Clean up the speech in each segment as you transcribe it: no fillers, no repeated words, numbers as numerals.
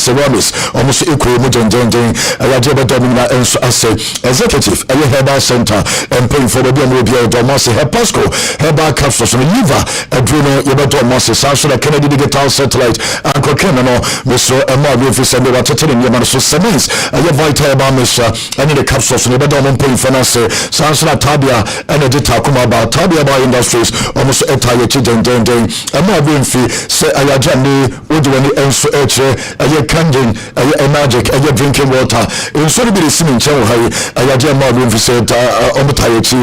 Ceramics almost equal mujanjang ayajeba domina enso ase executive aye herbal center and paying for the biomobile domase hepasco herbal capsules no liver adreno yebeto mose sanso Kennedy digital satellite anko kenano meso ema we fi send what tete ne man so semens aye vital herbal mesha and the capsules no bedo mon paying for nase sanso tabia and the takuma ba tabia ba industries almost entire chijanjang ema we fi say ayaja ni odwani enso eche aye kangin aye magic aye drinking water in so be the simin chen hai ayaja ma we fi say omutayechi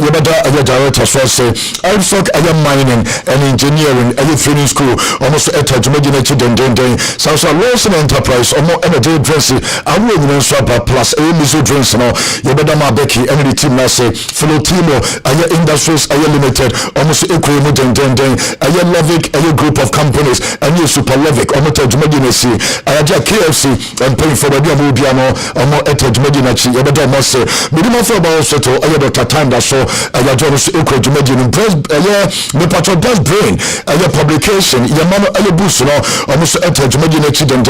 yebada aye director so say also aye mining and engineering aye training school almost etajumagina chijanjang sanso Lawson enterprise omo energy drinks awu nyina so plus aye miso drinks no yebada ma beki and the team na say Flotimo aye industries aye limited almost equal mujanjang aye Lovic aye group of companies and you super Lovic omo etajumagina si ayaja KFC and paying for the biano omo etajumagina chi yebada mo say minimum for about so aye Dr. Tanda so ayaja no equal jumagina press aye me patro does brain aye publication ya mama aye boost no almost etajumagina chi den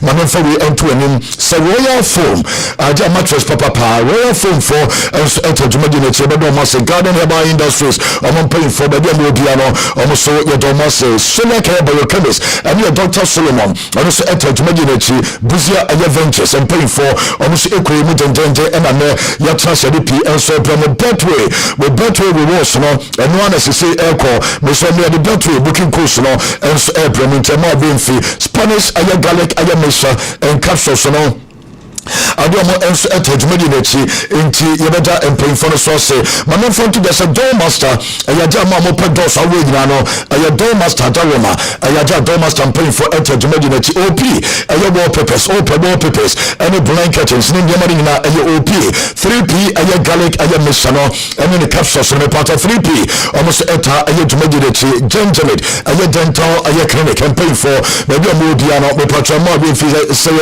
mama for we ento anim say royal foam aja mattress papa royal foam for etajumagina chi yebada mo say garden herbal industries omo paying for the biano almost so you don't say solar care biochemist and your Dr. Solomon almost etajumagina chi buzia aye ventures and paying for almost equal mujanjang and ame ya trust the P and so from Betway with Betway rewards no and one as say airco me so me the Betway booking course no and so airplane tema being fee Spanish aye garlic aye mesha and capsules no adomo enso etajumadi nechi enti yebeda employing for so say manon front to the door master ayaja ma mo pedos awe nyina no aya door master dawema ayaja door master employing for etajumadi nechi OP aya wallpapers wallpapers any blankets ni nyamari nyina aya OP 3P aya garlic aya mishano and the capsules no part of 3P almost eta aya jumadi nechi gingerate aya dental aya clinic employing for maybe a modiano me patron ma be say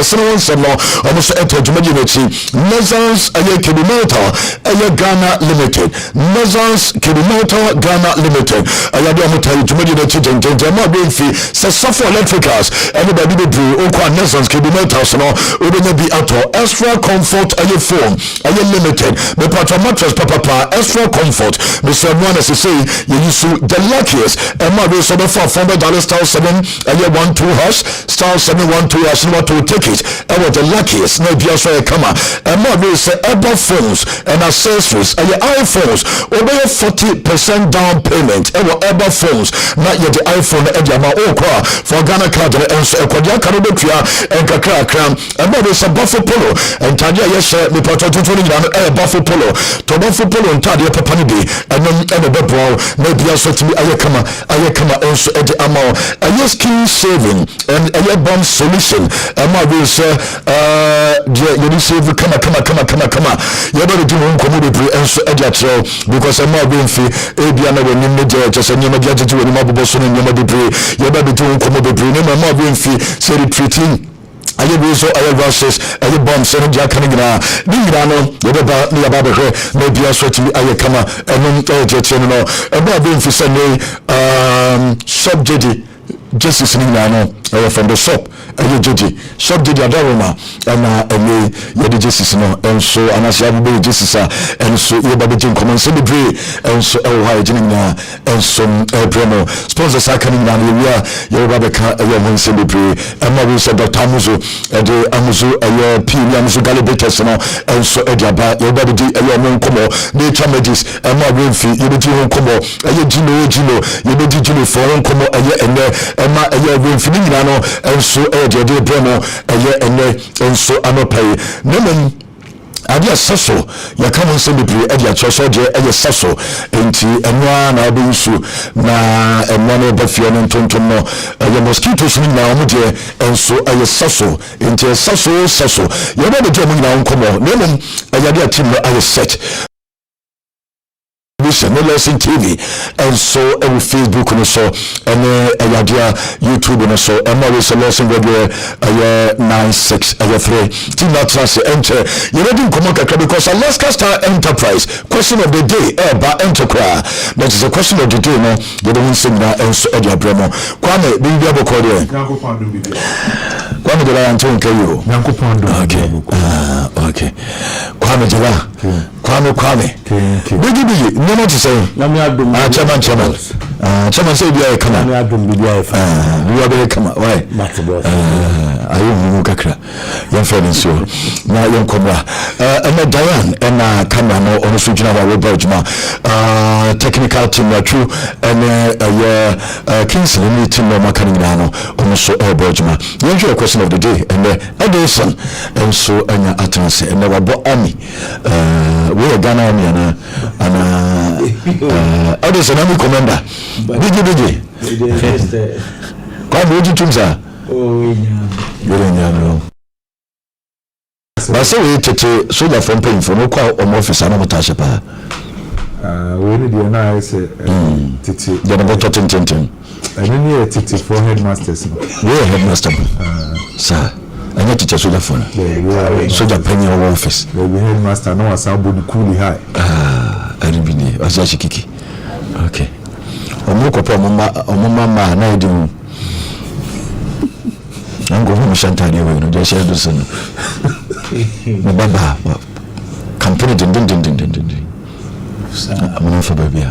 no almost Jumajinachi, Nazans aye kilometer aye Ghana Limited, Nazans kilometer Ghana Limited. Aye do amutai Jumajinachi jama benfi se suffer electricals. Anybody be do okwa Nazans kilometers no obenya bi ato extra comfort aye foam aye limited. Me patro mattress papa extra comfort. Me say one as say you use the luckiest and ma be so be $400 star 7 aye 12 hash star 712 hash no to take it. I was the luckiest no be so come and more we say Eben phones and accessories and your iPhones over 40% down payment and Eben phones not yet the iPhone and your okra for Ghana card and so Kodia Karabia and Kakra Cram and more we say Buffalo Polo and Tadia yes me put 20 Buffalo Polo to Buffalo Polo and Tadia Papanibi and then the ball maybe also to me ayakama and so at the amount and your skin saving and a bomb solution and more we say you save come you better do one commodity and so editor because I'm not being free Abiana when you measure just and you measure to any mobile son in your mobile you better do one commodity I'm not being free say retreating aye bezo aye verses aye bombs and ja kanigina no yeba ni ababa he na bia so ti aye kama enum je no e ba be mfi say subject justice ni no from the shop aye jeje shop did adaroma and ye justice no and so anasia be justice and so ye ba be common celebrate and so how jinina and so promo sponsors are coming down here ye ba be ka ye won celebrate and ma we say Dr. Amuzo the Amuzo aye P Amuzo galibeters no and so ediaba ye ba be aye won komo nature magis and ma we fi ye be won komo aye jino ye be jino for won komo aye and ma aye we fi ni no and so the promo aye and so anopai nemem adia saso ya kama nsembepre adia choso je aye saso enti enwa na obi nsu na enwa no bafie no tonton no aye mosquitoes ni na omo je enso aye saso enti saso ya ba de je mo nyina nkomo nemem aye dia team no aye set no Lawson TV and so every Facebook and so and ayadia YouTube and so and more is Lawson radio 96 3 team that trust enter you ready come on because Alaska Star Enterprise question of the day ba enterprise that is a question of the day no you don't sing that and so edia bremo kwame bi bi abokode Kwame Jela Anton Kayo. Okay. Kwame Jela. Kwame. Bigi. No more to say. Chairman. Chairman say we are coming. We are very coming. Why? I am Mukakra. Young friend so. Now young Komra. And Diane and camera no on the switch now about technical team true and Kingsley meeting no Macanino on so Bergman. You enjoy a question of the day and Edison and so and Athens and never bought Army. We are Ghana Army and Edison Army commander. Bigi. Quite would you think, sir? Oh, yeah. I say we take soldier from pain for no call or office and Natasha. We need the nice Titi. The number 13. I need a Titi for headmasters. We are headmaster, sir. I need to teach soldier phone. Soldier penny or office. We headmaster no as about coolly high. I didn't be as I kiki. Okay. Omoko mama na edu. I'm going to Shantani way, no, just Edison. Baba, company din. I'm not for baby.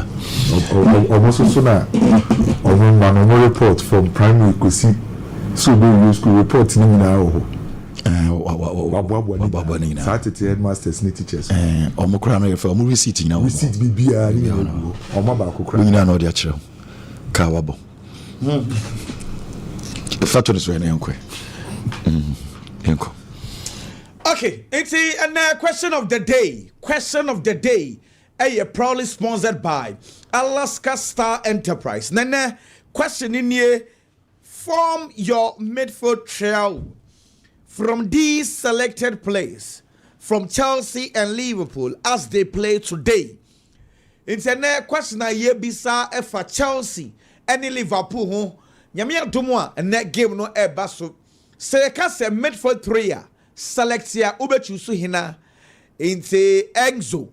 Almost sooner. No report from primary could see. So we school report now. Saturday headmasters need teachers. Omokra for movie city now. We sit BBR. We know their child. Kawabo. Factories were Yanko. Okay, it's a question of the day. Question of the day. Proudly sponsored by Alaska Star Enterprise. Nene, question in here. Form your midfield trio from these selected players from Chelsea and Liverpool as they play today. It's a question a year bisa for Chelsea and Liverpool. Nyamia Dumwa and that game no basso. Say cast a midfield trio. Selectia Ubechusu Hina into Enzo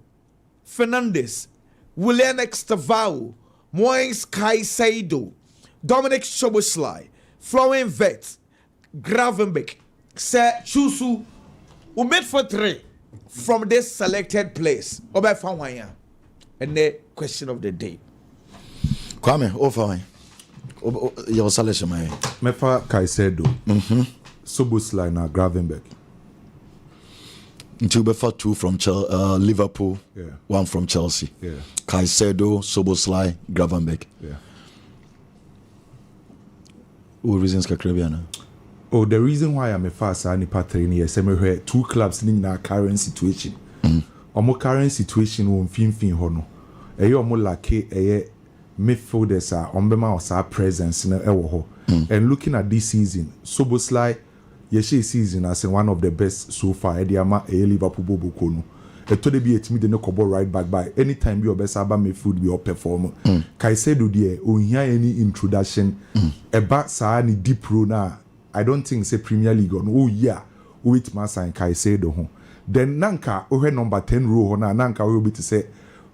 Fernandez, William Extavao, Moines Caicedo, Dominic Szoboszlai, Florian Wirtz, Gravenberch, Sir Chusu, who made for 3 from this selected place. Oba Fawaya. And the question of the day. Kwame, over your selection, my Mefa Caicedo, Szoboszlai na Gravenberch. Until before 2 from Liverpool, 1 from Chelsea. Caicedo, Szoboszlai, Gravenberch. What reasons Caribbean? Oh, the reason why I'm a fast and pattern is 2 clubs in our current situation. Our current situation won't fin hono. More like a midfielders are on presence in and looking at this season, Szoboszlai. Yeshe season as one of the best so far. Ediama Liverpool Bobo Kono. Today be at me the no kobo right back by anytime you best aba me food be up perform. Caicedo there hear any introduction about sa ni deep row na. I don't think say Premier League on. Oh yeah, with Massa and Caicedo ho. Then nanka ohe number 10 row ho na nanka we be to say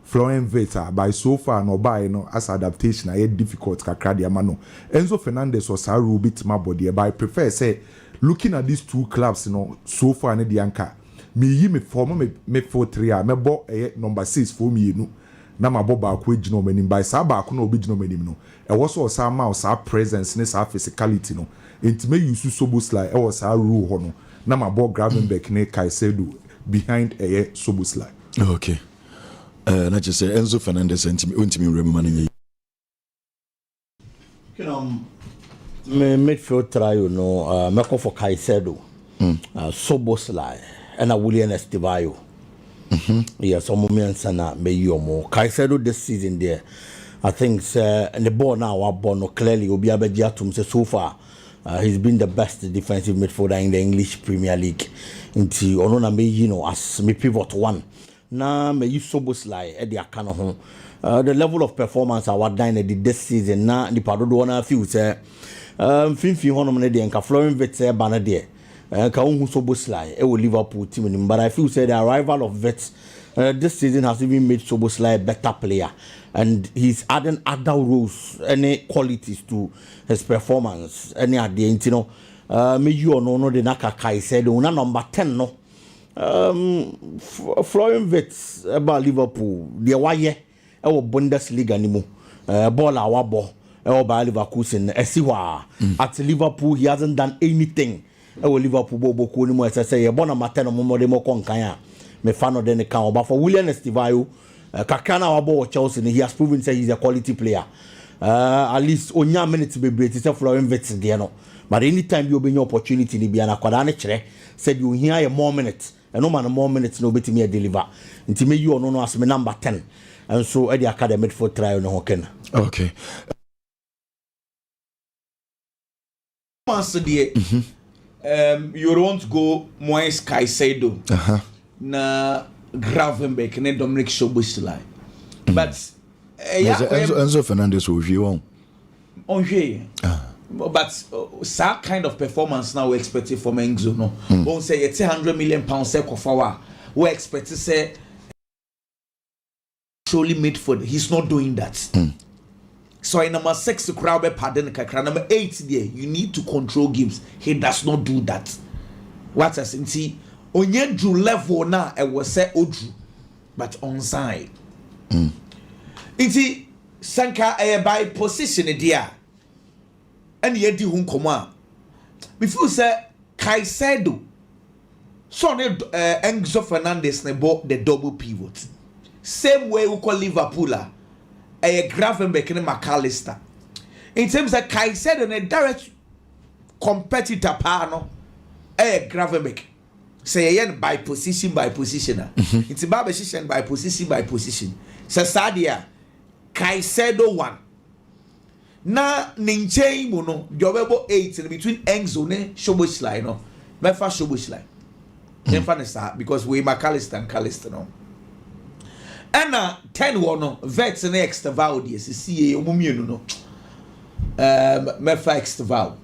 Florian Wirtz by so far no by no as adaptation I difficult kakra dia mano. Enzo Fernandez was a row bit my body but I prefer say looking at these 2 clubs, so far, ne dianka. Me form me 4-3. Me bo number 6 for me no. Na ma bo ba ko ejino manim by sa ba ko na obi ejino manim no. E wo so sa ma sa presence ne sa physicality no. Enti me use Szoboszlai e wo sa rule ho no. Na ma bo Gravenberch ne Caicedo behind Szoboszlai. Okay. Na just say Enzo Fernandez ntimi remember man. Me midfield try me go for Caicedo, Szoboszlai, and William Estevayo. Yes, sana me yomo. Caicedo this season there, I think and the ball now clearly will be able so far. He's been the best defensive midfielder in the English Premier League. Into onona me as me pivot 1. Na me use Szoboszlai at the akano home. The level of performance I was done this season na the padodo na feel say Finfi honom ne de nka Florian Wirtz ba na de ka unhu Szoboszlai e wo Liverpool team, but I feel say the arrival of Wirtz this season has even made Szoboszlai a better player, and he's adding other roles, any qualities to his performance, any at the me you no de na Kai said una number 10 no Florian Wirtz about Liverpool the waye e Bundesliga ni mu ball our ball by Leverkusen at Liverpool he hasn't done anything Liverpool bobo ni mo say e bona maten mo de mo konkan me fan of the can but for William Estivayo kakana wabo Chelsea he has proven say he's a quality player at least onya minutes be break say Florian Wirtz there no but anytime you be opportunity ni bia na kwada na kire said you hear a more minutes and no man more minutes no betimi deliver nti me you no as me number 10 and so at the academy for trial no hoken okay once the you don't go Moise Caicedo na Gravenberch na Dominic Szoboszlai but Enzo Fernandez will view on but that kind of performance now we expect from Enzo no won't say it's £100 million for we expect to say surely made for he's not doing that so in number 6 the crowd pardon kakra number 8 there you need to control games he does not do that what I see onye drew level now I was say odru but on side iti sanka by position there and yedi hun koma before say Caicedo so Enzo Fernandez ne bought the double pivot same way we call Liverpool Gravenberch and McAllister in terms of Caicedo and a direct competitor pano Gravenberch say yen by position it's by position by position so Sadia Caicedo 1 na ninchei mu no jobebo 8 between Enzo ne Szoboszlai no mefa Szoboszlai nefa ne sa because we McAllister and Callister no and 10 no Wirtz ne Esteval die see omumienu no mefa Esteval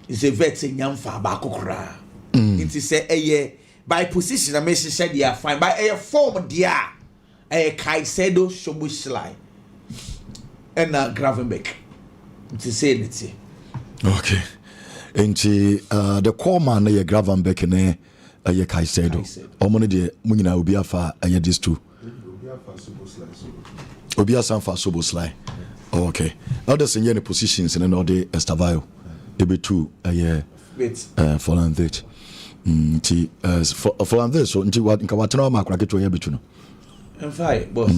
is a Wirtz nyamfa ba kokora it say by position I me say they are fine by form dia Caicedo Szoboszlai and Gravenberch to say it. Okay. And the core man na Gravenberch ne Caicedo. Omone de munina obi afa these two. Obi asan fa Szoboszlai. Okay. Now the senior positions in the Esteval. Ebe two for Landit. For Landit so nti what nka watena ma akra keto ye betu no. Enfai boss.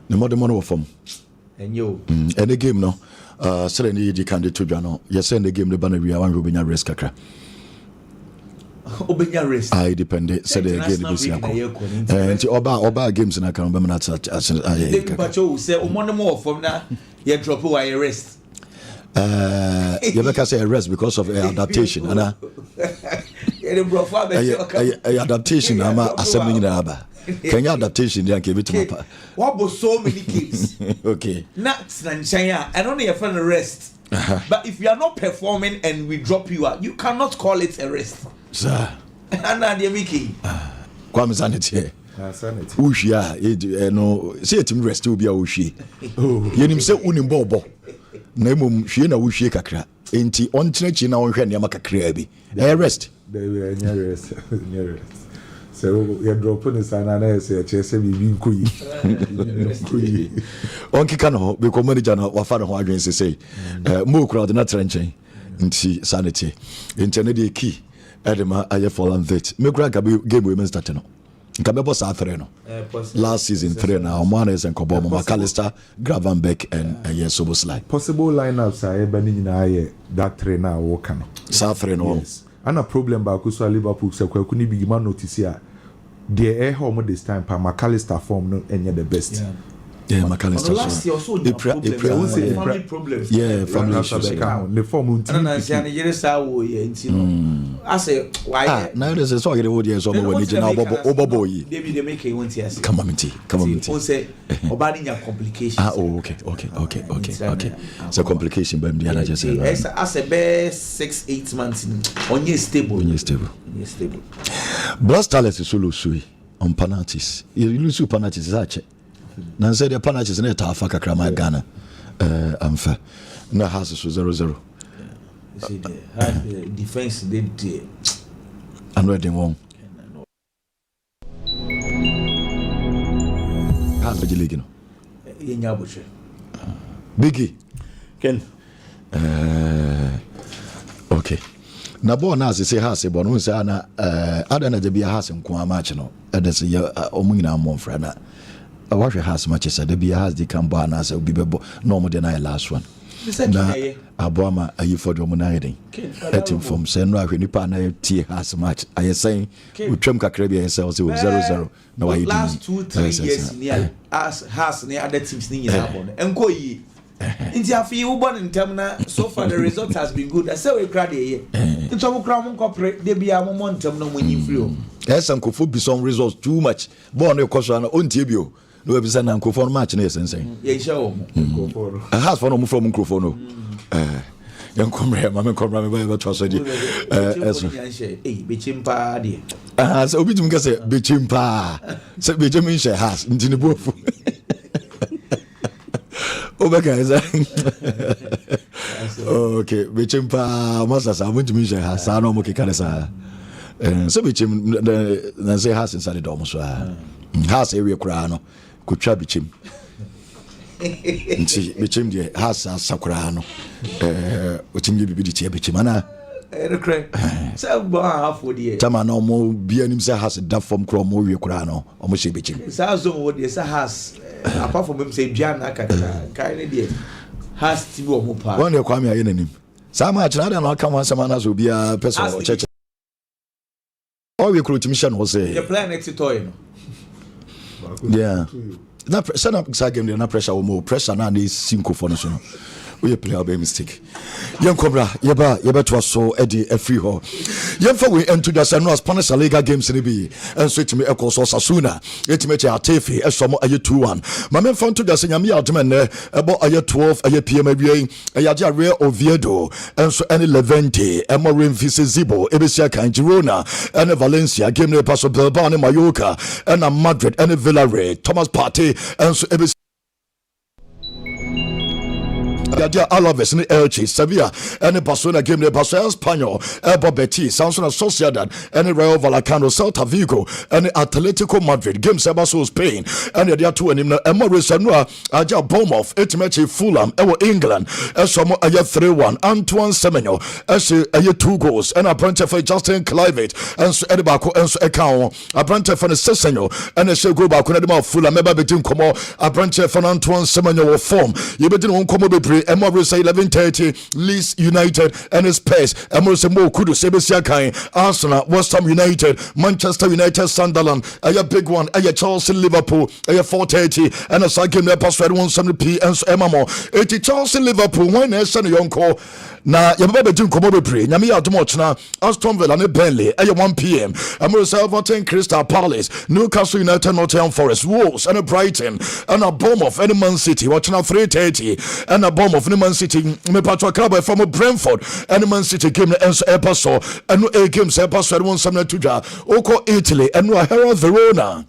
The more money from. And you any game no suddenly you can do to no yes send the game the banner we are one Rubina risk kakra Obenya risk I depend said the game this year and oba games na kan be na but you say o more from na you drop why rest you better say rest because of adaptation and adaptation ama assembling na aba can you adaptation there can be to my what was so many games okay not Nanchaya and only a fun rest but if you are not performing and we drop you out you cannot call it a rest sir and the Mickey Kwame sanity ushia no say it rest will be a ushi yenim say unim bobo na emom hwie na wuhwie kakra enti onchechi na wonhwe ne makakra bi rest rest so you drop on the sana na say chese bibi nkoyi onki ka no be ko manager na wafa no ho adwen say mo kura de na trenchen nti sanity internet dey key edema aye fall and that me kura game we start no nka be boss afere no last season 3 na Omwana is en kobo McAllister Gravenberch and Szoboszlai possible lineups are Eben nyina aye that 3 na wo kan Southern no and a problem ba ku so Liverpool se kwaku ni big man notice here the home this time pa McAllister form no enye the best McAllister last year also family problems family issues the form and I say you say wo ye nti no I say why now there's so get wo dey so mo we na obobo yi they make it want here come on on say obani nya complications okay so complication but the other just say as a best 6-8 months on you stable Blast Talent is solo sui on penalties you lose penalties that na say the penalties na ta afa kakra ma Ghana amfa na has so 0-0 See the defense did and where they won. How's the league? Biggie. Ken. Okay. Na bo na say has bo no say na adana de bia has nko match no e de say omuna monfra na what has match say de bia has the can bo na say obi bebo no mo de na last one na aboma ayi for do mo na heden etim from say no ahwe nipa na tie has match aye say utwam kakra bia say 0-0 na why last 2-3 years near as has near other teams ni nyina bo enko yi Inti afi wo born in term na so far the result has been good. I say we cry dey. Nti mo kra mo corporate dey bia mo mon term na mo nyi free o. Yes, Nkofo be some results too much. Born e koso na ontie bio. No be say na Nkofo no match na yesensen. Ye hye wo mo. Nkofo no. Has for no mo from Nkofo no. Yan komre ma men komre me ba to so di. Eso. Be chimpa dey. So obi dum ka say be chimpa. Say be jemi hye has nti ne bofu. Okay, Bichimpa, Masters, I went to mention Hassan or Mokikanesa. So Bichim, then say has inside the dome. So has area crano, could try Bichim. Bichim, the has Sakurano, which in you be the chair Bichimana. Tama no more be an himself has a duff from Cromo Crano, or Mushy Bichim. Sazo what yes has apart from him say Jana kind dear has Tibo Mopa. One you come here in him. Some much rather not come on someone else will be a person church. All we could mission was a plan next toy. Yeah. Not send up game, they're not pressure or more pressure now is single for national. We play our mistake. Young Cobra, yeba to us so Eddie a free ho. Young for we enter the San Spanish Liga games in the B and switch me echo so Sasuna. It make a Tefi as from a 2-1. My men found to the Senyami Altman about a 12 a PM a Yaja Real Oviedo and so any Levante, and Morin Zibo, Ebisiaka and Girona, and a Valencia, game near Paso Bilbao and Mallorca, and a Madrid and a Villarreal, Thomas Partey, and so Ebisiaka. Gadia Alaves and Elche, Sevilla, and the Barcelona game, the Barcelona Espanyol, Elba Betis, Samson Sociedad, and the Rayo Vallecano, Celta Vigo, and the Atletico Madrid, game Sebastian Spain, and the two and Maurice Sanua, Aja Bournemouth, Etimechi Fulham, Ewo England, and some a 3-1, Antoine Semenyo, as a 2 goals, and a brand for Justin Clivate, and so Edibako, and so account, a brand for the Sesenyo, and a show go back when Edima Fulham, maybe between Como, a brand for Antoine Semenyo form. You better on Como be Emma say 11:30 Leeds United and his pace. Emma say more kudu Sebesiakai, Arsenal, West Ham United, Manchester United, Sunderland, a big one, a Chelsea Liverpool, a 4:30 and a side game there pass 170p and so Emma more 80 Chelsea Liverpool when they send a young call. Na yababa between Como be pre nyame ya domo na Aston Villa and Burnley at 1 p.m. Emma say Everton, Crystal Palace, Newcastle United, Nottingham Forest, Wolves and a Brighton and a Bournemouth and a Man City watching at 3:30 and a Bournemouth and Man City me patwa club from Brentford and Man City game and so epaso and no a games epaso 172 oko Italy and no Herald Verona.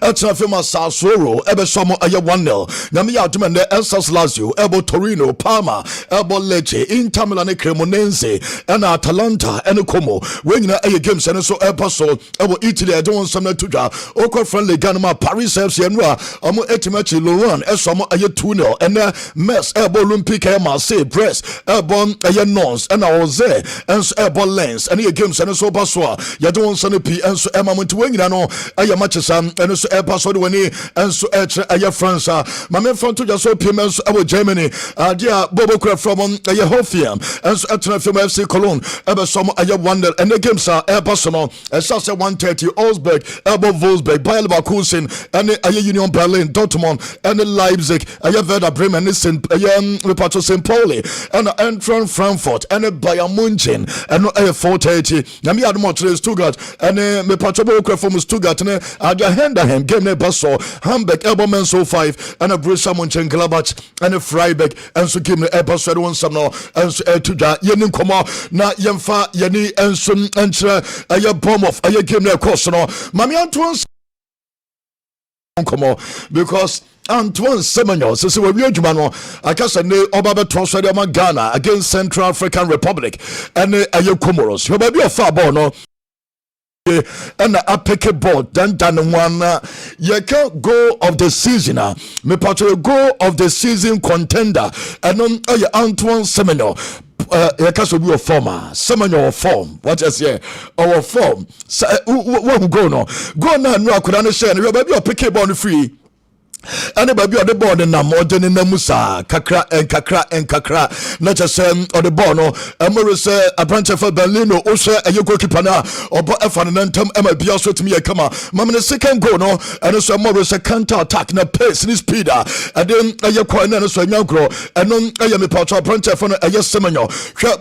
Etra fema Sassuolo ebe somo aye 1-0 nyame ya adum ne Elsas Lazio ebo Torino Parma ebo Lecce Inter Milan Cremonese and Atalanta and Como when you aye games and so epaso ebo Italy I don't want some to dwa oko friendly Ganama Paris FC and omo etimachi Laurent esomo aye 2-0 and Metz ebo Olympique Marseille Brest ebo aye Nons and Oze and so ebo Lens and aye games and so paswa ya don't want some p and so emamont when you know aye matches and so episode when he and so a France my men from to just so payments our Germany dear Bobo Craft from Hofiam and so at from FC Cologne ever some a 1-0 and the games are personal as such 1:30 Augsburg Elbo Wolfsburg Bayer Leverkusen and a Union Berlin Dortmund and Leipzig a Werder Bremen and St. Pauli and Eintracht Frankfurt and Bayern Munchen and a 4:30 now me had more to Stuttgart and me Patrick Craft from Stuttgart and Henderham game ne basso Hamburg Elberman so 5 and a Borussia Mönchengladbach and a Freiburg and so game ne episode one some no and so tuja yenim komo na yemfa yeni and so entre a Bournemouth a game ne course no mami Antoine komo because Antoine Semenyo says we are Jumano. I can say Obabe transfer Ghana against Central African Republic and Ayo Comoros. You be a far ball no. And I pick a ball then one you can't go of the season me patro go of the season contender and Antoine Semenyo you can be a former Semenyo form what I say our form what go no no I could understand you baby pick a ball free. And baby on the board and I'm more than in the Musa, Kakra not just or the Bono, Morris, a branch of Berlino, Osha, and you go keep an or Fanantum, Emma be also to me a come. Mamma, the second go no, and also Morris a counter attack, and a pace in his speeder, and then a coin and so young grow, and non I am a part of branch of a yes Semenyo,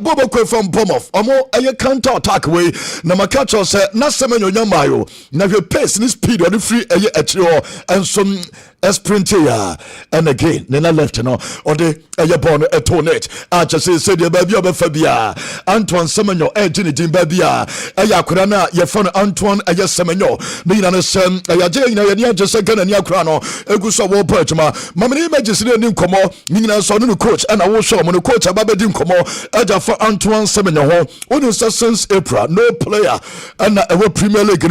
Bobo from Bomoff, or more a counter attack way. Namakacho said, not Semenyo Yamayo, now your pace in his speed or the free at your and some. Sprint here and again nena left no or the born a tonnet I just said the baby of Fabia Antoine Semenyo Edinity Babia Ayakurana your phone Antoine Semenyo Nina Sam Ayajay just second and Yakrano Egusa War Perchma Mamma images in the Nkomo Nina son coach and I will show when the coach Abadim Komo Aja for Antoine Semenyo only since April no player and a Premier League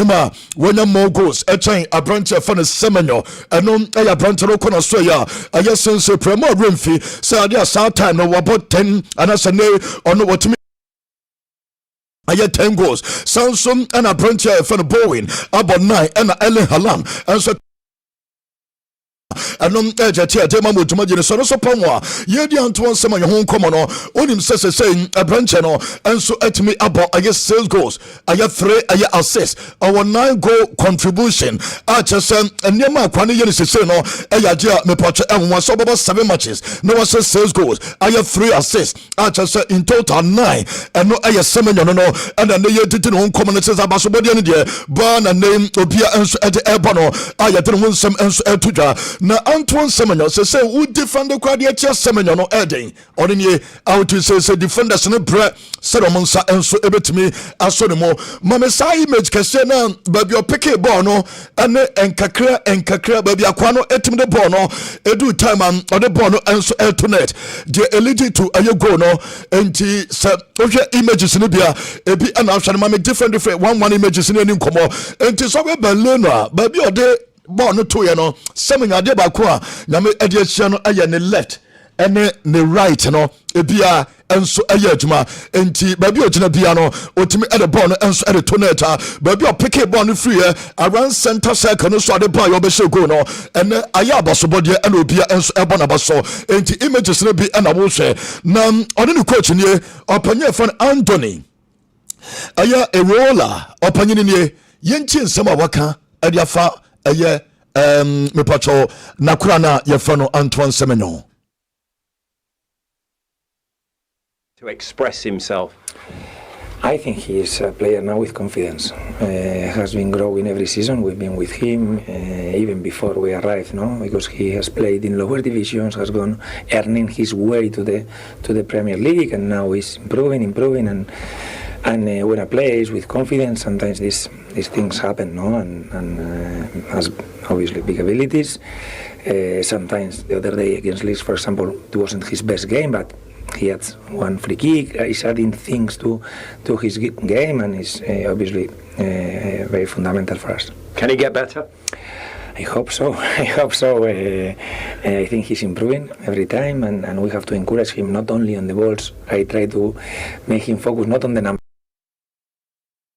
when you more goals a chain a branch of Semenyo and ya brantero kono so ya aye sense premo remfi say dia start time no about 10 and as ne ono what me aye 10 goals Samsung and a brantero for the Bowen about 9 and Ellen Halam and so anom ejetia tema motuma gine so so pamwa ye di Antoine Semenyo ho komo no onim sese a branch no enso atimi about aye 6 goals aye 3 aye assists our 9 goal contribution achese enema akwane ye sese no eyagia me poche enwa so about 7 matches no was 6 goals aye 3 assists achese in total 9 and no aye Semenyo no and then ye did no komo no sese abaso body ne de ba na name obia enso ede eba no aye de no nsem enso etudwa na Antoine Semenyo say who defend the crowd here Semenyo no eden ordinary out to say defenders no bre Sedomonsa enso ebetimi aso ne mo mama say image kese na baby pick a ball no and enkakra baby akwa no etim the ball no edu time and the ball no enso eltonet the eligible to aye go no enti say ohwe images no bia ebi ana ahwe mama different one images no ni nkomo enti so be Berlino baby ode ball no to you know Semenyo ade ba ko a nyame ade achia no aye ne left ene ne right no ebia enso aye adwuma enti baby ogina bia no otimi ade ball no enso ade to neta baby o pick ball no free around center circle no so ade ball yo be she go no ene aye abasobode ene obia enso ebo na baso enti images no bi ena wo hwe na one ne coach nie opanye fan Anthony aye a roller opanye nie yenchi nsem awaka ade afa aye me pacho nakura na yefano Antoine Semenyo to express himself. I think he is a player now with confidence. Has been growing every season. We've been with him even before we arrived, no? Because he has played in lower divisions, has gone earning his way to the Premier League, and now he's improving, and when a player is with confidence, sometimes these things happen, no? And has obviously big abilities. Sometimes the other day against Leeds, for example, it wasn't his best game, but he had one free kick. He's adding things to his game, and is obviously very fundamental for us. Can he get better? I hope so. I think he's improving every time, and we have to encourage him not only on the balls. I try to make him focus not on the numbers.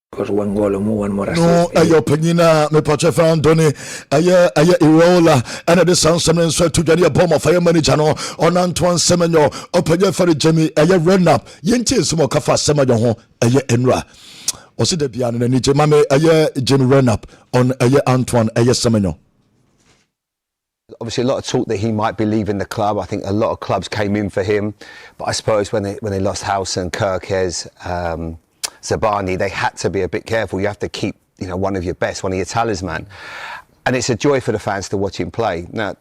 Because one goal or one more assist. No, ayo penina me pache fan doni aye Irola and the sound semen so to get a bomb of fire manager no on Antoine Semenyo openye for Jimmy aye run up yenti sumo kafa Semenyo ho aye enra osi de bia no ni mame aye Jimmy run up on aye Antoine aye Semenyo. Obviously, a lot of talk that he might be leaving the club. I think a lot of clubs came in for him, but I suppose when they lost Howson, Kirkes, Zabani, they had to be a bit careful. You have to keep, one of your best, one of your talisman, and it's a joy for the fans to watch him play. Now,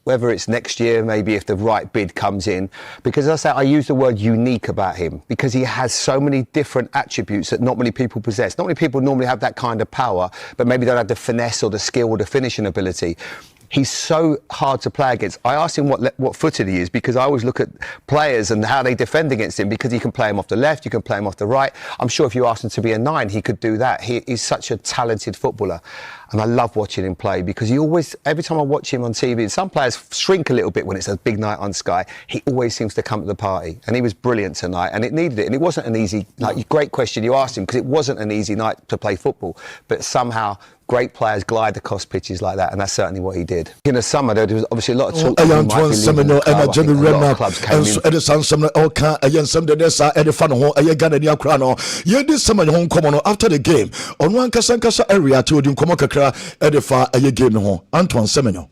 whether it's next year, maybe if the right bid comes in, because as I say, I use the word unique about him because he has so many different attributes that not many people possess. Not many people normally have that kind of power, but maybe don't have the finesse or the skill or the finishing ability. he's so hard to play against. I asked him what footed he is because I always look at players and how they defend against him because you can play him off the left, you can play him off the right. I'm sure if you asked him to be a 9, he could do that. He's such a talented footballer. And I love watching him play because he always, every time I watch him on TV, some players shrink a little bit when it's a big night on Sky. He always seems to come to the party. And he was brilliant tonight and it needed it. And it wasn't an easy, great question you asked him because it wasn't an easy night to play football. But somehow great players glide across pitches like that, and that's certainly what he did. In the summer, there was obviously a lot of talk that he might be leaving the club. I think a lot of clubs came in. After the game, on one Kasankasa area to the Komokakra edifa a game no Antoine Semenyo.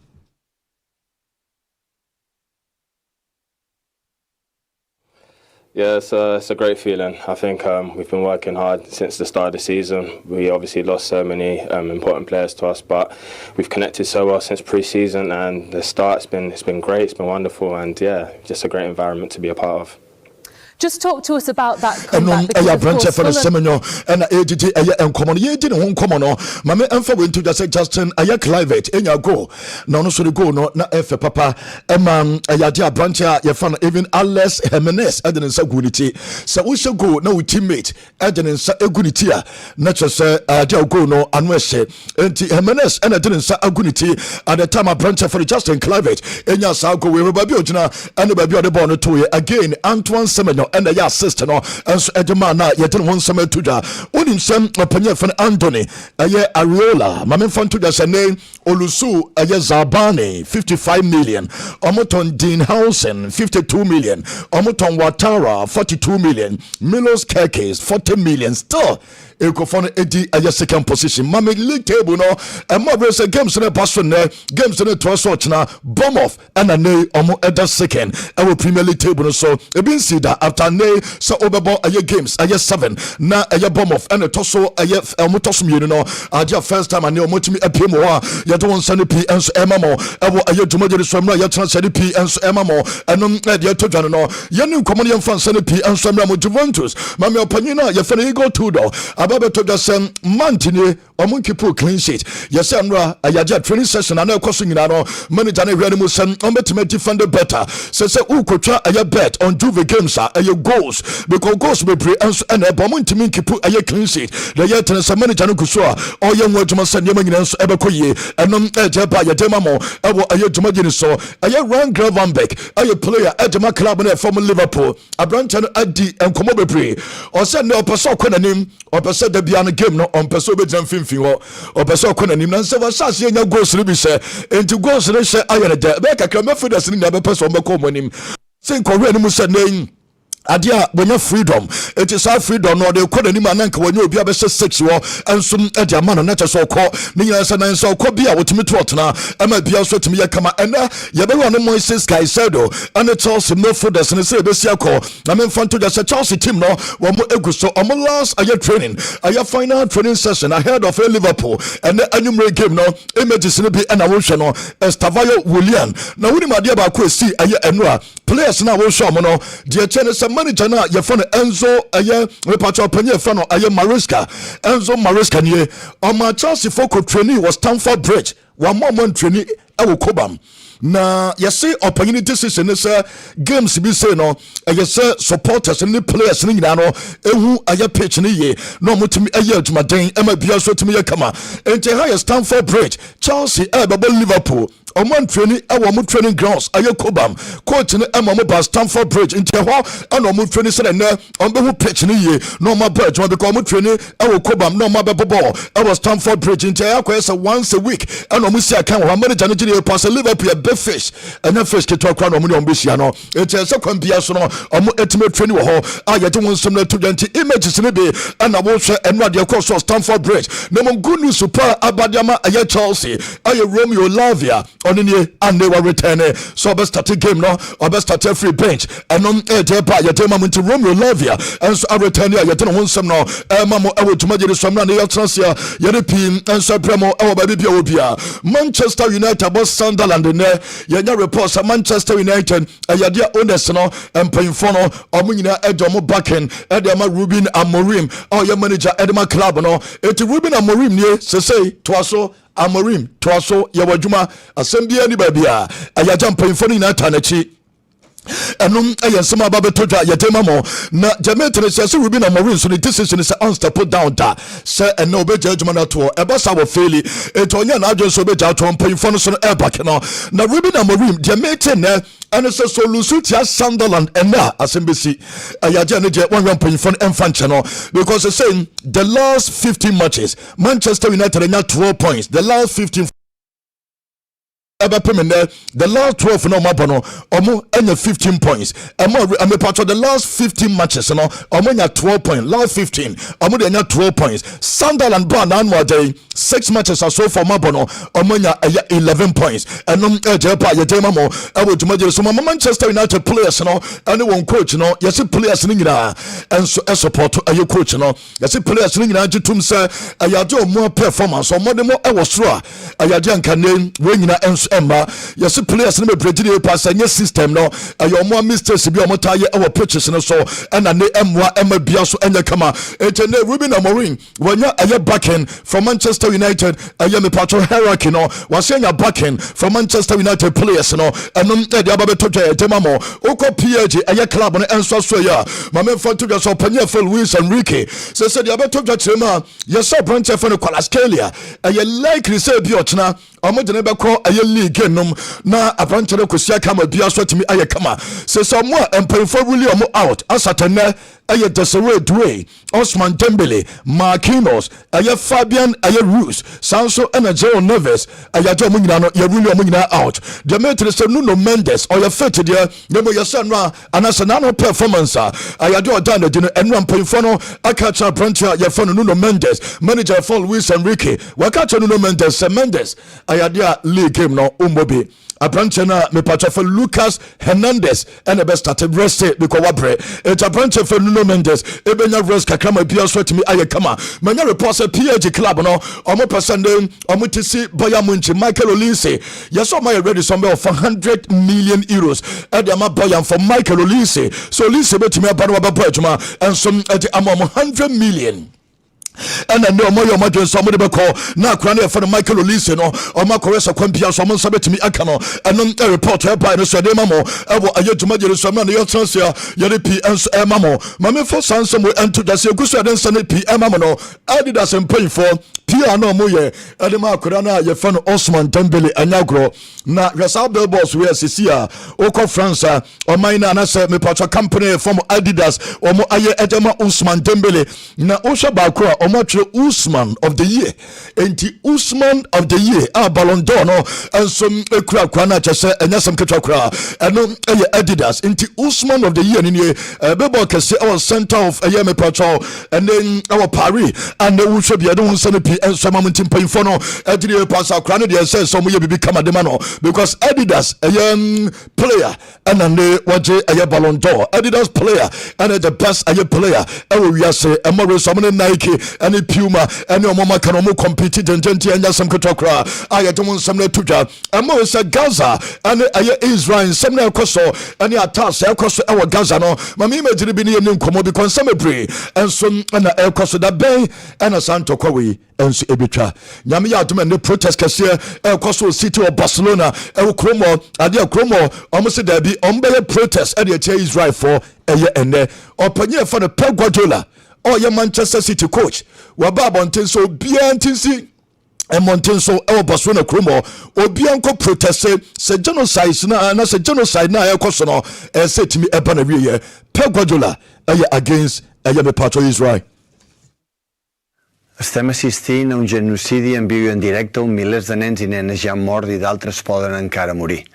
Yeah, it's a great feeling. I think we've been working hard since the start of the season. We obviously lost so many important players to us, but we've connected so well since pre-season, and the start's been great. It's been wonderful, and yeah, just a great environment to be a part of. Just talk to us about that comeback. Justin Climate go. No so the go no na F papa dia branch even Alex Jimenez edensa guniti. So we should go na teammate edensa eguniti na say dia go no anwese enti Jimenez and edensa aguniti at the time a branch for Justin Climate sa go we baby ogina and baby the ball to again Antoine Semenyo and the assistant no and so edema na ye didn't want some to da onim sem opanya fan Anthony aye Ariola mame fan to da name Olusu aye Zabani 55 million Omoton Dean Housen 52 million Omoton Watara 42 million Milos Kekes 40 million still Ekofon edi aye second position mame league table no and more games na pass on games na to so na bomb off and na omo eda second our Premier League table so e bin see that after so obebo aye games aye 7 na aye bomb off and to so aye omotosom you know aja first time and omotimi apiem ho ye do won sane p enso emamo ewo aye dwumagere so mra ye transfer p enso emamo enom e de to dwane no ye nu komo ye fan sane p enso mra mo Juventus mame opanyina ye fene go to do ababe to the same mantini omunkipo clean sheet ye say mra aye training session na ekoso nyina no manager na hwani mu sem ometime defend better say ukotwa aye bet on Juve games aye goals because goals be pre and ebomo ntimi nkipu aye clean sheet the yet and some manager no kuso a oye nwodwuma sane nyama nyina so ebekoye enom eje ba ye dema mo ewo aye dwuma gini so aye Ryan Gravenberch aye player edema club na from Liverpool abranta no adi enkomo be pre o say no person konanim o person da bia no game no on person be jam finfin ho o person konanim na se wasase nya goals ni bi se enti goals ni se aye ne de be kakra mefidas ni na be person be ko monim sen ko we ni mu se nai adia when you freedom it is our freedom no de koda ni mananka when you obi abese 6 wo enso e dia man na che so ko ni nya se nan so ko bia wotimi trotna e ma bia so timi ye kama ena ye be won Moises Caicedo and Chelsea no for this se be sia ko na me fanto just Chelsea team no wo mo eguso o mo last aye training aye final training session ahead of Liverpool and the annual game no images no be na wo hwe no Estavayo Willian na woni ma dia ba ko si aye enua players na wo hwe mo no de chene manager na ye fano Enzo aye repatriate penye fano aye Mariska Enzo Mariska nie on my Chelsea for training was Stamford Bridge one more training e wo Cobham na yesi opportunity decision is games be say no yesi supporters and players ni nyina no ehu aye pitch ni ye no mutimi aye adwumaden e ma bia so timi ye kama ente ha Stamford Bridge Chelsea baba Liverpool Oman training mo training grounds aye Cobham coach ni mo ba Stamford Bridge inte ho ana mo training se na on be hu pitch ni ye no ma ba adwuma because mo training Cobham no ma be ball Stamford Bridge inte akwese once a week ana mo si aka ho manager ni gye pass Liverpool be fish and then fish to talk no mo on be sia no inte se kwan bia so no mo etime training ho aye de won som na to dwante images ni be ana wo hwe enwa de course Stamford Bridge no mo good news super abadiama aye Chelsea aye Romeo Lavia on in and they were returning so best start game no or best start free bench and on ba ya tema into Romeo Lavia and so return ya ten won some no mamo e wo tuma jere some na ya transfer ya de pin and so premo e wo ba bibia obia Manchester United boss Sunderland ne ya nya reports Manchester United ya dia owners no empayfo no omunyina edomo backing edema Ruben Amorim or your manager Edema club no et Ruben Amorim ne say to aso Amorim to aso ye wadwuma asem bia ni ba bia ayaja mpanyimfo ni na tanachi enum ayensem aba betodwa yetema mo na Jamaican say Ruben Amorim so the decision is on put down da say eno obeja adwuma na to eba sa wo faili etonya na adwo so obeja to mpanyimfo no so no eba ke no na Ruben Amorim Jamaican na and it's a solution to Sunderland and now asembesi ayaja ne je one mpanyimfo no emfa nche no because they saying the last 15 matches Manchester United had 12 points the last 15 the last 12 no mabono omo enya 15 points I'm part of the last 15 matches no omo enya 12 points last 15 omo de enya 12 points Sunderland ban anwa day 6 matches are so for mabono omo enya 11 points enom eje pa ye tema mo ewo tumaje so Manchester United players no ene won coach no yes players ni nyina enso support aye coach no yes players ni nyina gitum say ayaje omo performance omo de mo ewo soro ayaje ankanen we nyina enso emma yes players no me brejide pass any system no ayo mo mistakes bi omo taye e pitches no so na ne emwa emma bia so enya kama etene Ruben Amorim wanya aye backing from Manchester United aye me patro hierarchy no wasenya backing from Manchester United players no enum e dia ba beto etema mo oko PAG aye club no enso so ya mame fanto so panye for Luis Enrique say dia beto chema yes branch for no Kwalaskelia aye likely say bi ochna omo de ne be ko aye league nom na aprantere kosia kama bia so timi aye kama se so mo empemfo really omo out asatene aye Desiree Doué Osman Dembele Marquinhos aye Fabian aye Ruiz Sancho and João Neves aye jo mo nyina no ye really omo nyina out the metre se Nuno Mendes or ye fit there nemo ye san na anasa no performance aye do dan de no enra empemfo no akacha aprantere ye fa Nuno Mendes manager for Luis Enrique wakacha Nuno Mendes se Mendes aye dia league game no umbobi apranche na me patcha for Lucas Hernandez and the best started rest because wabre it apranche for Nuno Mendes ebenya rest kakama bia so timi aye kama manya report say PAG club no omo person omo tisi Bayern Munich Michael Olise yes o my ready somewhere of 100 million euros e dey ma Bayern for Michael Olise so Olise betimi aba no aba adwuma and some at the 100 million and I know more your mother somebody be call na kwana for Michael Olise no o ma koresa kwambia so mo sabetimi aka no and report by no so dey mamo e wo ayetuma jere so na yo transia yere p enso e mamo mame for sansom we ento dase gusu den sane p e mamo no Adidas empay for pia no mo ye ade ma akora na ye fa no Osman Dembele anyagro na resal billboards we sisia oko France o mine na se me patcha company from Adidas o mo aye edema Osman Dembele na o sha ba ko Omatre Usman of the year enti Usman of the year Ballon d'Or no ensom ekura kwa na chese enyasem ketwa kura eno eye Adidas enti Usman of the year ni bebo kese our center of me patrol and then our Paris and we should be don't send p enso mamuntim payfo no edire pass akura no dey say some ye bibi kama dem no because Adidas player and then waje eye Ballon d'Or Adidas player and the best eye player we wiase emore some Nike any Puma any omoma kan omo compete gententi anya sam ketokra ayedom sam na tudwa amo se Gaza and aye Israel sam na ekoso any attack ekoso e wo Gaza no mama imagine bi ne nkomo bi kon bre enso na ekoso da ben na santo kwawe enso ebetwa nyame ya adom ne protest kase ekoso city of Barcelona e kromo ade kromo omo se da bi ombe protest e de Israel for eye ene opanye for the Pep Guardiola or your Manchester City coach waba bonten so biantinsi monten so e Barcelona kromo obianko protest se genocide na se genocide na ekoso no setimi eba na wiye Pep Guardiola against me part of Israel. Estem assistint a un genocidi en viu i en directe on milers de nens i nenes ja han mort i d'altres poden encara morir.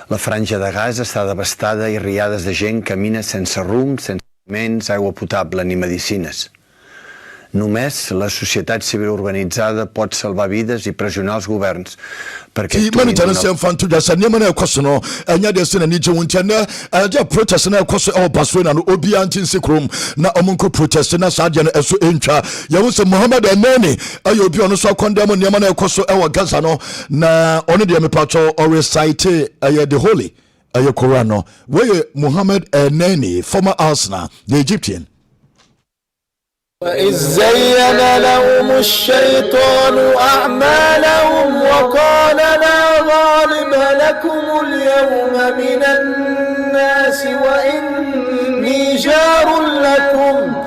La franja de Gaza està devastada i riades de gent camina sense rumb, sense aliments, aigua potable ni medicines. Només la societat civil organitzada pot salvar vides i pressionar els governs perquè actuïn وإذ زين لهم الشيطان أعمالهم وقال لا غالب لكم اليوم من الناس وإني جار لكم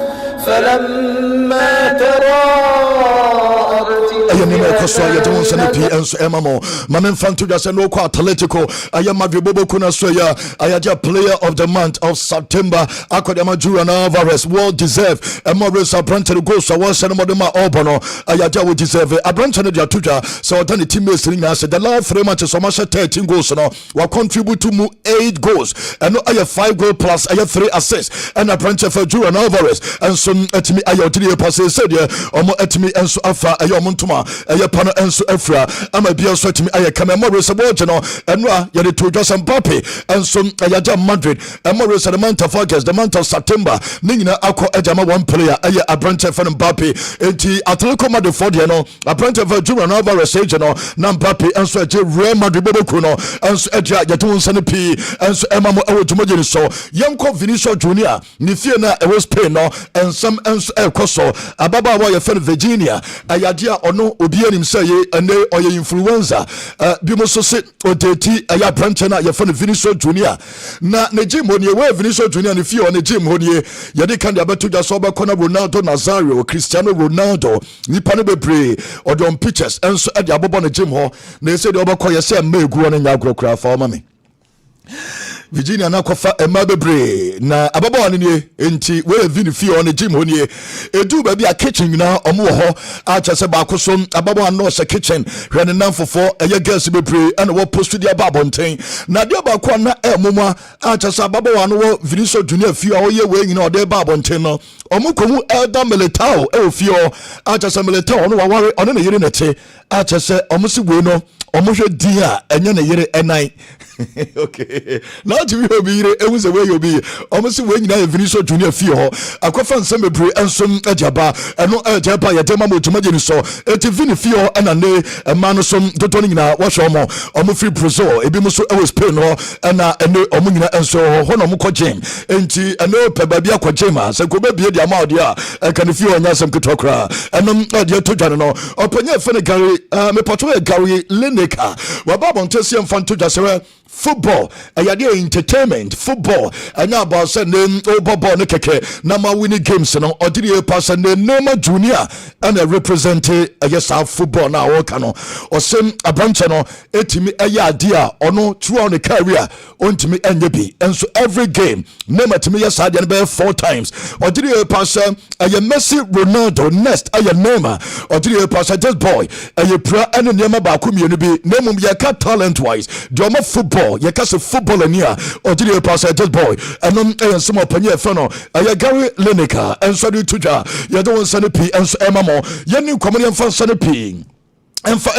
فلما تراءت Atletico, I am Madribobo Kunasoya, I am player of the month of September. Akadema Julian Alvarez, well deserved. Morris Abranton goes, I was a Modema Obono, Ayaja would deserve it. Abranton of Yatuja, so then the team is saying, I said, the last 3 matches, so much 13 goals, will contribute to 8 goals. And I have 5 goals plus, I have 3 assists. And Abranton for Julian Alvarez, and some at me, I have 3 passes, said, or more at me, and so after I am Montuma, I have Pana and so Efra, I might be also to me, I come and Morris Abogeno, and Yadi to just and Papi, and some Ayaja Madrid, and Morris at the month of August, the month of September, Nina Ako Ejama, one player, a branch of Mbappe, enti Atletico Madrid for the a branch of Julian Alvarez, Nambappe, and so Real Madrid Bokuno, and so Yatun Sanapi, and so Emma Otumajin. So, Yanko Vinicius Junior, Nifiana, it was Spain, and some ends El Coso, Ababa, your friend Virginia, Ayadia or no, Obianim say, and they or your influenza, Bimoso sit or Deti, Aya Branchana, your friend Vinicius Junior. Na Nejim when you wear Vinicius Junior, and if you on the gym, when you can be able to just over corner Ronaldo Nazario, Cristiano Ronaldo, Nipane Bebre, or Don Pitches, and so at the Ababa on the gym hall, they said over call yourself, may go on in your crowd for mommy. Virginia na kofa emabebre na ababa wani nie enti we vini fi on the gym honie edu ba bia kitchen na omo ho a chese ba koso ababa wan no se kitchen hwene nan fofo eye gas bebre and wo post dia ba bonten na dia ba kwa na emoma a chese ababa wan wo Vinicius Junior fi a oye we nyina ode ba bonten no omo komu elder militao e fi o a chese militao no wa ware ono na yire nete a chese omo si we no omo hwe dia enye na yire enan okay now to be obire e was away you be almost when you Vinicius Junior fi ho akwafa nsembebre ensom ajaba eno ajaba ya dema motumageni so eti vini fi ho ana ne emano som dotoni nyina wo hwe omo free Brazil ebi muso e was Spain ho ana ene omo nyina enso ho no mo ko gym enti eno pe ba bia ko gym a se ko be bia dia ma odi a kan fi ho nya sem kitokra enom ade to dwane no opanya fe ne Gary me poto Gary Lineker wa babon tesi mfanto dwase football ayade entertainment football anya about say name obobo ne keke na ma winning games no odiri pass and name junior and represent yes our football na o ka no o sem abranche no etimi ayade a ono throughout the career ontimi enye bi and so every game name etimi yes ade be 4 times odiri pass aye Messi Ronaldo next aye Neymar odiri pass just boy aye pra ene name ba ko mienu bi name ye ka talent wise do mo football you can say football and here or did you pass just boy and some opinion fano I Gary Lineker and so do tuja you don't send a p and so emamo you new comedian fan send a p and for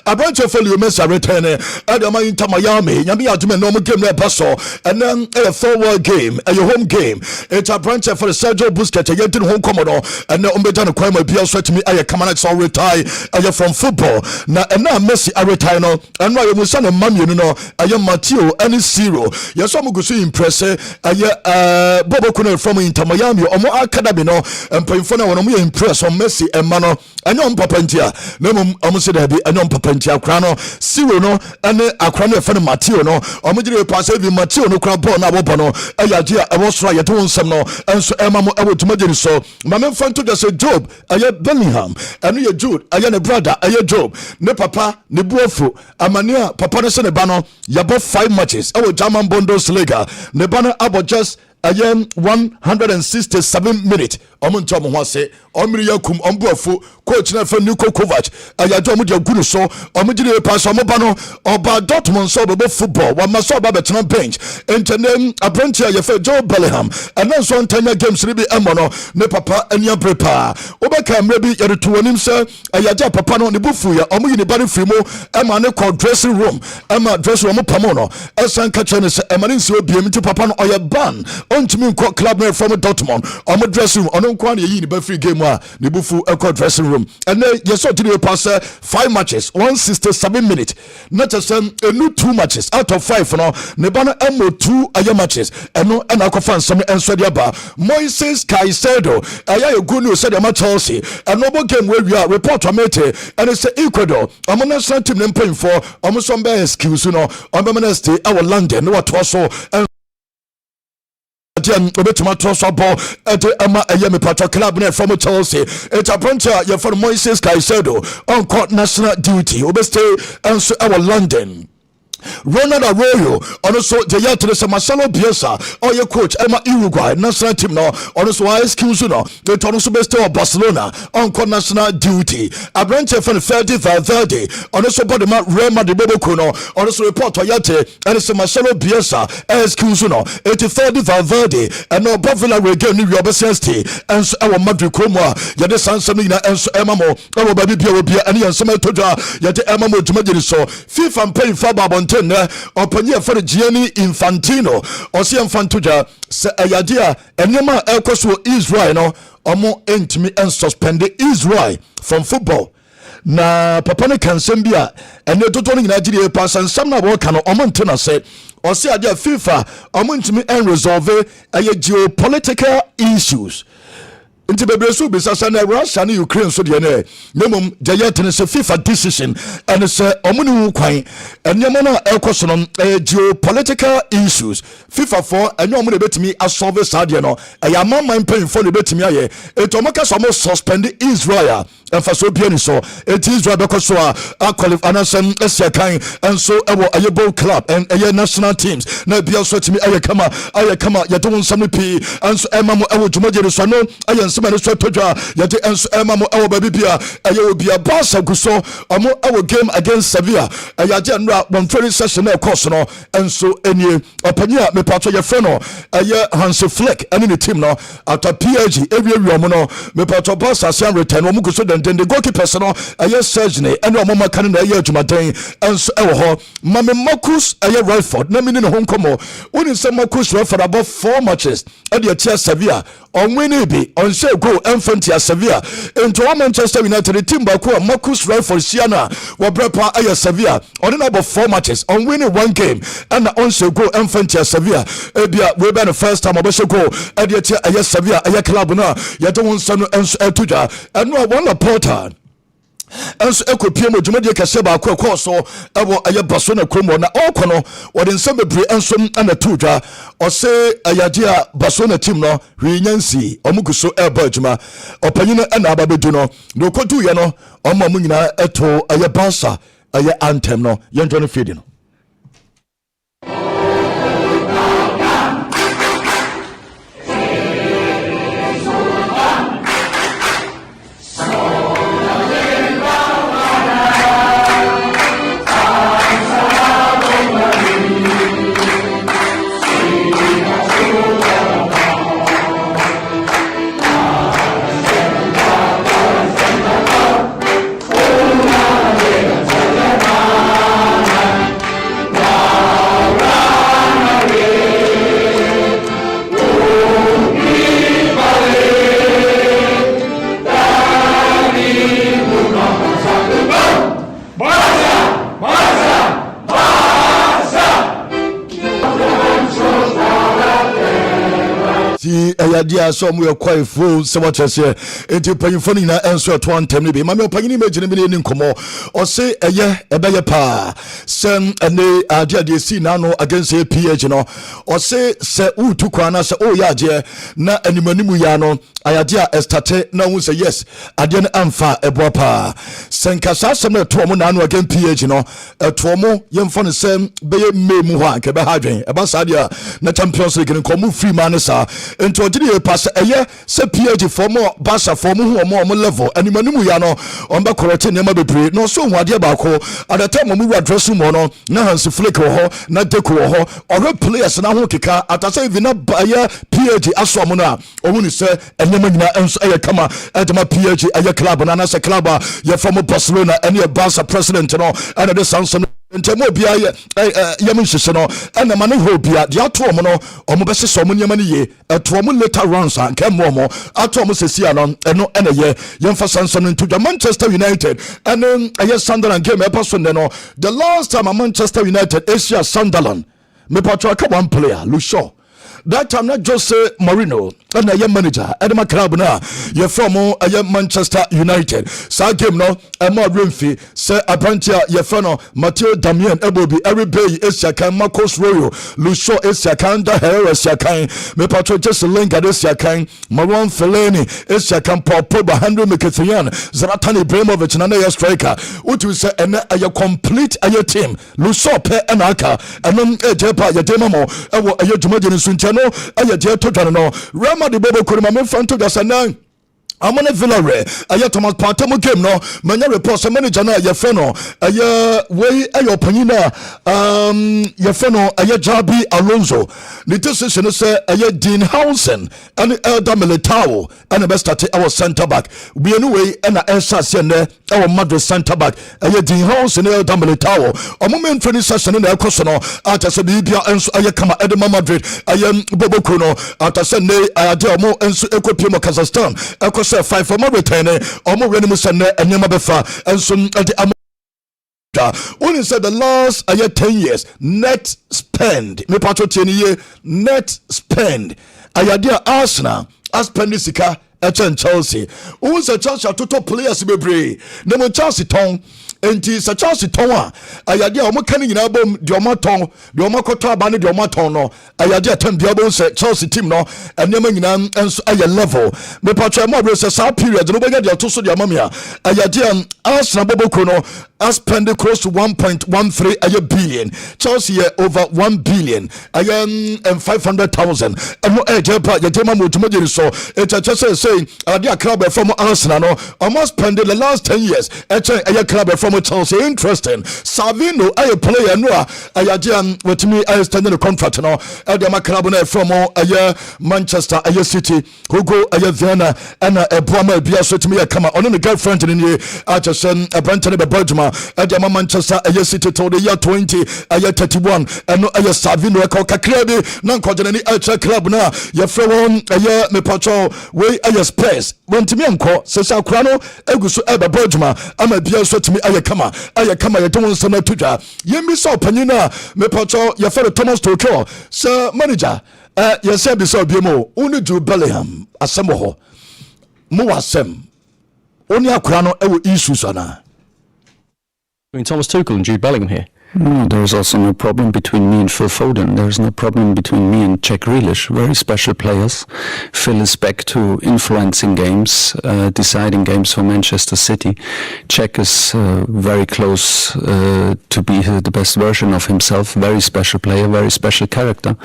a bunch of fellow Messi return Adama Inter Miami Yami Aduma normal game there paso and then a forward game a home game it's a branch for the Sergio Busquets a yetin home commodore and then Umbedan Kwame Biel said to me I come and so retire I from football now and now Messi I retire no and now you son of man you know I am Matteo and zero yes some go see impress I Bobo Kuno from Inter Miami or more academy no and playing for now when we impress on Messi and Mano I know Papantia no almost said ɛnom papanti akra no siwo no ene akra no efene Mateo no omudire pass bi Mateo no kra ball na bobo no ayaje a ewo soro yeto nsem no enso ema mo ewotumageni so ma me fanto de say Job aye Bellingham eno ye Jude aye ne brother aye Job ne papa ne buofo amania papa no se ne ba no yabo 5 matches ewo German Bundesliga ne ba no abo just ayem 167 minutes omunto mo hwase omiri yakum ombuafo coach na fa Niko Kovac ayajo omudi agunu so omudi pass omoba no oba Dortmund so be football wa maso ba betena bench entenem apprentice ya fa Joe Bellingham and then so ntanya games ribi emono ne papa ania prepare obeka mre bi yere to wonim se ayaja papa no ne bufu ya omuyi ne bari free mo ema ne call dressing room ema dressing room pamo no esan ka chene se ema ne nsi obiem ti papa no oya ban ontimi nko club no from Dortmund omo dressing room ono nko na yi ni ba free game a ne bufu ekọ dressing room and yes otiri pass 5 matches 167 minutes not just enu 2 matches out of 5 no ne ba no emo 2 aye matches eno na akọfa nsam enso de ba Moises Caicedo aya egu no said ma Chelsea eno bo game we wi report amete and say Ecuador omo national team ne mpem for omo so be excuse no omo minister our London no what so obetuma toso ball at ama ayemi patro club net from Chelsea it's a bunch of for Moises Caicedo on court national duty obeste and so our London Ronald Arroyo also the year to the Marcelo Bielsa or your coach Emma Uruguay national team now also excuse no the Toronto best of Barcelona on national duty a branch of 30 also body man Real Madrid Bobokuno also report Toyate and it's Marcelo Bielsa excuse no 83rd Valverde and no Bovilla again New York City and our Madrid Como yade San Samina and Emma Mo our baby Bia and Yansama Toja yade Emma Mo to so FIFA and paying for Babon opanye for Gianni Infantino osi Infantuja se ayadia enema ekoso Israel no omo entimi and suspend Israel from football na papa ne kansem bia ene toto ni Nigeria pass and some na wo kan omo ntena se osi adia FIFA omo ntimi and resolve geopolitical issues Inti bebresu bisasa na Russia and Ukraine so de na nemum de yetene se FIFA decision and se omuni kwan enyama na ekoso no geopolitical issues FIFA for enyo omuni betimi asolve sadie no eyama man pain for betimi aye etomaka so mo suspend Israel emfaso biani so it Israel because so a qualify anasem esia kan and so ewo ayebo club and aye national teams na bia so timi aye kama yedon nsam pi and so emamo ewo dwumagere so no aye semana so toja yete enso emamo ewo babibia aye obia Barca guso omo ewo game against Sevilla ayaje nra one training session na course no enso enie opanya me pato ye freno aye Hansi Flick and the team no after PSG every omo no me pato Barca sian return omo guso den the goalkeeper no aye Sergine and omo maka na aye adwumaden enso ewo ho mame Marcus aye Rashford na mini no honkomo woni se Marcus Rashford about 4 matches at the Tia Sevilla on winning be on say go Infantia Sevilla into Manchester United team back Marcus Rashford Siana wa brepa aye Sevilla on about 4 matches on winning 1 game and on say go Infantia Sevilla ebia we be the first time obese go at the Tia aye Sevilla aye club na ya don sanu enso etuja and no one porter enso ekopie mo dwumade kese ba akọ so ewo aye baso na kromo na okono wode nsem bebre enso na tudwa ose ayade a baso na team no hwinyansi omuguso eba adwuma opanyina na ababedu no no kodu ye no omamu nyina eto aye Barca aye anthem no yenjo no feed no ayadia so mu yakwa fu se watese enti panyimfo ni na enso to antem bi mame opanyini megine bi ni nkomo o se eye ebeye pa sem ene adia si na no against PH no o se utu kwana se o yaje na animanimu ya no ayadia estate na hu se yes ade na amfa ebo pa senkasa sem na to mo na no against PH no to mo yemfo ne sem beye memu ho anke be hadwen eba sadia na Champions League nkomo free man sa enti odiri pass eye se PH for more Barca for more level animanimu ya no on be correct nema bebre no so hu ade ba ko at the time mo address mo no na Hansi Flick ho na Deco ho or players na ho keka atase even na baye PH aso mo na ohuni se enema nyina enso eye kama edema PH eye club na na se club ye from Barcelona and your Barca president no and the Samson ntemo bia yam nhyehyɛ no ɛna ma ne ho bia de ato ɔmo no ɔmo bɛhye so ɔmo nyama ne ye ɛto ɔmo later rounds a nkɛ mo ɔmo ato ɔmo sɛsia no ɛno ɛna yɛ yɛmfa sansan no nto dwa Manchester United ɛne ɛyɛ Sunderland game ɛpa so no the last time a Manchester United Asia Sunderland me patro ka one player Lucio that time not Jose Mourinho and a manager Edema club na you from a Manchester United sa game no a more Renfi say aprantia ye fano Matteo Damian Ebobi every bay Asia kan Marcos Royo Lucio Asia kan da Herrera Asia kan me patro just Lingard Asia kan Marouane Fellaini Asia kan Paul Pogba Henry Mkhitaryan Zlatan Ibrahimovic na na striker utu say a complete a team Lucio pe enaka anon ejepa ye demamo ewo aye dwumaje nsuntia no aye je to dwane no Rema de Bobo Kurima me fanto da sanan amone Villarreal aye Thomas Partey mo game no manya report say manager na ye fe no aye we aye opanyina ye fe no aye Jabi Alonso the decision say aye Dean Housen and Elder Militao and be start our center back we anyway and Elsa Sene our Madrid center back aye Dean Housen and Elder Militao omo men training session na ekoso no ata se bibia enso aye kama Edema Madrid aye Bobo Kuno ata se ne ade omo enso ekopie mo Kazakhstan say 5 for more return omo ready mu sene enyema befa enso ade only said the last 10 years net spend me patro tieni net spend ayadia Arsenal spend sika echen Chelsea who say Chelsea total players bebre na mo Chelsea ton enti sa Chelsea ton a ayade a omo kan nyina bom de omo ton de omo koto aba ne de omo ton no ayade atam bia bom say Chelsea team no enema nyina enso aye level me patro mo bro say sa period no bega de to so de amamia ayade Arsenal boboko no spend close to 1.13 billion Chelsea over 1 billion and 500,000 and no ejepa yetema motumoje so echacha say a club from Arsenal no almost spend the last 10 years a club from Chelsea interesting Savino a player no ayajian wetimi I stand the contract no the club no from Manchester City who go Vienna and a Boama bia so to me come on the girlfriend in here Achasen a Brenton be Bergman Edema Manchester City to the year 31 and no Savino kakrebi nan kojeni a club na ye from me patrol we Spurs wantimi anko sesa krano eguso ebe Bergman ama bia so timi ayekama ye don nsana tudwa yemi so panyina me patrol ye fere Thomas Tuchel sir manager ye say bi so biemo uni Jude Bellingham asem ho mo wasem oni akra no ewo issues ana Thomas Tuchel and Jude Bellingham here. No, there is also no problem between me and Phil Foden. There is no problem between me and Jack Grealish. Very special players. Phil is back to influencing games, deciding games for Manchester City. Jack is very close to be the best version of himself. Very special player, very special character.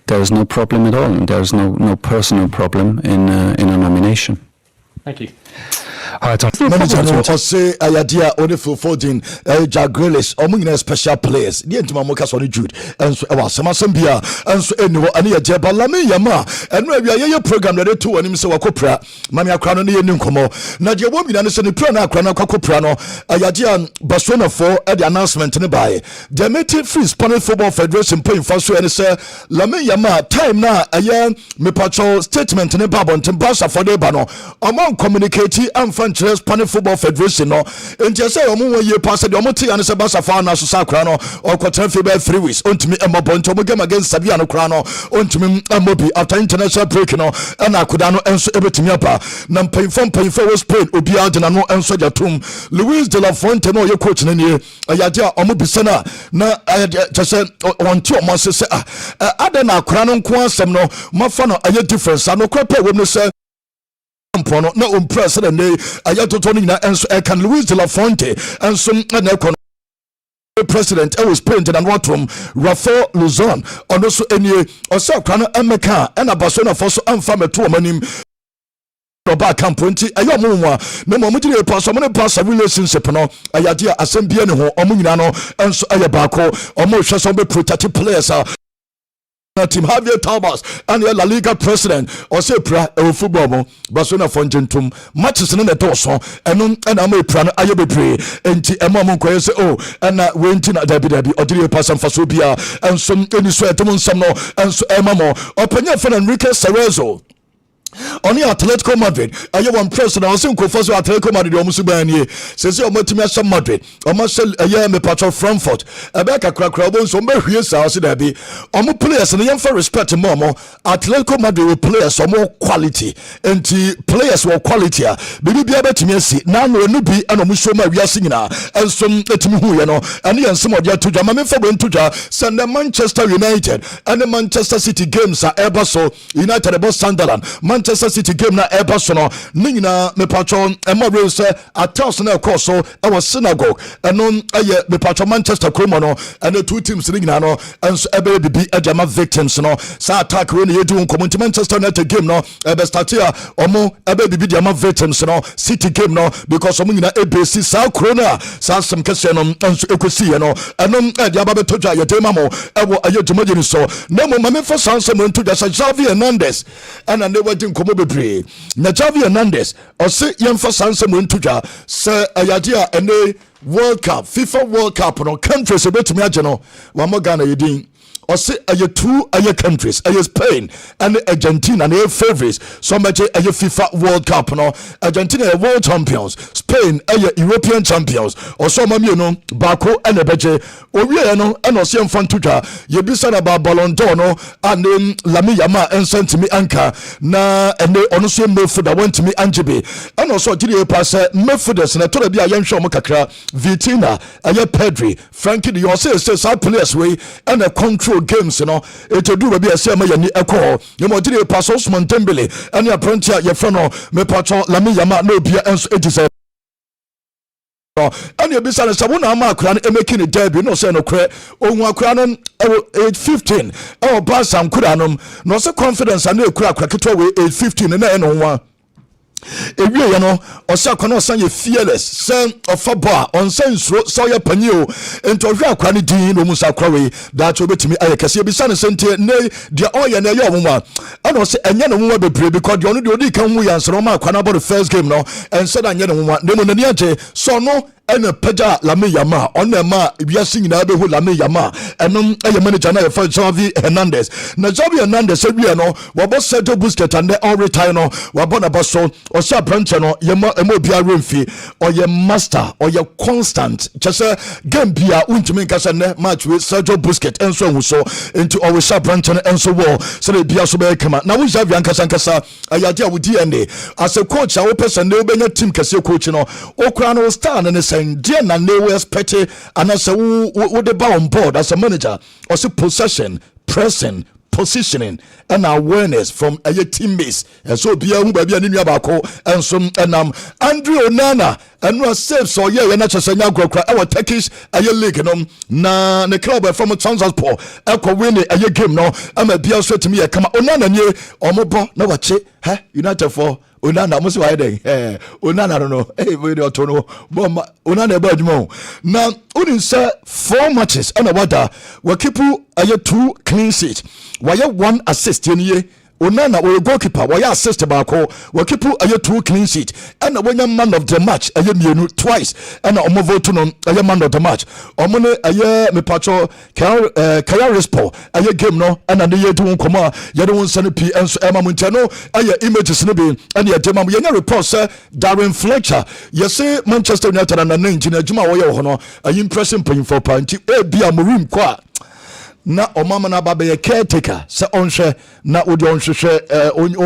There is no problem at all. And there is no personal problem in a nomination. Thank you. Manager no say ayadia only for Foden Jack Grealish omugina special players die ntima mo ka so ne Jude enso e wasemasem bia enso eniwo ane ye jeba lame yama eno awia ye program de to onim se wakopra mami akra no ne ye nkomo na je bomina ne se ne pra na akra na kwakopra no ayadia Barcelona for the announcement ne bae the Meeting Free Spanish Football Federation pay for so ene se lame yama time na aye me patrol statement ne babon Barca for the ba no among communicate and Spanish Football Federation no enti say omo ye pass de omo ti ane se Barca fa na so sakra no or quarter February 3 weeks ontimi emabo nto game against Sabia no kra no ontimi amobi after international break no na akoda no enso ebetimi apa na mpayfo was Spain obi agena no enso jatum Luis de la Fuente no ye coach ne nie ayade a omo bisana na just want to omo se adena akra no nko asem no mafa no aye difference ano kwa pe we no se Pono na umpress na ne ayatoto ni na enso can Luis de la Fuente enso na ekon president was painted and what from Rafael Lawson ono so enie osa kwa no emeka na Barcelona for so amfa meto omanim Roba Camponti ayo monwa na mo mudire pass mo ne pass relationship no ayade asem bia ne ho omo nyina no enso aye baako omo hwe so be protect players team Javier Thomas and the La Liga president or say pra football mo Barcelona fongentum matches in the torso and I'm a plan I be pray and Emma say oh and went in at Debbie or did you pass some Fasubia and some any sweat some no and so Emma mo open your friend Enrique Cerezo on the Atletico Madrid, I have one person. I was saying, "Confess Atletico Madrid." Omusubani says, "You must be some Madrid." I must say, "I am a part of Frankfurt." I back a crack crowd. So many years I said, "I be on players and I for respect to more. Atletico Madrid will players some more quality and the players were quality. Baby, be able to me see now. No, no be and Omusoma we are singing and some let me who you know and some of their two jam. I'm for going to send the Manchester United and the Manchester City games are ever so United about Sunderland. Manchester City game na eba so no nina me patron ema real say attacks na course so our synagogue enon aye me patron Manchester Chrome no and the two teams nina no enso ebe bibi ejama victims no sa attack we na yedu nkomo Manchester United game no ebe start here omo ebe bibi ejama victims no City game no because omo nina ABC sa corona sa some kese no enso ekosi no enon ede aba betoja yedema mo ewo aye jumaje ni so na mo mame for sanse mo ntoja sa Xavi Hernandez and they were komo bebre na Xavi Hernandez o se yemfa sanse mo ntuja se ayadia ene World Cup FIFA World Cup no countries betumi age no wa mo Ghana yedin or say aye two aye countries aye Spain and Argentina and aye favorites so much aye FIFA World Cup no Argentina aye world champions Spain aye European champions or so mami no bako and ebeje owie no and o se mfa ntuja ye bisa na ba Ballon d'Or no and Lamine Yamal and sentimi anka na ene ono so mefuda want me anjebe and also gidi pass mefudas na to da bia yenhwe mo kakra Vitina aye Pedri Frankie de you say some players we and a control games no it do be a say ma yani ekọ you mo gidi pass Ousmane Dembele and ya prantia ye front me patron Lamine Yamal no bia enso etise and you be saying sabuna ama akran emeki ni derby no say no kre ohun akran no age 15 e Barca nkura no no say confidence and ekura akraketwa we age 15 na e no one ewie ye no osa kono osan ye fearless sen of football on sensro so ye panio ento hwe akwa ne din no musa akwa we that obetimi aye kase bi sane sente ne dia oye na ye omwa and o se enye no mwa bebre because the onu de odi kan hu yansro ma akwa na about the first game no and said enye no mwa ne mo nani age so no ene peja Lamine Yamal ona ma biase nyina be hu Lamine Yamal enom eye manager na ye for Xavi Hernandez na Xavi Hernandez se wie no wo bo Sergio Busquets and all retire no wo bo na boso o sha branch no ye mo bia remfi o ye master o ye constant chese game bia untimi nkasa ne match with Sergio Busquets enso hu so into o sha branch no enso wo so le bia so be kama na wo Xavi nkasa ayade a wo DNA as a coach a wo person ne obenya team kase coach no o kra no star ne dear na they were expected and as a would the on board as a manager or say possession, pressing, positioning and awareness from a teammates and so be a baby and and some and Andrew Onana and was safe so yeah we're not just a our Turkish a league na the club from a transport echo win a game no I'm a be straight to me come Onana nye omobo na wache ha United for Onana musi wa eden Onana no we do to no bomba Onana ba djuma na unin say 4 matches and wada we keep a 2 clean sheet we 1 assist ye Onana we goalkeeper we assist ba ko we keep a 2 clean sheet and when man of the match a mienu twice and omo vote no a man of the match omo ne a me patro Carrasco a game no and the year do koma ye don send p enso ema muntano a images ne be and ye dem ye report say Darren Fletcher ye say Manchester United and 19 adwuma wo ye ho no a impression point for panti e bia morim kwa na omama na baba ye caretaker se onhwe na odi onhwehwe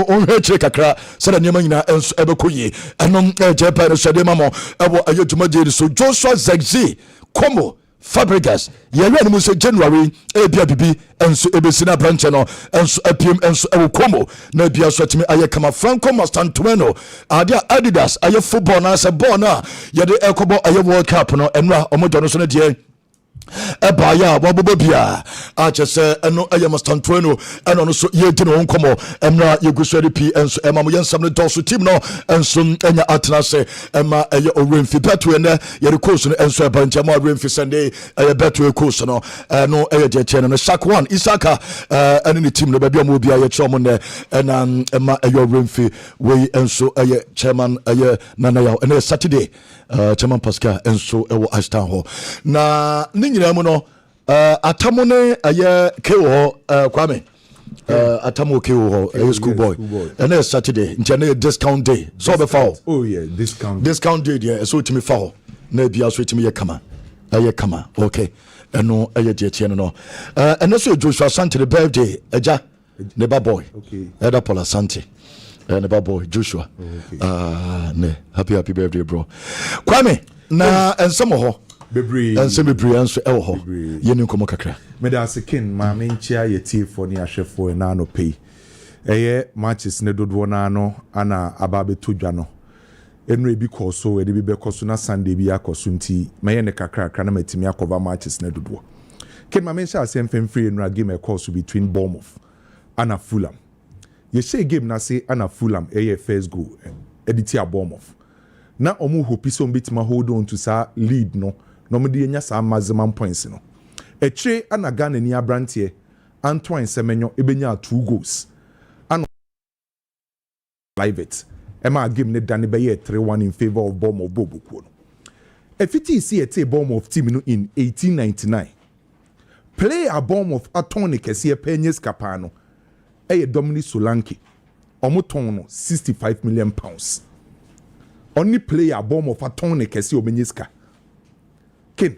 onhwe chire kakra se na nyema nyina enso ebekoyi enom jepa no sede mamo ebo ayetuma jeri so Joshua Zexi Como Fabregas ye wi no so January bia bibi enso ebesina branch no enso apiem enso ewo Como na bia so timi aye kama Franco Mastantueno adia Adidas aye football na se ball na ye de ekobo aye World Cup no enra omojo no so na die Ebaya wabobia achese eno ayamasantweno eno no so yedi no nkomo emra yegusori pi enso ema mo yensam no doso team no enso enya atenase ema eye orenfi beto ene ye course no enso ebanja ma orenfi sende eye beto course no no eye je chene no Shak One Isaka ene ni team no ba bia mo bia ye chomo ne ena ema eye orenfi we enso eye chairman eye nana ya ene Saturday chairman Pascal enso ewo Ashton ho na nyina mu no atamo ne aye kewo Kwame atamo kewo ho school boy and it's Saturday ntia discount day so be foul. Oh yeah, discount day there so timi foul na bia so timi ye kama okay eno aye je tie no and so Joshua Sante the birthday eja neighbor boy okay Eda Paula Sante neighbor boy Joshua ne happy birthday bro Kwame na ensemo ho bebre ense bebre enso ewo ho yeni nkomo kakra me da sekin ma me nchia ye tiefo ni ahwefo na no pay eye matches ne dodo na no ana ababe todwa no enu ebi koso edi bi be koso na Sunday bi akoso nti me ne kakra na matimi akova matches ne dodo ken ma me ncha asem femfree enu a game course between Bournemouth ana Fulham ye share game na say ana Fulham eye first goal editi a Bournemouth na omu hopi so mbitima hold on to sa lead no no me de nya sa maximum points no etre ana Ghana ni abrantie Antoine Semenyo ebenya 2 goals ano live it ema game ne dane be 3-1 in favor of Bournemouth Bobuku no efiti see ete Bournemouth team no in 1899 play a Bournemouth atone kese penyes kapano eye Dominic Solanke omoton no 65 million pounds only player Bournemouth atone kese omenyeska ken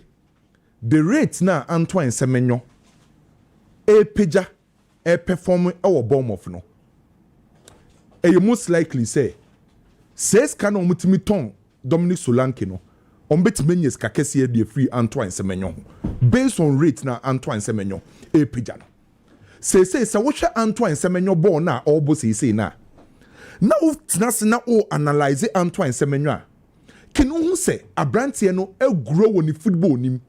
the rate na Antoine Semenyo peja perform our Bournemouth no you most likely say says can omutimi ton Dominic Solanke no ombetime nyeska kese de free Antoine Semenyo based on rate na Antoine Semenyo peja no say wo hwe Antoine Semenyo ball na obo say na now tinase na o analyze Antoine Semenyo a kenu hu se abrantie no grow woni football nim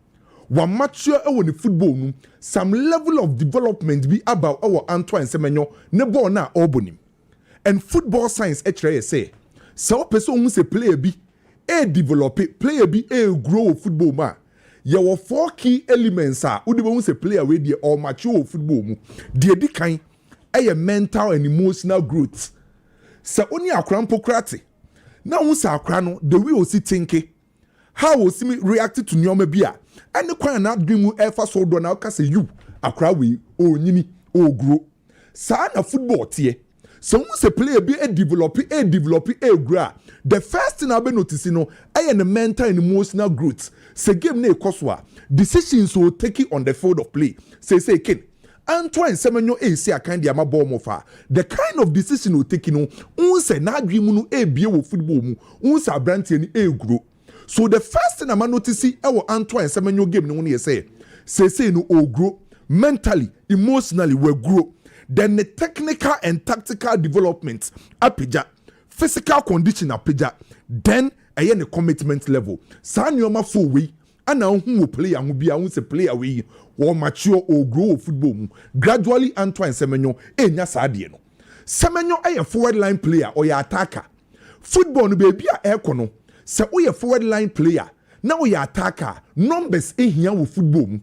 wa mature woni football no some level of development be about our Antoine Semenyo ne ball na obonim and football science actually say so person hu se player bi develop player bi grow football ma ye were 4 key elements a udi hu se player we dey or mature football mu dey di kan mental and emotional growth so oni akran pokrati na hu sa akra no the way o si tinke how o si react to nyoma bia any kwan na dream efa so do na ka say you akra we o nyini o grow sa na football tie so hu se player bi develop grow the first thing I be notice no the mental and emotional growth say game na ekoswa decisions will take it on the field of play say ken Antoine Semenyo say kind of Bournemouth the kind of decision we take no unse na dream no bie wo football mu unse abrantie ni grow so the first thing I notice Antoine Semenyo game no say no o grow mentally emotionally we grow then the technical and tactical development apija physical condition apija then the commitment level sa nyoma for we ana hu player hu bia hu se player we wo mature o grow football mu gradually Antoine Semenyo enya saade no Semenyo forward line player or ya attacker football no be bia ekono se wo forward line player na wo ya attacker numbers ehia wo football mu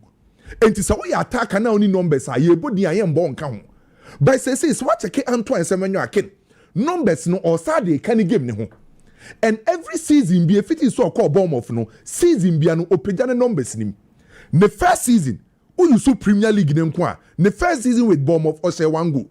enti se wo ya attacker na oni numbers a ye bodi a ye mbo nka ho by say what check Antoine Semenyo akin numbers no or saade kan game ne ho. And every season be a fitting so called Bournemouth no season be an opejane numbers nim. The first season you so Premier League nenkwa. The first season with Bournemouth or say 1 goal.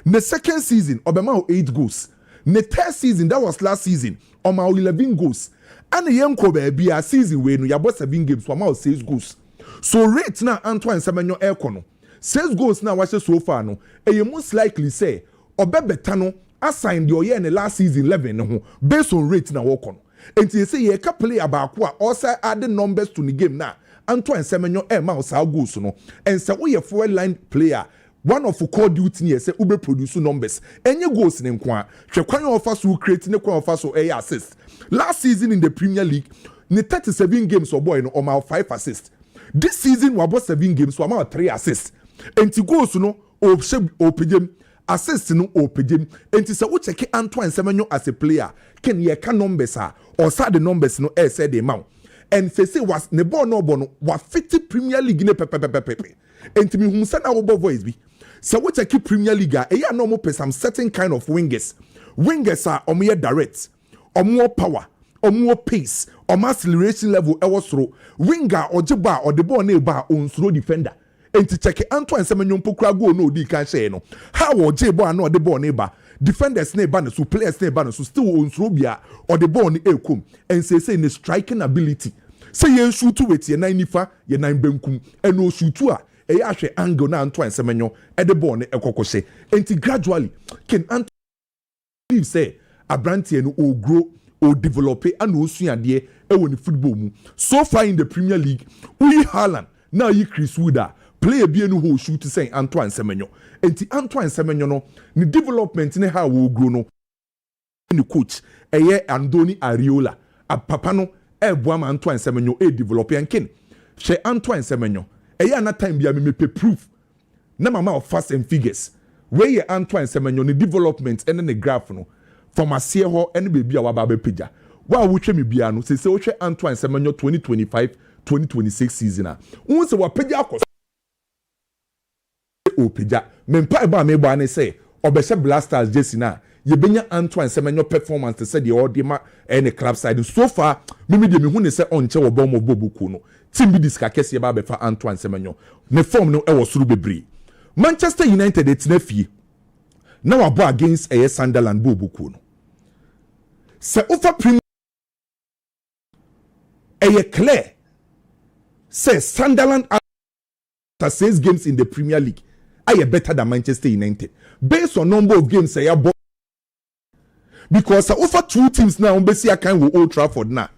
The second season obema 8 goals. The third season that was last season oma 11 goals. And the yenko be a season where no yabo 7 games for 6 goals. So rate na Antoine Semenyo ekono 6 goals na watch so far no. And you most likely say obebetano assigned your year in the last season 11 no based on rate na work on. And you say you can play about what also add the numbers to the game now. Antoine Semenyo mouse how goes no. And so we a forward line player. One of the core duty here say ube produce numbers. Any goals in kwa. Kwan of us who create ne kwan of us who assist. Last season in the Premier League, ne 37 games or boy no or 5 assists. This season we bought 7 games, so I'm 3 assists. And to go so no opejim assists no opejim. And to say we check Antoine Semenyo as a player, can ye can numbers or say the numbers no say the amount. And say was ne ball no bono was 50 Premier League ne pepe. And to me who send our voice be. So we check Premier League e ya no mo pe some certain kind of wingers. Wingers are omo direct, omo power, omo pace, omo acceleration level e was through. Winger or jiba or the ball ne ba on throw defender. And to check Antoine Semenyo mpokra go no di kan share no. How or jiba no the ball ne ba. Defenders ne ba no so players ne ba no so still on throw bia or the ball ne ekum. And say in the striking ability. Say ye shoot to it ye 9 nifa ye 9 benkum and no shoot to e ahwe angle na Antoine Semenyo e the ball ne ekokose. And gradually can Antoine believe say Abrantie no o grow o develop and o suade e woni football mu. So far in the Premier League, we Haaland now you Chris Wooder player bi no ho shoot say Antoine Semenyo. Enti Antoine Semenyo no ni development ne how o grow no ni coach eye Andoni Ariola a papa no e boama Antoine Semenyo e develop yankin. She Antoine Semenyo eye na time bia me pe proof na mama of fast and figures where ye Antoine Semenyo ni development and the graph no from asie ho ene baby a waba be pija wa wo hwe me bia no se wo hwe Antoine Semenyo 2025-2026 season a won se wa pija akos o pija mempa ba me ba ne say obehye Blasters jesi na ye benya Antoine Semenyo performance te say the ordima any club side so far me de me hu ne say onche wo bom bobuku no team bi diskakese ba be fa Antoine Semenyo ne form no e wo suru bebre Manchester United etina fie na wabo against Sunderland bobuku no se ofa Premier clear say Sunderland after 6 games in the Premier League are better than Manchester United based on number of games say because over 2 teams now on besi akan wo Old Trafford now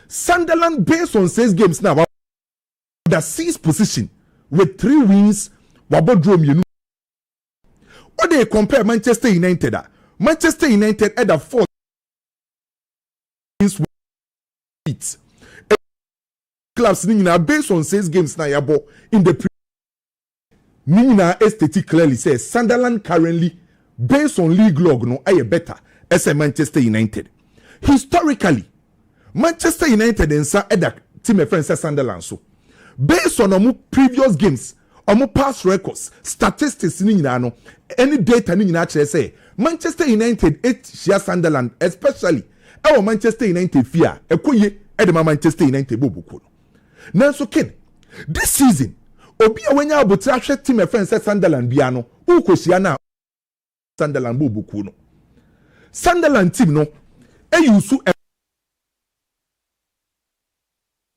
Sunderland based on 6 games now the 6th position with 3 wins wabo draw you know what they compare Manchester United Manchester United had a 4 wins clubs nina based on 6 games now yabo in the nina estate clearly says Sunderland currently based on league log no are better as a Manchester United. Historically, Manchester United and sa eda team friends Sunderland so based on our previous games, our past records, statistics ni nyina no, any data ni nyina kire say Manchester United share Sunderland especially our Manchester United fear ekoye edema Manchester United bobuku. Nanso kid this season obi a wenya abotra hwe team friends Sunderland bia no ukosia na Sunderland bobuku no. Sunderland team no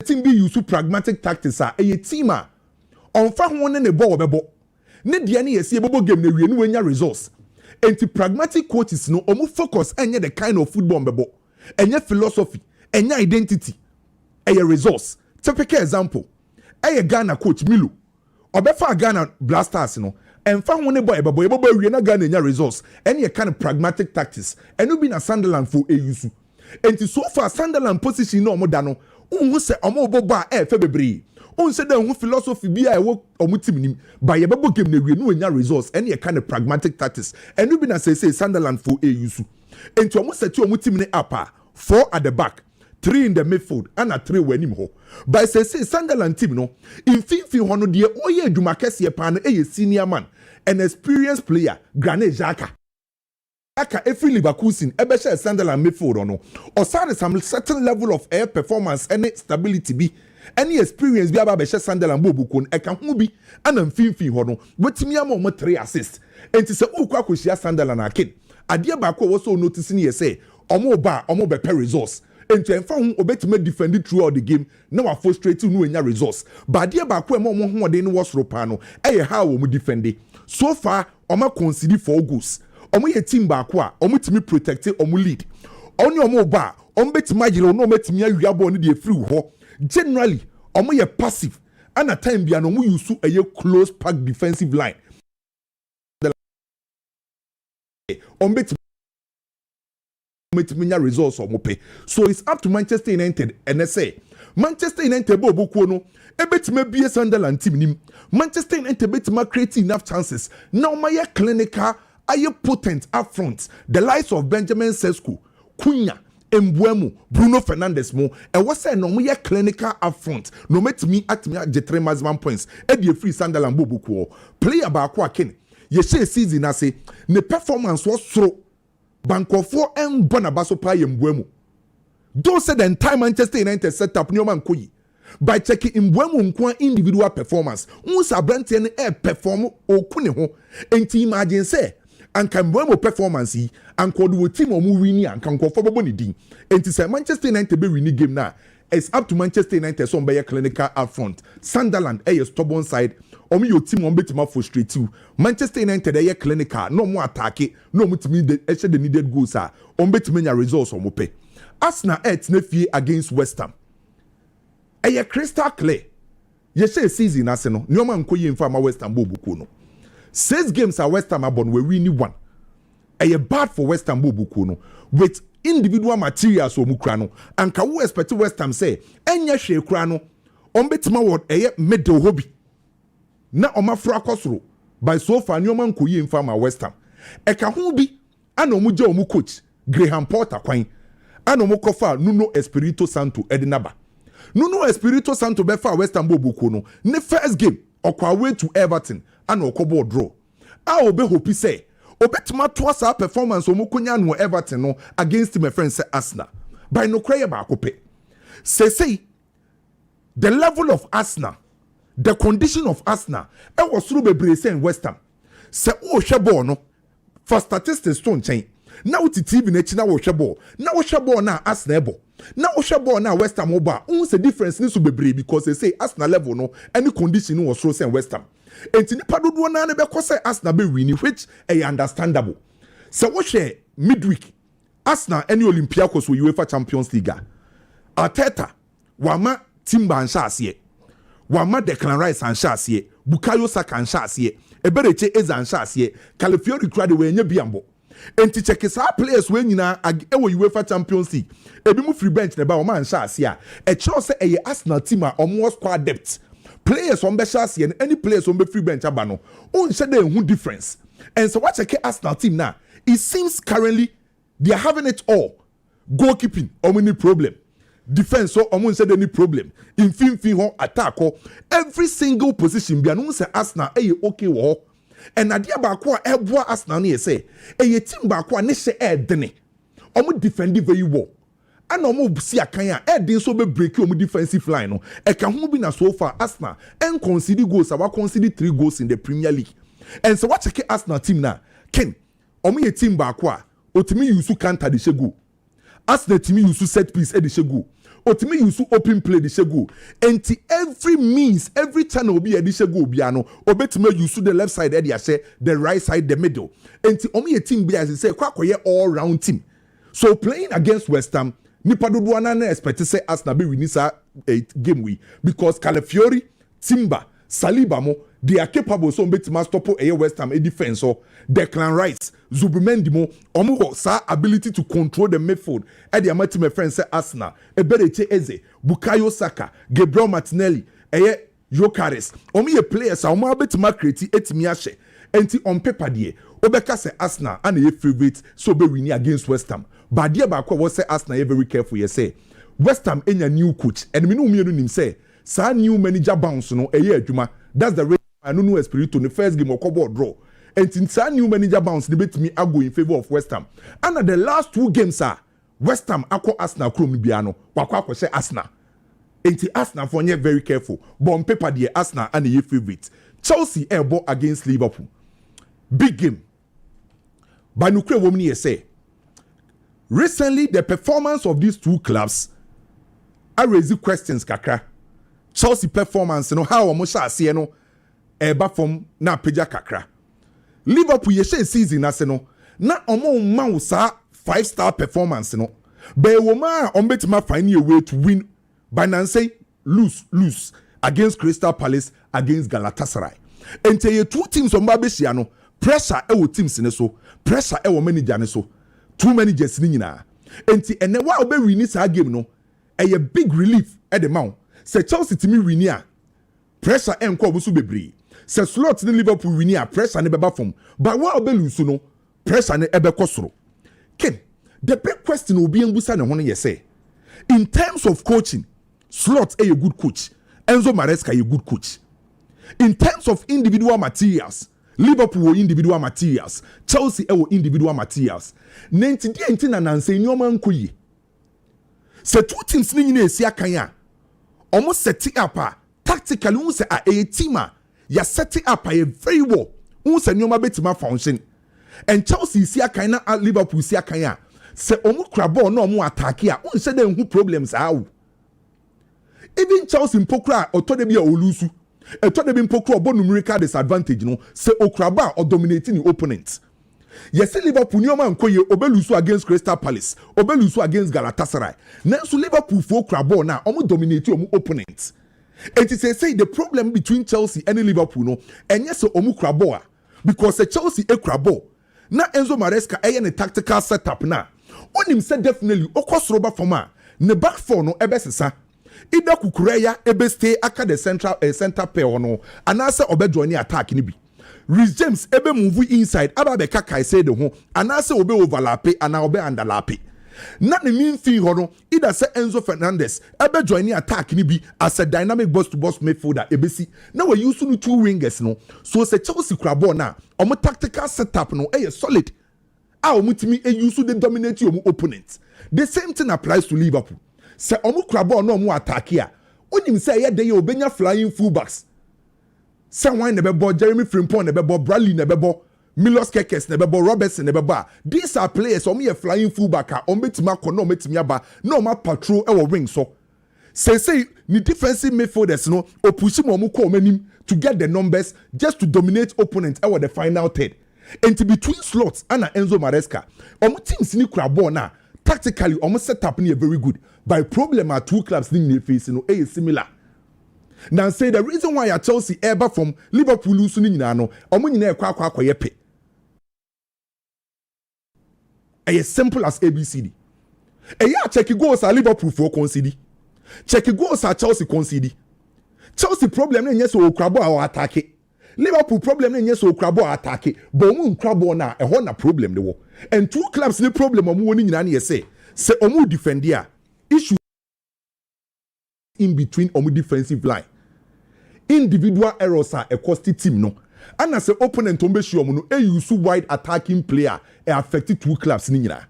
team be use pragmatic tactics a team on fa ho ne ball bebo ne de ne yesi ebobo game na wie no wenya results enti pragmatic coaches no omo focus enye the kind of football bebo enye philosophy enye identity enye results. Typical example enye Ghana coach Milu obefa Ghana Blasters no emfa ho ne boy ebobo wie na Ghana nya results enye kind of pragmatic tactics eno bi na Sunderland for use enti so far Sunderland position no omo da no unhu se omo bobo a efe bebre unhu se da unhu philosophy bi a ewo omo team nim ba ye bebo game na wie no nya results enye kind of pragmatic tactics eno bi na say Sunderland for use enti omo set omo team ne up 4 at the back 3 in the midfield and a 3 wenim ho by say Sunderland team no in fin ho no de oye adwuma kese pa no senior man an experienced player Granit Xhaka aka every Leverkusen ebe share Sunderland midfield no or some certain level of air performance and stability bi any experience bi aba be share Sunderland bobuko e ka ho bi ana fin ho no wetimi am mo 3 assists enti se ukwa koshia Sunderland akin ade ba ko wo so notice ni ye say omo be per results enti enfa ho obetima defend throughout the game na wa frustrate no enya results but ade ba ko mo ho de no was ropa no how wo defend so far omo concede 4 goals omo ye team ba ko a omo timi protect omo lead oni omo ba omo betima gire no ometimi awia ball no de free ho generally omo ye passive and at time bia no mo use a close pack defensive line omo betima results omo pay so it's up to Manchester United and they say Manchester United bo bokuo no ebetima bie Sunderland team nim. Manchester United betima create enough chances. Now my clinical aye potent up front. The likes of Benjamin Sesko, Cunha, Mbuemo, Bruno Fernandes mo. And what say no my clinical up front. No met me at me at the 3 maximum points. Eddie free Sunderland bo bokuo. Player ba kwa ken. Ye say season ase ne performance was throw. Bankofo en bonabaso pa Mbuemo. Don't say the entire Manchester United setup ni man koyi. By checking Mbuemo nkwa individual performance. Unsa brante ne perform okune ho. Enti imagine say anka Mbuemo performance yi anka do team omu wini anka nkofo bobo ni din. Enti say Manchester United be wini game na. It's up to Manchester United so be clinical up front. Sunderland stubborn side. Omi your team on betima frustrate you. Manchester United clinical no more attack no more to me the needed goals are on betima results on mope. Arsenal nefi against West Ham. Crystal clear. Say season Arsenal. No man ko yin fama West Ham bobuku no. 6 games at West Ham abon we win 1. Bad for West Ham bobuku no. With individual materials o mukra no. Anka wo expect West Ham say enya hwe kra no. On betima word middle hobby. Na omafra kosoro. By so far no man ko yin fama West Ham. Eka ho bi ana omugye omu coach Graham Potter kwan. Ano mo kofa Nuno Espirito Santo edinaba. Nuno Espirito Santo befa West Ham bobuku no. Ne first game okwa away to Everton ana okobo draw. A obe hopi say obetima to sa performance omukonya no Everton no against my friend say Arsenal. By no cry ba akope. Say the level of Arsenal, the condition of Arsenal, e was through bebre say in West Ham. Say o hwe ball no for statistics to nchen. Now it's TV na china wo hwe ball. Na wo hwe ball na Arsenal ball. Na wo hwe ball na West Ham oba. Unse difference ni so bebre because they say Arsenal level no any condition was through say West Ham. Enti nipa dodo na na be ko say Arsenal be win which is understandable. So wo hwe midweek Arsenal any Olympiacos wo UEFA Champions League. Arteta wama Timber ansha asiye. Wama Declan Rice ansha asiye. Bukayo Saka ansha asiye. Ebereche Eze ansha asiye. Calafiori krade we nye biambo. Enti check sa players we nyina ewo UEFA Champions League. Ebi mu free bench na ba wama ansha asiya. E cho se eye Arsenal team a omo squad depth. Players on be sha asiye any players on be free bench aba no. On se dey hu difference. And so what check Arsenal team now? It seems currently they are having it all. Goalkeeping, any problem. Defense, so said any problem. In fin attack, every single position. Be announced Arsenal, okay, wo. And Nadia Bakwa, Ebwa Arsenal, ni say, team Bakwa, ne se dene. Defend very well. And see a kanya, din so be break your defensive line. Can be na so far Arsenal and concede goals. I concede 3 goals in the Premier League. And so what check Arsenal team now? Ken, team Bakwa, otimi yusu counter the shegu. Arsenal team yusu set piece the shegu. Otimi yusu open play the shegu. And every means, every channel will be a shegu biano. Obetime yusu the left side the right side, the middle. And a team be as I say, quite all round team. So playing against West Ham, nipa do na expect to say Arsenal be winning game we because Calafiori, Timber, Saliba mo they are capable so betima stop West Ham defense or Declan Rice, Zubimendi mo omo sa ability to control the midfield. E dey amati my friend say Arsenal, Ebereche Eze, Bukayo Saka, Gabriel Martinelli, Yokares. Omo players omo betima create etimi ahye. Enti on paper there, Obeka say Arsenal and a favorite so be winning against West Ham. But dear back was say Arsenal very careful. You say West Ham any new coach and me no nim say sa new manager bounce no adwuma. That's the reason I no Espirito in the first game of cupboard draw. And since sa new manager bounce debate me I go in favor of West Ham. And the last 2 games are West Ham akọ Arsenal krom biano. Wakwa say Arsenal. Enti Arsenal for very careful. But on paper the Arsenal and the favorite. Chelsea ball against Liverpool. Big game. But Nukre woman say recently the performance of these 2 clubs I raise questions kakra. Chelsea performance how omo sha no eba from na peja kakra. Liverpool ye season ase no na omo ma sa 5-star performance no. But woma on betima find a way to win by nan say lose against Crystal Palace against Galatasaray. And tell you 2 teams on Babeshia no pressure e wo teams ne so pressure e wo manager ne so 2 managers ni nyina enti ene wa obe win sa game no a big relief at the mount. Say Chelsea to me winia. Pressure and ko busu bebree. Say slot ni Liverpool winia pressure ne beba from. But what obe lusu no pressure ne ebe kosoro. Ken, the big question obi embusa ne hono ye say. In terms of coaching, Slot a good coach. Enzo Maresca a good coach. In terms of individual materials, Liverpool were individual materials. Chelsea were individual materials. 90 na nanse nyoma nkoyi. Se two teams ni nyina esi akanya. Omo set up tactically un se a team ya set up a very well. Un se nyoma betima function. And Chelsea esi akanya na Liverpool esi akanya. Se omo krabo na omo attack ya. Un se dem who problems how. Even Chelsea mpokra otodebi a olusu. Otodebi mpokra obo numerical disadvantage no. Se okraba or dominating the opponent. Yes, Liverpool nyoma nkoye obelusu against Crystal Palace, obelusu against Galatasaray. Nanso Liverpool for krabo na omo dominate omo opponent. It is say the problem between Chelsea and Liverpool no enye se omo krabo a because the Chelsea e krabo na Enzo Maresca eye ne tactical setup na. Onim say definitely okosroba forma ne back four no ebesesa. Ida kukureya ebe stay aka the center pair no anase obejoin attack ni bi. Rhys James ebe move inside aba be kaka say the ho anase obe overlap ana obe underlap. Na ne mean fee ho no either say Enzo Fernandez ebe join attack ni bi as a dynamic boss to boss midfielder ebesi. Na we use no two wingers no. So say Chelsea krabo na omo tactical setup no solid. A omo timi use the dominate omo opponents. The same thing applies to Liverpool. Say omo krabo no omo attack here. Onim say ye dey obenya flying fullbacks. Someone nebebo Jeremy Frimpong nebebo Bradley nebebo Milos Kekes nebebo Robertson nebebo. These are players omo ye flying fullback a omo betima kono omo aba no ma patrol e wo wing so. Say ni defensive midfielders no o push mo ko omanim to get the numbers just to dominate opponents e the final third. And to between slots and Enzo Maresca omo teams ni kura ball na tactically omo setup ni very good. By problem are two clubs ni face no similar. Now say the reason why Chelsea ever from Liverpool lose ni nyina no omo nyina ekwa akoyepe. As simple as ABCD. Check goals are Liverpool for concede. Check goals are Chelsea concede. Chelsea problem na nyese okrabo a attack. Liverpool problem na nyese okrabo a attack. But omo nkrabo na ho na problem de wo. And two clubs ni problem omo woni nyina na say omo defend here. Issue in between omo defensive line. Individual errors are a costly team no. And as an opponent ombe shi omo no use wide attacking player affected two clubs ni nyina.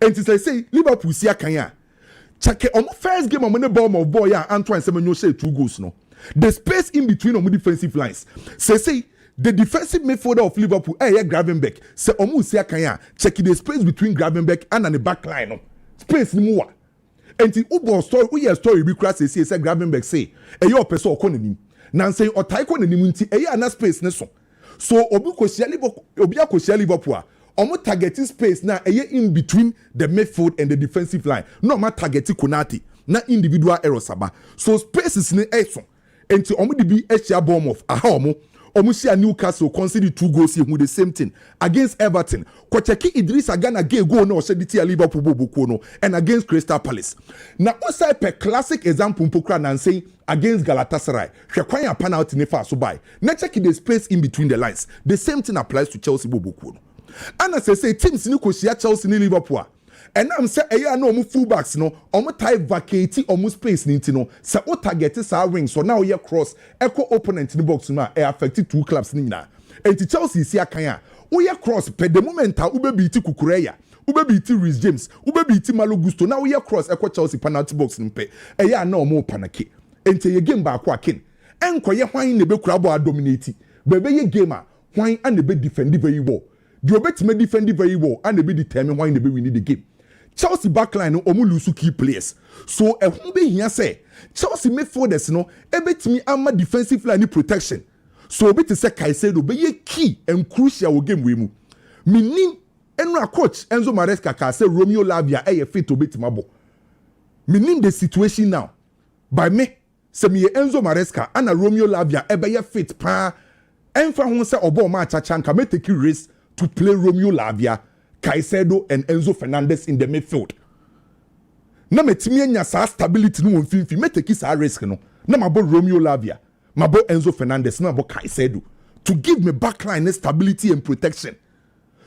And it say Liverpool si akanya. Check omo first game omo ne ball of boy ya Antoine Semenyo say 2 goals no. The space in between omo defensive lines. Say the defensive midfielder of Liverpool Gravenberch say omo si akanya. Check the space between Gravenberch and the back line no. Space ni mo. And the Uber story, we have story be crass say Gravenberch say your person okonanim. Nancy or taiko na nimunti na space ne so. So obi akosia Liverpool omo targeting space na in between the midfield and the defensive line. No ma targeting Konate na individual errors aba. So spaces ne so. Enti omo di bi ehia bomb of aha omo share Newcastle conceded 2 goals here with the same thing against Everton. Kocheki Idrissa Gana gave goal no shediti Liverpool bobo no and against Crystal Palace. Now outside per classic example mpokra nan say against Galatasaray. Hwekwan ya penalty ne fa so by. Na check the space in between the lines. The same thing applies to Chelsea bobo no. And as I say teams ni kosia Chelsea ni Liverpool. And I'm say no omo fullbacks no omo tie vacate omo space ni no say o target sa wing so now you cross echo opponent in the box na affected two clubs ni na enti Chelsea si akanya o ye cross per the moment a ube beat Kukureya ube beat Rhys James ube beat Malo Gusto now you cross echo Chelsea penalty box ni pe na omo panake enti ye game ba kwa kin enko ye hwan ne be kura ball dominate bebe ye game a hwan and be defend very well the obetime defend very well and be determine why ne be win the game. Chelsea backline no omu lose key players. So ehun be hia say Chelsea midfielders no ebetimi ama defensive line protection. So obi te say Caicedo be ye key and crucial game we mu. Minim enra coach Enzo Maresca ka say Romeo Lavia fit obetima bo. Minim the situation now. By me say me Enzo Maresca and Romeo Lavia ye fit pa enfa ho say obo ma chachanka me take risk to play Romeo Lavia, Caicedo and Enzo Fernandez in the midfield. na metimi anya sa stability no won finfi meteki sa risk no na mabo Romeo Lavia mabo Enzo Fernandez na mabo Caicedo to give me backline stability and protection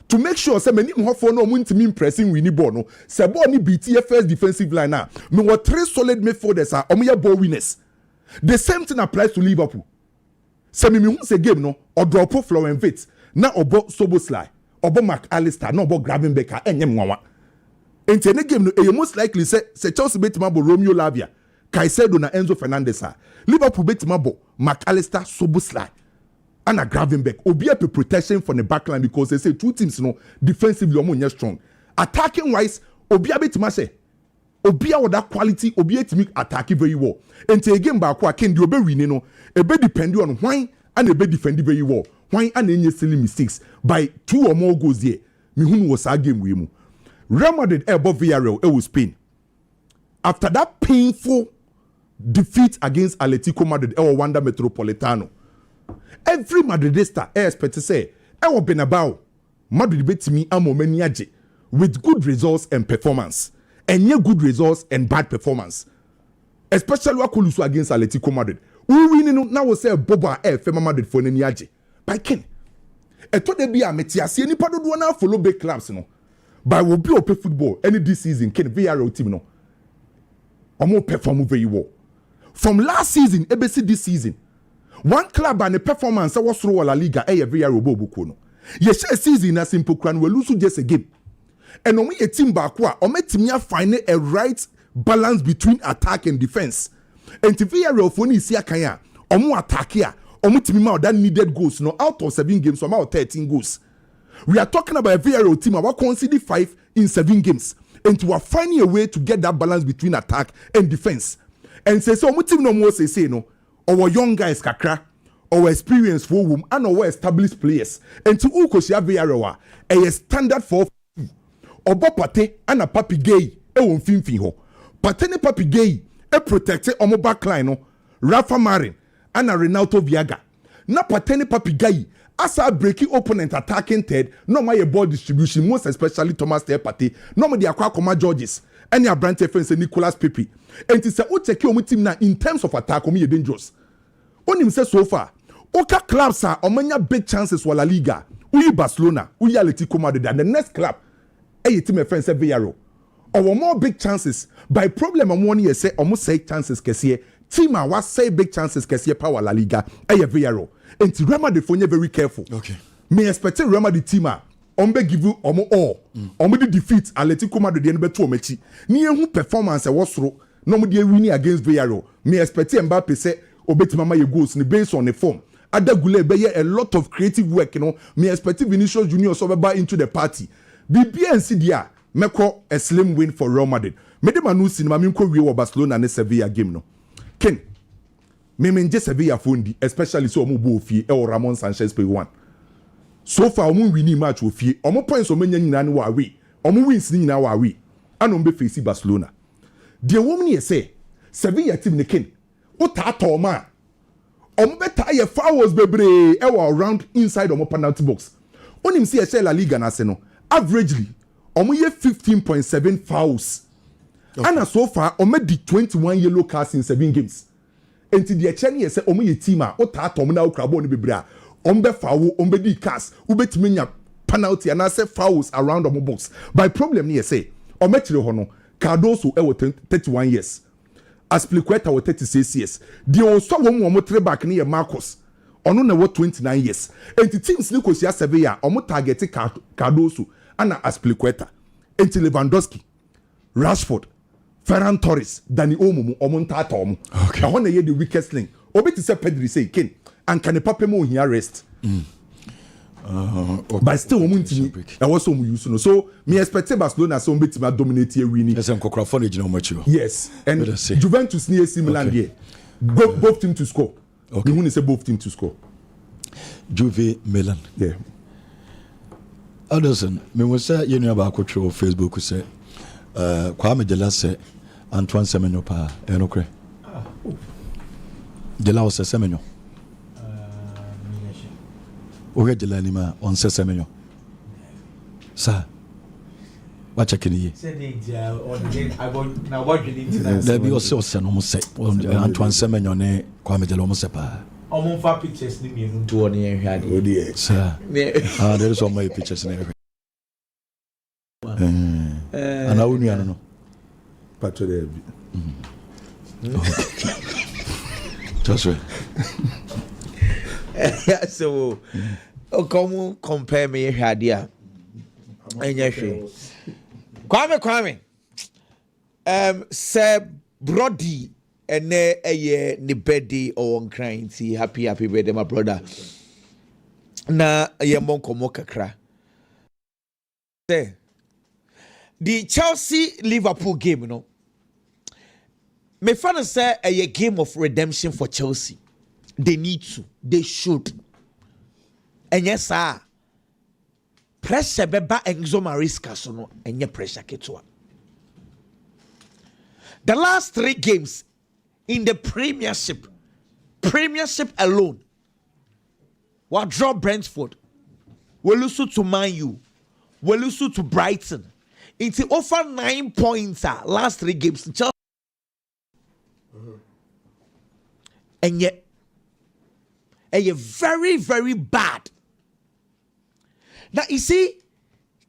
to make sure say many hofo no mo ntimi impressing winning ball no say ball ni BT first defensive line na me were 3 solid midfielders are omoya ball winners. The same thing applies to Liverpool. Say me hu say game no or drop Florian Wirtz na obo Szoboszlai obo McAllister na obo Gravenberch enyem nwanwa. Enti ene game no e most likely say Chelsea betima bo Romeo Lavia, Caicedo na Enzo Fernandez a. Liverpool betima bo McAllister, Szoboszlai and a Gravenberch. Obi a protection for the backline because they say two teams no defensively omo strong. Attacking wise, obi a betima say obi a with that quality, obi a to attack very well. Enti again ba kwa ken di obe win no, e be depend on why and e be defend very well. Why and any silly mistakes by 2 or more goals there. Me who was a game we mu. Real Madrid above Villarreal was Spain. After that painful defeat against Atletico Madrid Wanda Metropolitano, every Madridista expect to say Bernabeu Madrid beat me amomeniaje with good results and performance, and yeah, good results and bad performance, especially wakulusu against Atletico Madrid. We win now will say Boba Fema Madrid for Niaje. By Ken, I thought they be a metiasi. Any part of one follow big clubs, no. But will be open football any this season. Ken VRL team no. Omo perform very well. From last season, ABC this season, one club and a performance that was through La Liga. VRL bobo kono. Yes, season as simple crown we lose just a game. And only a team bakwa. Ome teamia find a right balance between attack and defense. And to VRL for ni siya kaya. Omo attack here. That needed goals no out of 7 games so about 13 goals. We are talking about a VRL team about conceded 5 in 7 games and we are finding a way to get that balance between attack and defense. And say so team no more say no our young guys kakra our experienced for whom and our established players and to ukosia VRL a standard for obo pate and a papi gay e won finfin ho pate ne papi gay e protect omo backline no Rafa Marin and a Renato Viaga. Na pateni papigai asa breaking opponent attacking third. No my ball distribution, most especially Thomas Tepati. No my akwa Koma Georges. Any a brand defense Nicolas Pepe. And it's a uteki team na in terms of attack omi dangerous. Onim say so far. Oka clubs are omanya big chances for La Liga. Uyi Barcelona, uyi Atletico Madrid, and the next club. Hey team friends Villarreal. Our more big chances. By problem I'm one year say almost say chances kesiye. Team was say big chances kasi power La Liga Villarreal and Real Madrid very careful. Okay. Me expect Real Madrid team ombe give you omo all. Omo the defeat Atletico Madrid the be to omechi. Ni ehu performance was through no mo dey winning against Villarreal. Me expect Mbappe say obetima ma ye goals ni based on the form. Adagule be a lot of creative work, you know. Me expect Vinicius Junior so be into the party. BBNC dia meko a slim win for Real Madrid. Me dem anu cinema me ko wie Barcelona and Sevilla game no. Ken, me just Sevilla fundi, especially so omo bo fie or Ramon Sanchez play 1. So far omo winning match wo fie, omo points omo nya nyina ne wa we, omo wins ni nyina wa we. Ano mbe face Barcelona. The woman here say, Sevilla team ne Ken, o ta to ma. Omo beta ye fouls bebre e wa around inside omo penalty box. Onim see e La Liga na se no, averagely omo ye 15.7 fouls. Okay. And so far, Ome di 21 yellow cards in 7 games. Until the Chinese say Ome ye team o ta to na ukrabo ni bibra. Ombe foul, ombe di cards, ube timenya penalty and I say fouls around omo box. By problem ni say Ome chire hono Cardoso e wo 31 years. Aspilicueta wo 36 years. The also omo 3 back ni Marcos. Ono na wo 29 years. Until teams ni kosia Sevilla omo target Cardoso and Aspilicueta. Until Lewandowski, Rashford, Ferran Torres, Dani Olmo, Omonta Tom. Okay. I want to hear the weakest link. Obi to say Pedri say Ken, and can a papa mo here rest? Okay. But still, I was so used to. So, me expect Barcelona so bit to dominate here winning. Yes, and Juventus near similar here. Both teams to score. Okay. You want to say both teams to score. Juve Milan. Yeah. Anderson, me was say you know about control Facebook say Kwame Dela say Antoine Semenyo pa enokre. Dela was Semenyo. Oge Dela ni ma on Semenyo. Sa. What check ye? There be also some almost say Antoine Semenone, Kwame almost sepa. Almost pictures ni me to one here. Oh dear, sir. There is all my pictures in every. And I only know. But today. Just right. So, come compare me here, dear. And yes, Kwame. Sir Brody and a year ni birthday or on crying. See, happy birthday, my brother. Na ye monko mokakra. The Chelsea Liverpool game, you know. Me fan say a game of redemption for Chelsea. They need to. They should. And yes, sir. Pressure beba Enzo Maresca so no enye pressure ketua. The last 3 games in the Premiership alone, we draw Brentford, we lose to Man U, we lose to Brighton. It's over 9 points last 3 games. And yet, very, very bad. Now you see,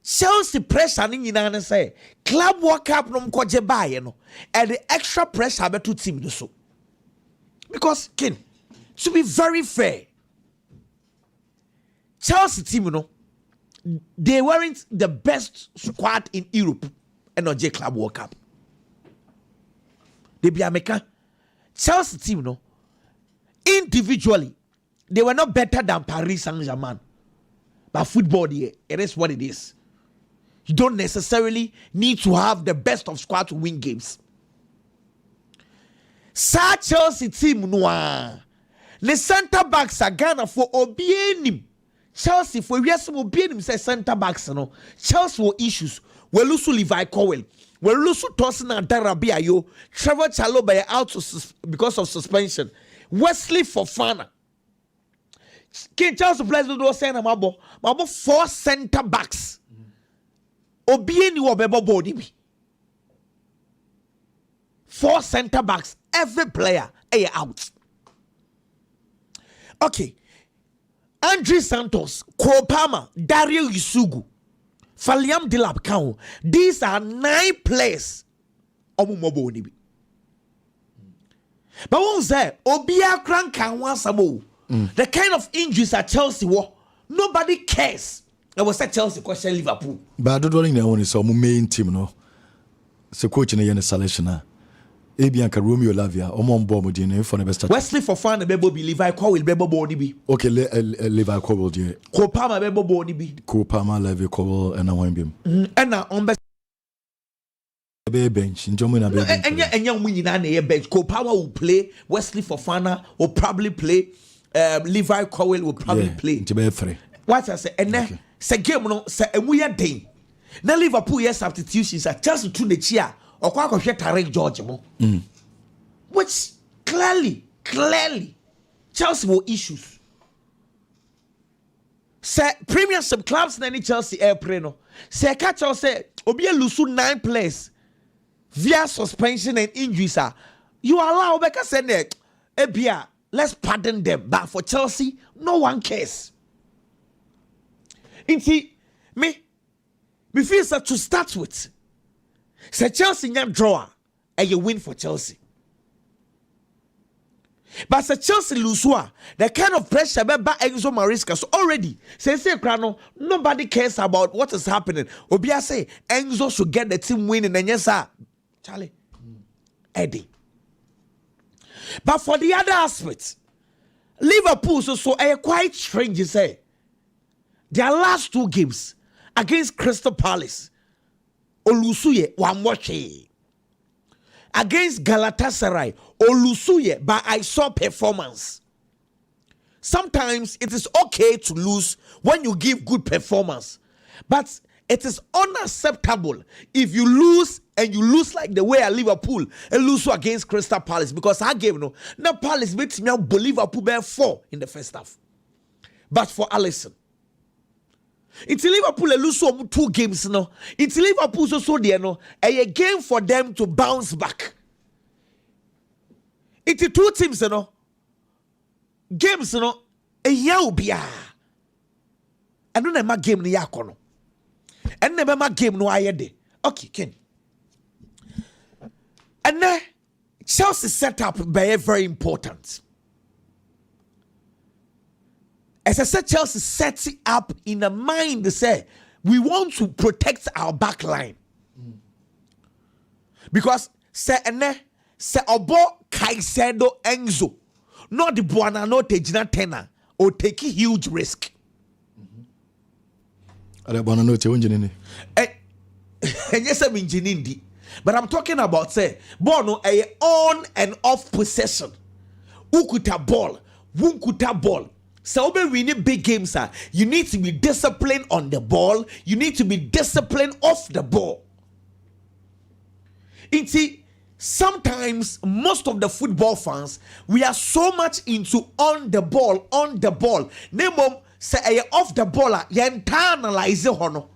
Chelsea pressure ni nyina say Club World Cup no mkoje bae no, and the extra pressure be to team no so. Because kin, to be very fair, Chelsea team no, they weren't the best squad in Europe and not J Club World Cup. They be America. Chelsea team no, individually, they were not better than Paris Saint-Germain. But football, it is what it is. You don't necessarily need to have the best of squad to win games. Sa Chelsea team noa. The center backs are Ghana for obienim. Chelsea for yes obienim say center backs no. Chelsea will issues. We lose Levi Cowell. We lose Tosin and Darabiayo. Trevor Chalobah out because of suspension. Wesley Fofana. King Charles plays do say na mabo 4 center backs. Obieni wo bebo body bi. 4 center backs, every player out. Okay. Andre Santos, Cole Palmer, Dario Isugu, Faliam Dilap Kao. These are 9 players. Omumobo ni bi. But one say Obia Kran kan wasabo. The kind of injuries at Chelsea were, nobody cares. There was a Chelsea question Liverpool. But I don't know when it's our main team, no. So coach in the selection. Eben can Romeo Lavia, Omon Bomodine for the best. Wesley Fofana bebo be Levi Cowell bebo body be. Okay, Levi Cowell dear. Kopama bebo body be. Kopama Levi Cowell and I want him. And now on best bench. And young winning and bench. Kopama will play. Wesley Fofana will probably play. Levi Cowell will probably play. What I say, and then say game no say we are day. Now Liverpool yes substitutions are just to the chair or quite a Tarek George mo. Which clearly Chelsea will issues. Say Premiership clubs na any Chelsea airplane no. Say catch or say obi lose 9 players via suspension and injuries are you allow Becca say ebia. Let's pardon them, but for Chelsea, no one cares. Inti, me feel that to start with, say Chelsea nyam drawer, and you win for Chelsea. But say Chelsea lose the kind of pressure by Enzo Maresca. So already, say Krano, nobody cares about what is happening. Obia say Enzo should get the team winning, and yes, sir, Charlie, Eddie. But for the other aspects, Liverpool so quite strange, you say. Their last 2 games against Crystal Palace, Olusuye Wamwache. Against Galatasaray, Olusuye, but I saw performance. Sometimes it is okay to lose when you give good performance, but it is unacceptable if you lose and you lose like the way at Liverpool and lose against Crystal Palace, because I gave no Palace makes me out Liverpool by 4 in the first half. But for Alisson, Until Liverpool lose 2 games no. Until Liverpool so there no. A game for them to bounce back. It's 2 teams no. Games no. A year bia. And no na game ni yakono. And never game no ayede. Okay, Ken. And then Chelsea setup very important. As I said, Chelsea sets it up in a mind to say we want to protect our back line. Because say obo Caicedo Enzo, not the Buana, not Tejina Tena, or take a huge risk. Yes, I'm engineering. But I'm talking about say Bono a on and off possession. Ukuta ball, wunkuta ball. So when we need big games, you need to be disciplined on the ball. You need to be disciplined off the ball. Sometimes most of the football fans, we are so much into on the ball. Nemo say off the ball, you internalize hono.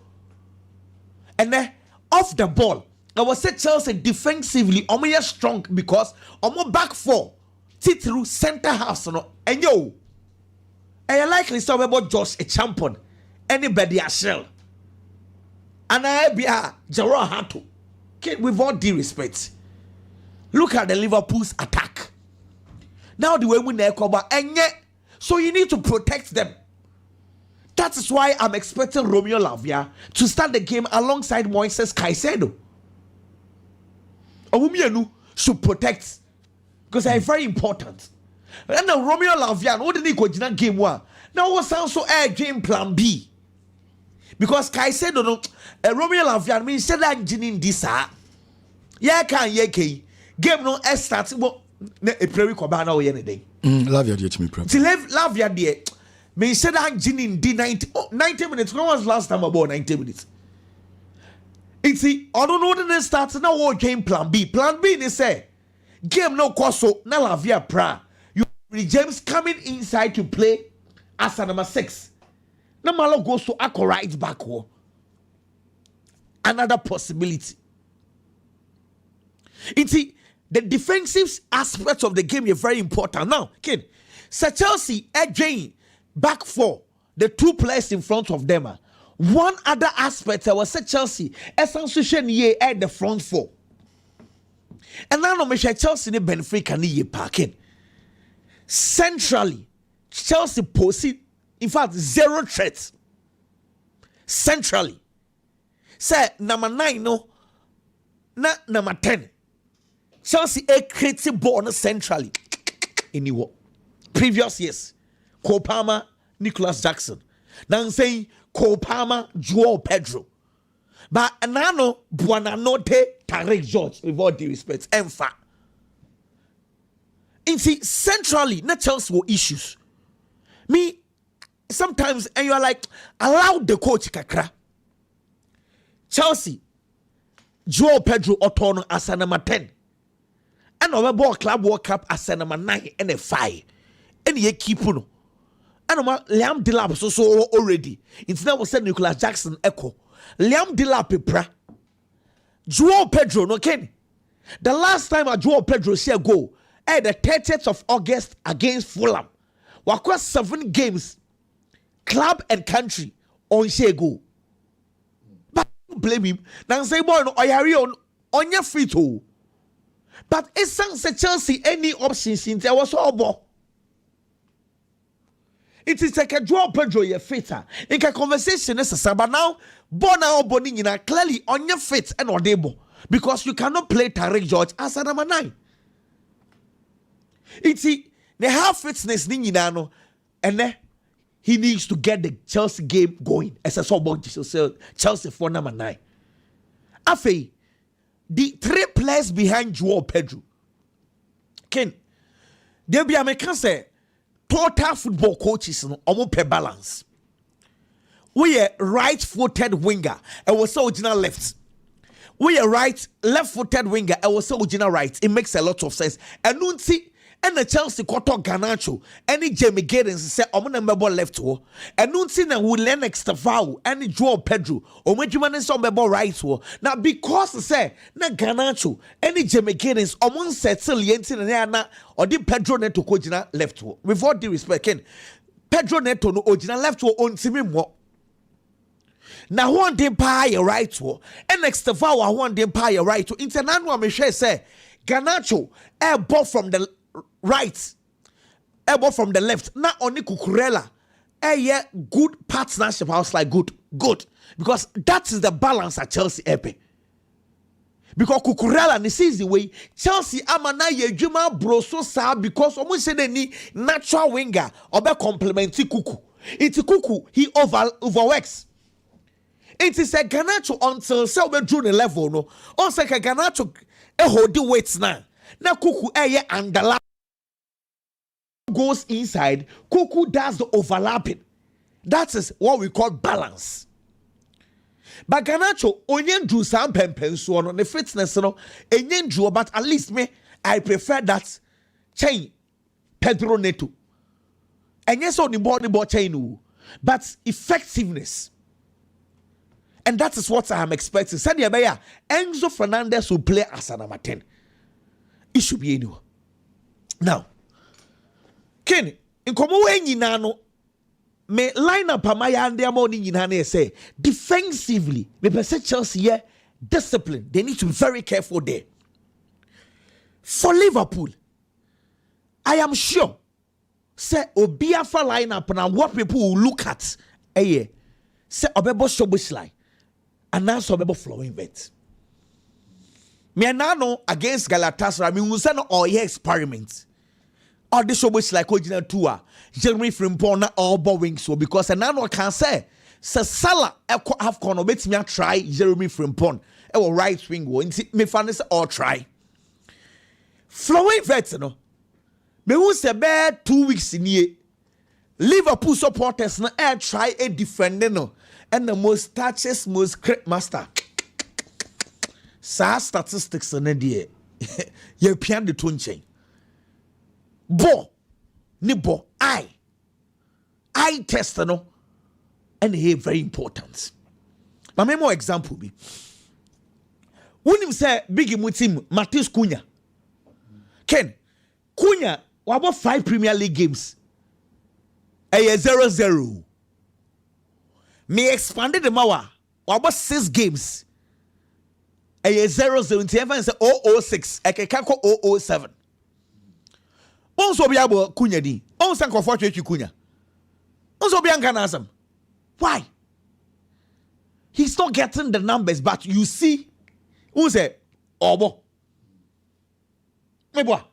And then off the ball, I was say Chelsea defensively, omo strong because omo back 4, through center half no, and yo. I likely saw about Josh a champion. Anybody a shell. And I be a Gerard Hato. With all due respect. Look at the Liverpool's attack. Now the way we cover and yet, so you need to protect them. That is why I'm expecting Romeo Lavia to start the game alongside Moises Caicedo. Awumienu should protect because they are very important. And now Romeo Lavia, what did he go to game 1? Now what sounds so game plan B? Because Caicedo no Romeo Lavia means said that engineering this yeah can game no start but a play ko ba na o ye ne dey. Lavia dey to me prep. Lavia dey means said that engineering D 90 minutes. When was last time about 90 minutes? It's I don't know the start now what game plan B. Plan B is say game no coso na Lavia pra. James coming inside to play as a number 6. Now Malo goes to Akko right back. Another possibility. The defensive aspects of the game are very important. Now, kid, Sir Chelsea again back 4. The 2 players in front of them. One other aspect I was Sir Chelsea essentially at the front 4. And now no me Chelsea ne benefit can ye parking. Centrally, Chelsea possess, in fact, 0 threats. Centrally. Say, number 9, no. Not number 10. Chelsea a creative ball centrally. Anyway, previous years, Cole Palmer, Nicholas Jackson. Now I'm saying Cole Palmer, Joao Pedro. But Anano, Buonanotte, Tarek George, with all due respect, Enfa. Centrally, not Chelsea were issues. Me, sometimes, and you are like, allow the coach kakra. Chelsea, Joao Pedro Otono as a number 10. And our ball club World Cup as a number 9 and a 5. And ye keep no. And Liam Delap so already. It's now said Nicholas Jackson echo. Liam Delap pra. Joao Pedro no Ken. The last time a Joao Pedro see a goal. The 30th of August against Fulham. We across 7 games, club and country on Shego. But don't blame him. Now say boy no on your free too. But it sounds Chelsea any options since there was all. It is like a Joao Pedro your fitter. In a conversation necessary, but now Bona or Bonina clearly on your fit and audible because you cannot play Tarek George as a number 9. It's the half fitness no, and then he needs to get the Chelsea game going as a so Chelsea for number 9. Afe, the 3 players behind Joao Pedro. Ken, there be American say total football coaches no almost per balance. We are right-footed winger, and we so original left. We are left-footed winger, and we so original right. It makes a lot of sense. And and the Chelsea koto Garnacho any Jamie Giddens say omo na mbebo left ho enu nti na we learn extra foul any Joao Pedro omedwuma ne so mbebo right ho na because say na Garnacho any Jamie Giddens omo settle yenti na odi Pedro Neto ko gina left ho with all due respect Ken Pedro Neto no ogina left ho ontimi mo na one day pa your right ho and extra foul one day pa your right ho international me share say Garnacho air ball from the right, elbow from the left. Now only Cucurella, good partnership. I was like, good, because that is the balance at Chelsea. Epe. Because Cucurella, this is the way Chelsea amana yejuma bro so sad because almost said any natural winger or be complementary Kuku. It's Kuku he overworks. It is a Garnacho until so we drew the level no. Also Garnacho hold the weights now. Now Kuku underlap goes inside. Kuku does the overlapping. That is what we call balance. But Garnacho onyen drew some pempenso on the fitness no enyen drew, but at least me I prefer that chain Pedro Neto. And yes on the ball chain but effectiveness. And that is what I am expecting. Sadia Baya Enzo Fernandez will play as a number 10. It should be anywhere. Now, Ken, in Komowe Nano, me line up a Maya and their morning in Hane say defensively, me per se Chelsea here, discipline. They need to be very careful there. For Liverpool, I am sure, say Obiafa line up now what people will look at, say Obebo Shobuslai, and now Obebo flowing vet. Me anano against Galatasaray, me unsa no all year experiment. All the showboys like original tour. Jeremy Frimpong na all ball wings so because anano can say Salah have corner bet me try Jeremy Frimpong. E will right wing go. Me fan this all try. Flowing vet no. Me unsa be 2 weeks in here. Liverpool supporters na air try a defender no. And the most touches, most great master. Sa statistics na die ye pian de tonchen bo ni bo I test no and he very important. My more example be when him say big mutim Matheus Cunha Ken Cunha we about 5 Premier League games a 0-0 me expanded the mawa we about 6 games a 0-0 say 006 a kekako 007 onso bi abo Cunha di onso nkofo twetwi Cunha onso bi anka na asam why he's not getting the numbers but you see who say obo meboa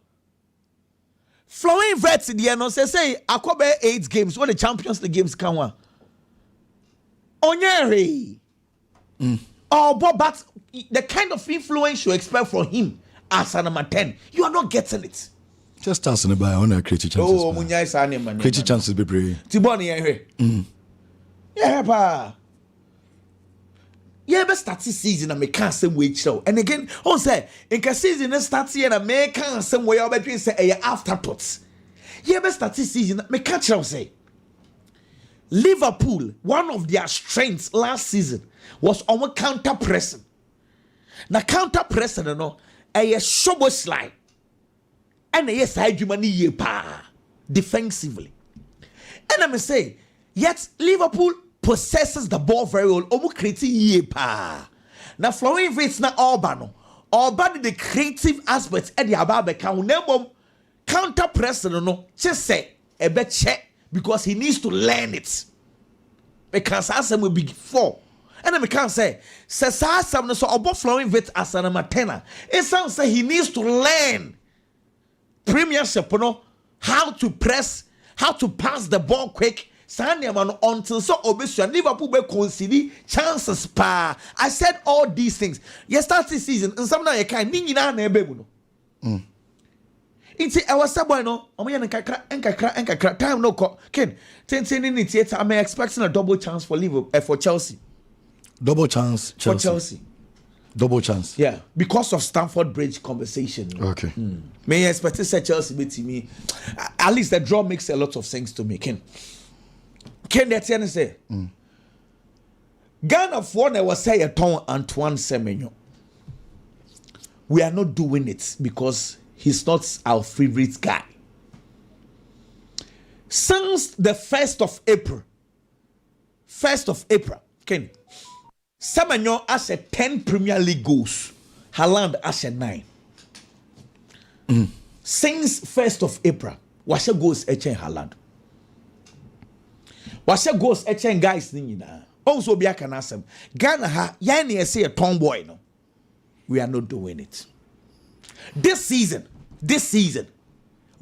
flowing vets the no say akobe 8 games when the Champions League games come one onyere but the kind of influence you expect from him as a number 10, you are not getting it. Just asking about on a creative chances. Oh, munya is an man. Creative chances be brave. Tiboni here. Yeah, pa. Yeah, but start season and make some way show. And again, on say in season start here and make some way over between say afterthoughts. Yeah, but start season make catch say. Liverpool, one of their strengths last season was on counter pressing. Now counter pressing, a shobo slide, and a side money defensively. And I'm say, yet Liverpool possesses the ball very well. Omu creating ye pa. Now flowing face na Albano. Albano the creative aspects at the ababe can counter pressing just say a bet check. Because he needs to learn it. Because Asam will be 4. And then we can't say Asam no so about flowing vet as an amateur. It sounds like he needs to learn premiership, how to press, how to pass the ball quick. Until so obviously Liverpool will concede chances pa. I said all these things. You start this season and some now you can't Inti I was boy no omo nkakra time no ko Ken 10 I'm expecting a double chance for Liverpool for Chelsea. Double chance for Chelsea. Double chance. Yeah, because of Stamford Bridge conversation. Okay. May I expect to say Chelsea beat me? At least the draw makes a lot of sense to me. Ken that's say. Ghana for ne was say a ton Antoine Semenyo. We are not doing it because he's not our favorite guy. Since the 1st of April, Ken, Semenyo has a 10 Premier League goals. Haaland has a 9. Since 1st of April, what's goals Echen Haaland? What's goals Echen guys nina? Also be a canasem. Ghana ha yani say a tomboy no. We are not doing it. This season,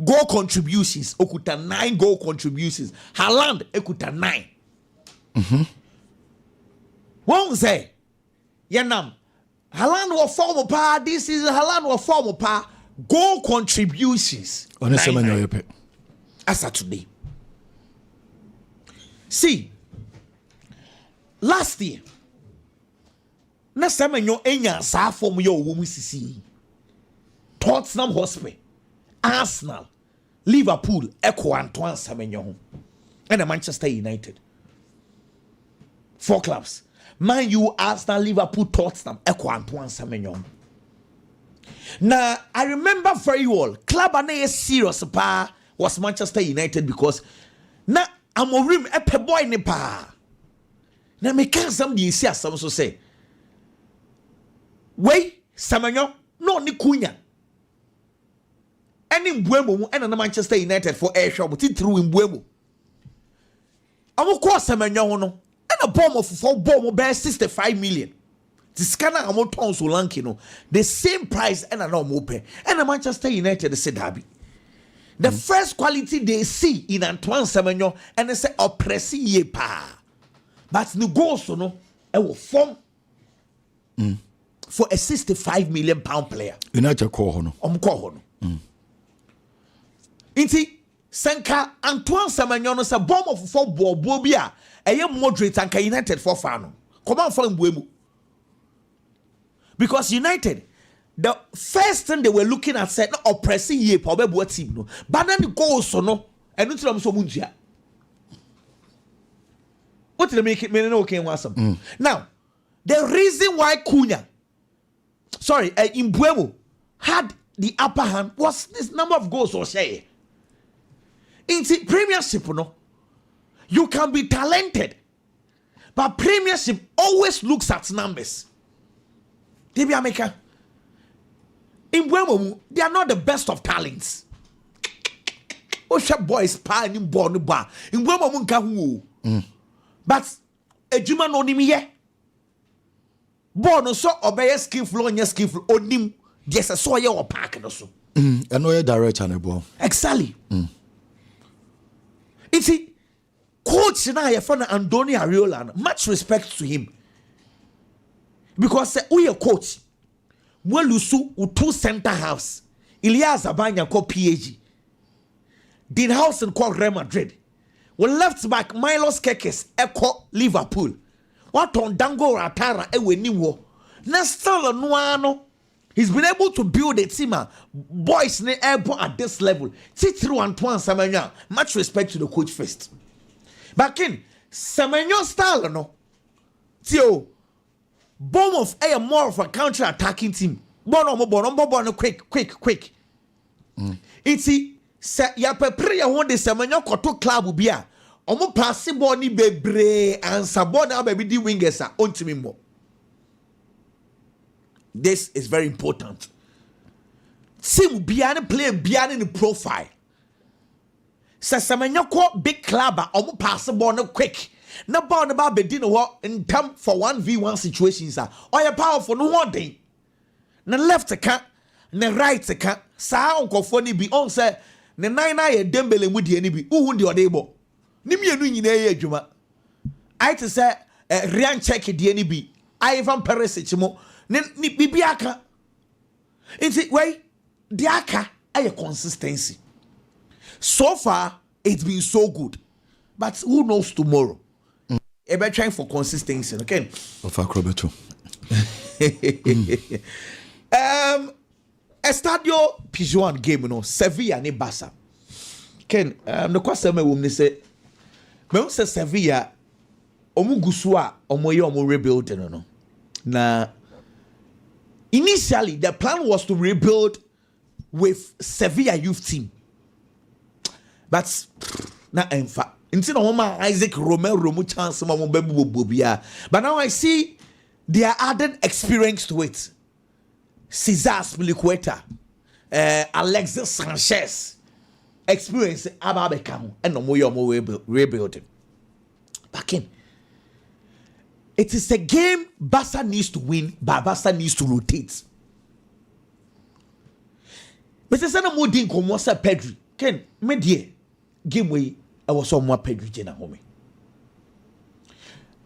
goal contributions, okuta 9 goal contributions. Haaland okuta 9. Won't say, Yanam, Haaland will form a par this season. Haaland will form a par goal contributions. Honestly, as of today. See, last year, na Semenyo enya sa form yo wo musisi. Tottenham Hotspur, Arsenal, Liverpool, Echo Antoine Semenyo, and Manchester United. 4 clubs. Man U, Arsenal, Liverpool, Tottenham, Echo Antoine Semenyo. Now, I remember very well, club ane serious pa was Manchester United because na amorim epe boy ne pa. Na me can somebody see as some so say. Wey Semenyo no ni kunya. Any Mbuemo and na Manchester United for air shop but through Mbuemo. Amo ko Semenyo no. And a bomb of 4 bomb bear 65 million. The scanner amount tons so lanky no. The same price and a normal pay. And a Manchester United said Derby. The first quality they see in Antoine Semenyo and they say oppressing ye pa. But no go so no. I will form for a 65 million pound player. United call hono. Call hono. Inti Senka Antoine Semenyo no say bomb of 4 bobia. Moderate and United for fan. Come on from Buemu. Because United, the first thing they were looking at said no oppressing ye probably team no. But then the goals so no and not so munja. What did they make it mean okay wasam? Now, the reason why in Buemu had the upper hand was this number of goals or say. In the Premiership no. You can be talented, but Premiership always looks at numbers. In Buemo, they are not the best of talents. Osha boys pa in born bar. In Buemo munka hu. But a Juma no nimi ye. Born so obey skillful on your skillful onim. Yes, I saw your park and so. I know your director and a exactly. It's it. Coach na your friend Andoni Ariola, much respect to him. Because we a coach. We lusu u 2 center halves. Ilias Abanya called PAG. Dean Howson called Real Madrid. We left back Milos Kekes echo Liverpool. What on Dango Ratara ewe niwo. Na still no. He's been able to build a team. Boys ne airborne at this level. Titru Antoine Semenyo. Much respect to the coach first. But in Semenyo style no. Tio Bournemouth a more of a counter-attacking team. Bono quick. It's ya pepre ya won de Semenyo koto club bia. Omo pass ball ni bebre and sabona baby di wingers are ontimi mo. This is very important. Team biane play biane in the profile. Semenyo ko big club omo pass ball no quick. Na ball na ba bedi no ho in term for 1v1 situations are. Oya powerful no one day. Na left ka, na right ka. Sa onkofo ni bi on say na nine na ye Dembele mu die ni bi. Uhu di odebo. Ni mienu nyina ye adwuma. I to say Ryan check die ni bi. Ivan Perisic mo ni bibi aka. Inti wey the aka aye consistency. So far it's been so good. But who knows tomorrow? Ebe trying for consistency, okay? Of Acrobato. Estadio Pijuan game no Sevilla ni Barca. Ken no kwasa me wom ni say me say Sevilla omu gusu a omoye omo rebuild no. Na initially the plan was to rebuild with Sevilla youth team. But na enfa nti na homa Isaac Romero mu chance ma mo bebu bobia. But now I see they are adding experience to it. Cesar Spilicueta, Alexis Sanchez, experience about Beckham and no more rebuilding. Back in. It is a game Barca needs to win, but Barca needs to rotate. Mr. Sana Modin Comosa Pedri, Ken, Medie, game way, I was on more Pedri Jena home.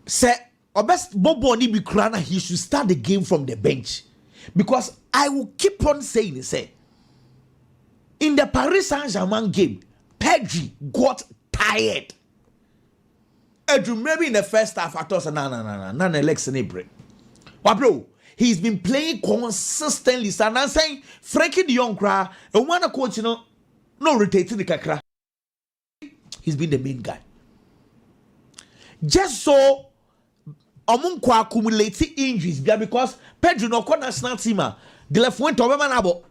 Say, or best Bobo ni be crana, he should start the game from the bench. Because I will keep on saying it, say, in the Paris Saint-Germain game, Pedri got tired. Maybe in the first half, I thought, no, Alex break. But bro, he's been playing consistently. So I'm saying, Frankie de Jong, and one coach, no rotating the kakra. He's been the main guy. Just so Omunko accumulating injuries because Pedro no kwa national team the left went over manabo.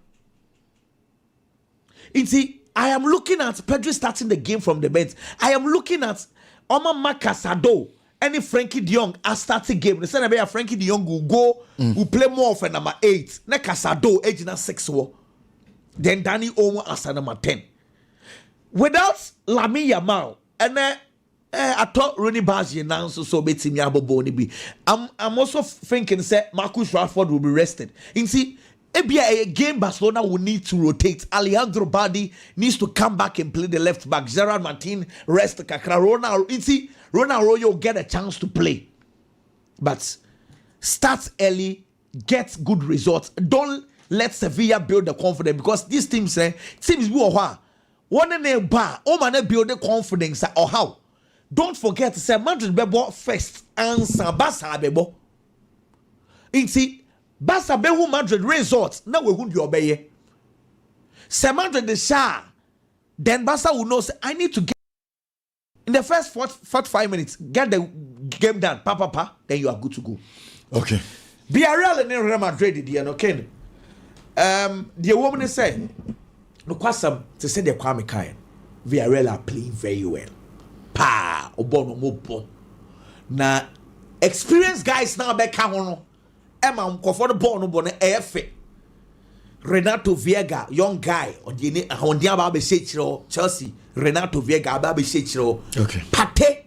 I am looking at Pedro starting the game from the bench. I am looking at Oma Makasado and Frankie de Jong are starting game. The same way Frankie de Jong will go will play more for number 8. Na Casado age na 6 wo. Then Danny Omo as number 10. Without Lamine Yamal and I thought Rooney Barge announced so betting me abo be. I'm also thinking say Marcus Rashford will be rested. You see, a game Barcelona will need to rotate. Alejandro Balde needs to come back and play the left back. Gerard Martin rest Kakra. Ronald Arroyo get a chance to play. But start early, get good results. Don't let Sevilla build the confidence because these teams teams will one in a bar, man build the confidence or how. Don't forget to say Madrid bebo first answer Barca bebo. Inti Barca behu Madrid results na we hu obeye. Say Madrid the sha then Barca will know say I need to get in the first 45 minutes get the game done then you are good to go. Okay. Be a real in Real Madrid the okay. The woman say no kwasam to say the Kwame Kai Villarreal are playing very well. Pa obono mobo na experienced guys now back hono Emma for the ball no bone efe Renato Viega young guy on the ba be Chelsea Renato Viega ba be okay Pate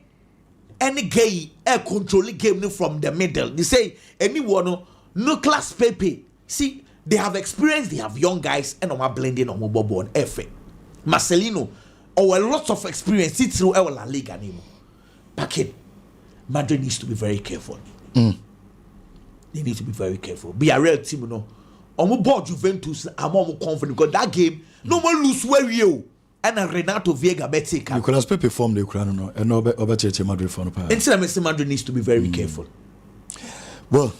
any gay control game from the middle they say anyone no class Pepe see they have experience they have young guys and on blending on mobile on efe Marcelino or a lot of experience it's through La Liga anymore. Back in, Madrid needs to be very careful. They need to be very careful. Be a real team, you know. I'm board Juventus. I'm more confident because that game no one lose where you and Renato Viega better. Nicolas Pepe formed the Ukraine no and no better Madrid for no. Instead, Madrid needs to be very careful. Well.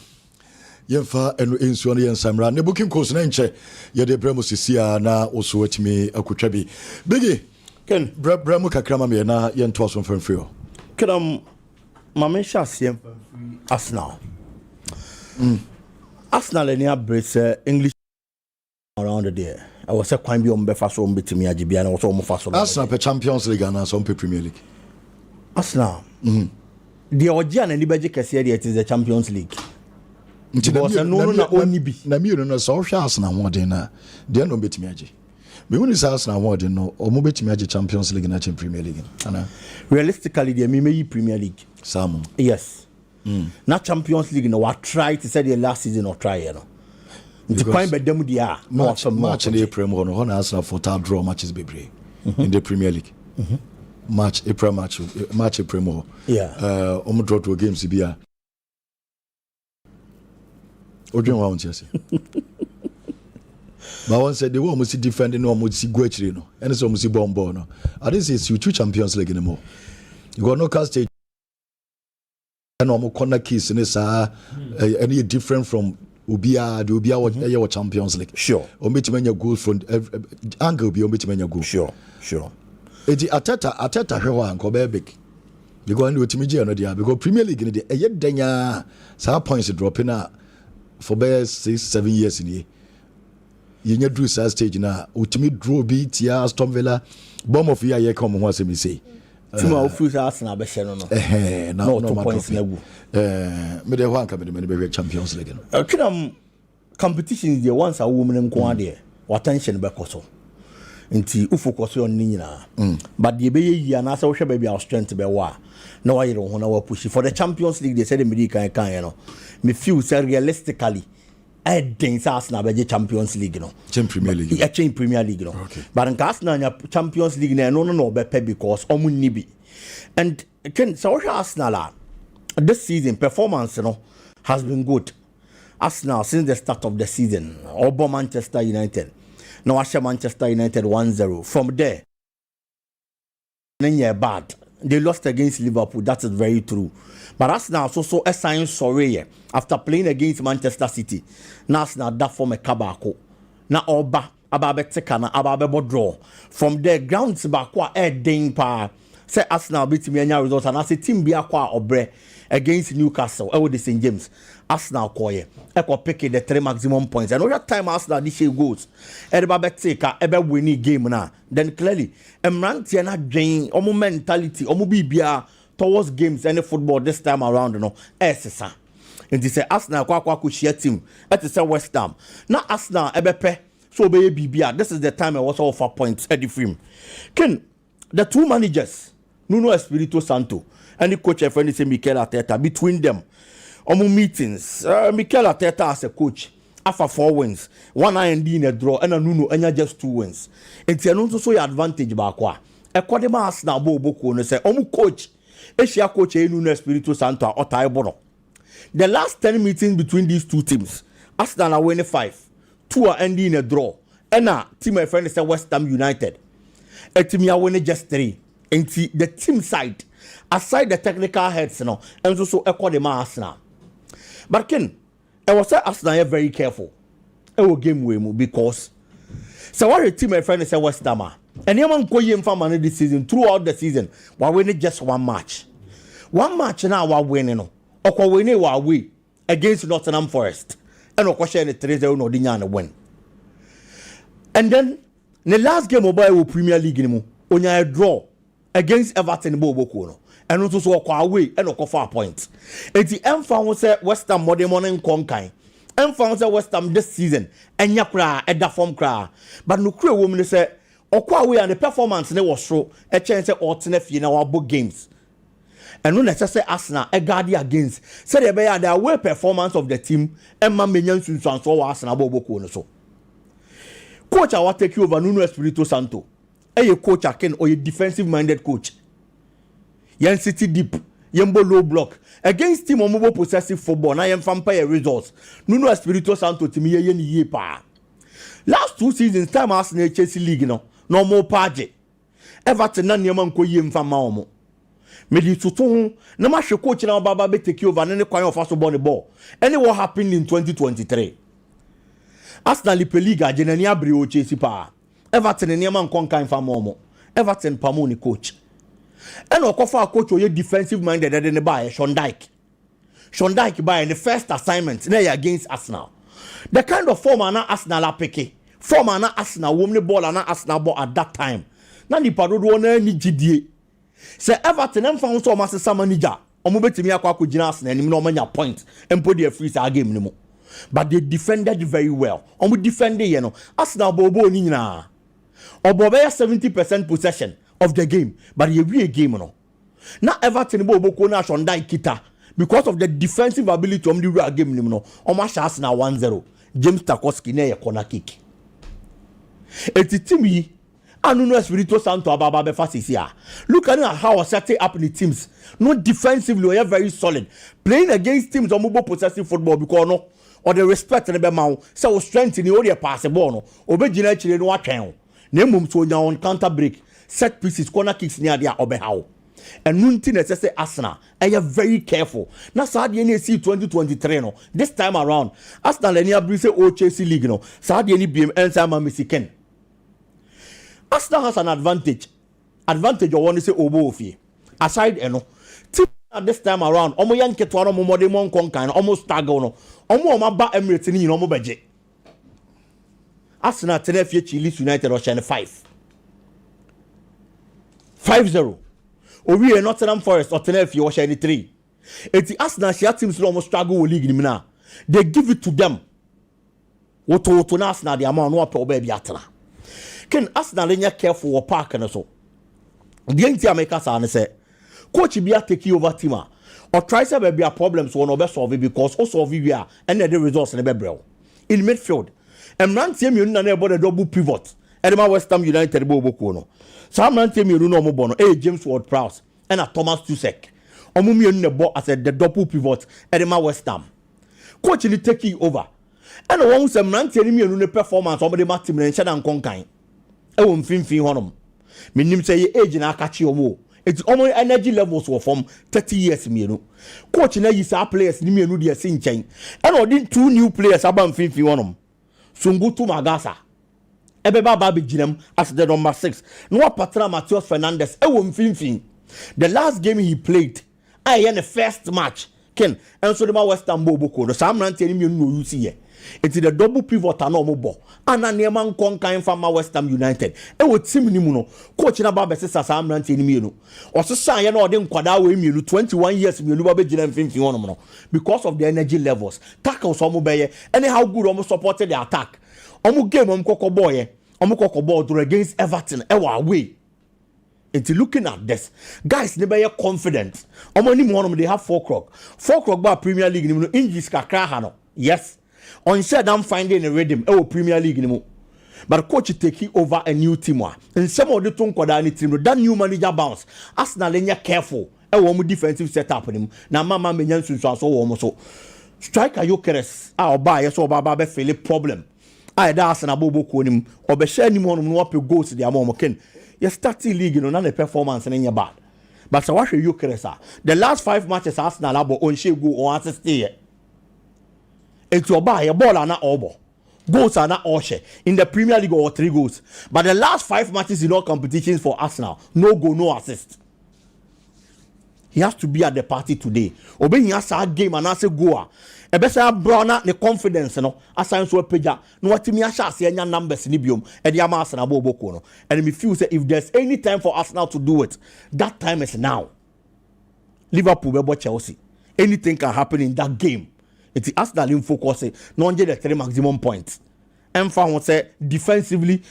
Yemfa eno ensuo no yensamra ne booking course na nche ye de bremo sisia na oso watimi akotwa bi bigi Ken bremo kakrama me na yento aso mfamfiri o kedam mama sha siem Arsenal Arsenal any abrace English around there I was a kwan bi o mbe fa so mbetimi agibia na wo so mo fa so Arsenal pe Champions League na so pe Premier League Arsenal the ogia na ni beje kese there it is the Champions League na mi no so hwe Arsenal hodin na de no betimi age me woni sa Arsenal hodin no o mo betimi age Champions League na Premier League ana realistically the me Premier League Sam yes na Champions League no what try to say the last season or try you know the point be dem dia no match in April no na Arsenal for top draw matches bebre in the Premier League match April match April more o draw to games bia Odwen wa won't say. But one said they were almost defending no almost go actually no. And so almost bomb no. I didn't say you two Champions League anymore. You got no cast omo corner kicks ne sa any different from Ubia what Champions League. Sure. Ometimenya goals from angle be ometimenya goal. Sure. Eti Ateta hwewa anko be big. Because no timiji no dia because Premier League ni de denya sa points dropping for be 6-7 years in here. You drew sa stage na utimi draw be tia Aston Villa bomb of year come ho asem say. Tuma ofuza Arsenal be hye no 2 points na gu. Me de ho anka me de be Champions League no. Kinam competitions the ones a women nko ade what tension be koso. Nti ufocus on ni nyina. But the be yi na sa wo hwe ba our strength be wa. Na wa yire ho na wa push for the Champions League they said the media kan no. Me feel say realistically I think Arsenal be Champions League no. Premier League. Yeah, Premier League no. Okay. But in Arsenal Champions League no be pay because omu nibi. And can so Arsenal this season performance has been good. Arsenal since the start of the season over Manchester United. Now I Manchester United 1-0. From there, then you're bad. They lost against Liverpool. That is very true. But Arsenal also a sign sorry after playing against Manchester City. Now Arsenal that form a kabako. Now Oba ababe tekana ababe draw. From there grounds bakwa ding pa. Say Arsenal beat me any results and as a team be akwa obre against Newcastle. I would St. James. Arsenal koye. Eko pick the 3 maximum points. And over time Arsenal this year goes. Everybody take ebe winning game na. Then clearly, Emranti na drain omu mentality omu bibia towards games any football this time around sir. And this say Arsenal kwa share team. It is West Ham. Now Arsenal ebe pe so be bibia. This is the time I was offer points at the film. Ken the two managers Nuno Espirito Santo and the coach friend say Mikel Arteta between them. Omu meetings. Mikel Arteta as a coach after 4 wins, 1 IND in a draw, and a Nuno and just 2 wins. It's an also your advantage back. A Quadema Arsenal Bobo say Omu coach. Asia coach Nuno Espirito Santo or Taibono. The last 10 meetings between these two teams, Arsenal are winning 5, 2 are ending in a draw, and a team my friend is West Ham United. A team are winning just 3. And see the team side, aside the technical heads, and also a Quadema Arsenal. But Ken, I was say Arsenal very careful. I will game with because so what a team my friend is West Ham. And you man go him for money this season throughout the season. We're winning just 1 match. 1 match now we're winning. Or winning while we against Nottingham Forest. And of course, the 3-0 no dinya win. And then the last game of Premier League on a draw against Everton Bobo. And also so away and no 4 points. And the M found say West Ham more morning conkai. M found say West Ham this season and yakra at that form cry. But no crew woman say away and the performance they was show a chance alternate in our book games. And no necessary Arsenal a guardian against say they be the away performance of the team and man menyan sun so Arsenal Bobo so. Coach I will take you over Nuno Espirito Santo. A coach again or a defensive minded coach. Yan City deep, Yembo low block. Against team omobo possessive football, na yem vampire results. Nuno Espirito Santo timi ye pa. Last 2 seasons, time Arsenal Chelsea League no more paje. Everton na nyama nko yem fama omo. Medi tutu na ma hwe coach na baba be take over na ne kwan of aso ball the ball. Any what happened in 2023. Arsenal League agenani abri o Chelsea pa. Everton nyama nko kan fama omo. Everton pamo ni coach. And Okofa coach or defensive minded than the buy Sean Dyke. Sean Dyke by the first assignment there against Arsenal. The kind of form na Arsenal apeke. Form na Arsenal woman ball na Arsenal ball at that time. Na ni padodo na ni gidie. Say Everton em found so master some manager. Omo betimi akwa akogina Arsenal ni no manya point. Empo dey free sa game ni mo. But they defended very well. Omo defended you know. Arsenal bobo ni nyina. Obo be 70% possession of the game, but you be a game no. Now Everton Bobo na Sean Dyke kita because of the defensive ability of the real game no. Almost Arsenal 1-0. James Tarkowski na corner kick. Eti team Nuno Espirito Santo ababa be fasisia. Look at how I set up the teams. No defensively, we are very solid. Playing against teams omobo possessive football because no or the respect na be ma so strength in the pass ball no. Obegina chire no atwen. Na mum so nya on counter break. Set pieces, corner kicks near their obehow. and nunti na say Arsenal are very careful na saade ni see 2023 no this time around Arsenal any abri say o Chelsea league no saade ni biem ensa ma Mexican Arsenal has an advantage or one say obo ofie aside eno team at this time around omo yanketo no mo de mon konkan almost struggle no omo ba Emirates ni no mo beje Arsenal tenefie Leeds United or 5-0 Owie Nottingham Forest or tenefie or 3 eti Arsenal share teams no almost struggle with league ni na they give it to them woto na Arsenal the amount no pe be atena ken Arsenal nya careful wo park na so the anti America say say coach be take over team or try say be problems one be solve because also solve we are and the results na be brew in midfield Emrantie mienu na ebo the double pivot Edema West Ham United bo boko no so Emrantie mienu no mo bo no James Ward-Prowse and a Thomas Tuchel omo mienu ne bo as the double pivot Edema West Ham coach ni take over and one say Emrantie ni mienu ne performance omo de team na nche na nkonkan e wo mfimfin honom menim say age na akachi omo it's almost energy levels were from 30 years mienu coach na yi sa players ni mienu de ase nchen and odin 2 new players aba mfimfin honom Sungutu Magasa Ebeba Babi Jinem as the number 6 no Patra Matheus Fernandes ewo mfimfin the last game he played in the first match Ken and so the West Ham Boboko no Sam Rantie ni no use here it's the double pivot no mo bo ana neema nkonkan from West Ham United ewo team ni mu no coach na ba besesa Sam Rantie ni mienu osesa ye na ode nkwada we mienu 21 years mienu ba be jina mfimfin hono no because of the energy levels tackles omo beye anyhow good omo supported the attack omo game omo kokko ball draw against Everton ewa away until looking at this guys never be confident omo ni mo they have 4 o'clock ba Premier League ni no injuries kakra ha no yes on said I'm finding a rhythm Premier League ni mo but coach taking over a new team and some of the tonkoda ni team that new manager bounce Arsenal enya careful mo defensive setup ni na mama menya nsunsu so wo mo so striker Gyökeres oba yes oba be feel problem da Arsenal bobo ko nim obe share ni mo no pe goals dia mo ken you start league no na the performance na nya bad but so what Gyökeres the last 5 matches Arsenal abo on share goal on assist here it's oba your ball na obo goals are not all share in the Premier League or 3 goals but the last 5 matches in all competitions for Arsenal no goal no assist. He has to be at the party today. Obey has a game and as a goer. A better browner the confidence no assign so a pager. No what me asha say any numbers in Ibium and the Arsenal Bobokono. And me feel say if there's any time for Arsenal to do it, that time is now. Liverpool be Chelsea. Anything can happen in that game. It's Arsenal in focus no the 3 maximum points. And found say defensively,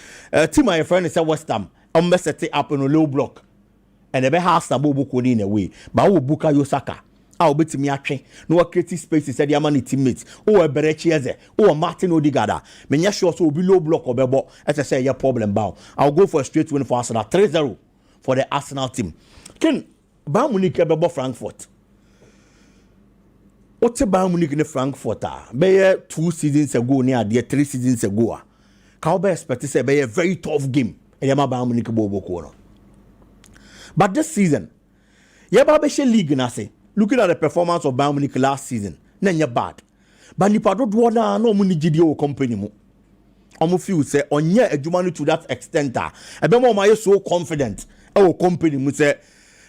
team my friend is West Ham. Set it up in a low block. And ebe has na bobo ko in a way but wo Bukayo Saka obetimi atwe no create space said the man teammates Eberechi Eze Martin Odegaard menya sure so obi low block obebo as say your problem bow I'll go for a straight win for Arsenal 3-0 for the Arsenal team ken Bayern Munich bebo Frankfurt what's Bayern Munich in Frankfurt be 2 seasons ago near there 3 seasons ago ka be expect say be a very tough game e ma Bayern Munich bobo ko no. But this season, Yababeshe League nase. Looking at the performance of Bayern Munich last season, nenya bad. But nipa do na no muni GDO company mu. Omo feel say onye ejumanu to that extent ebe mo ma so confident company mu say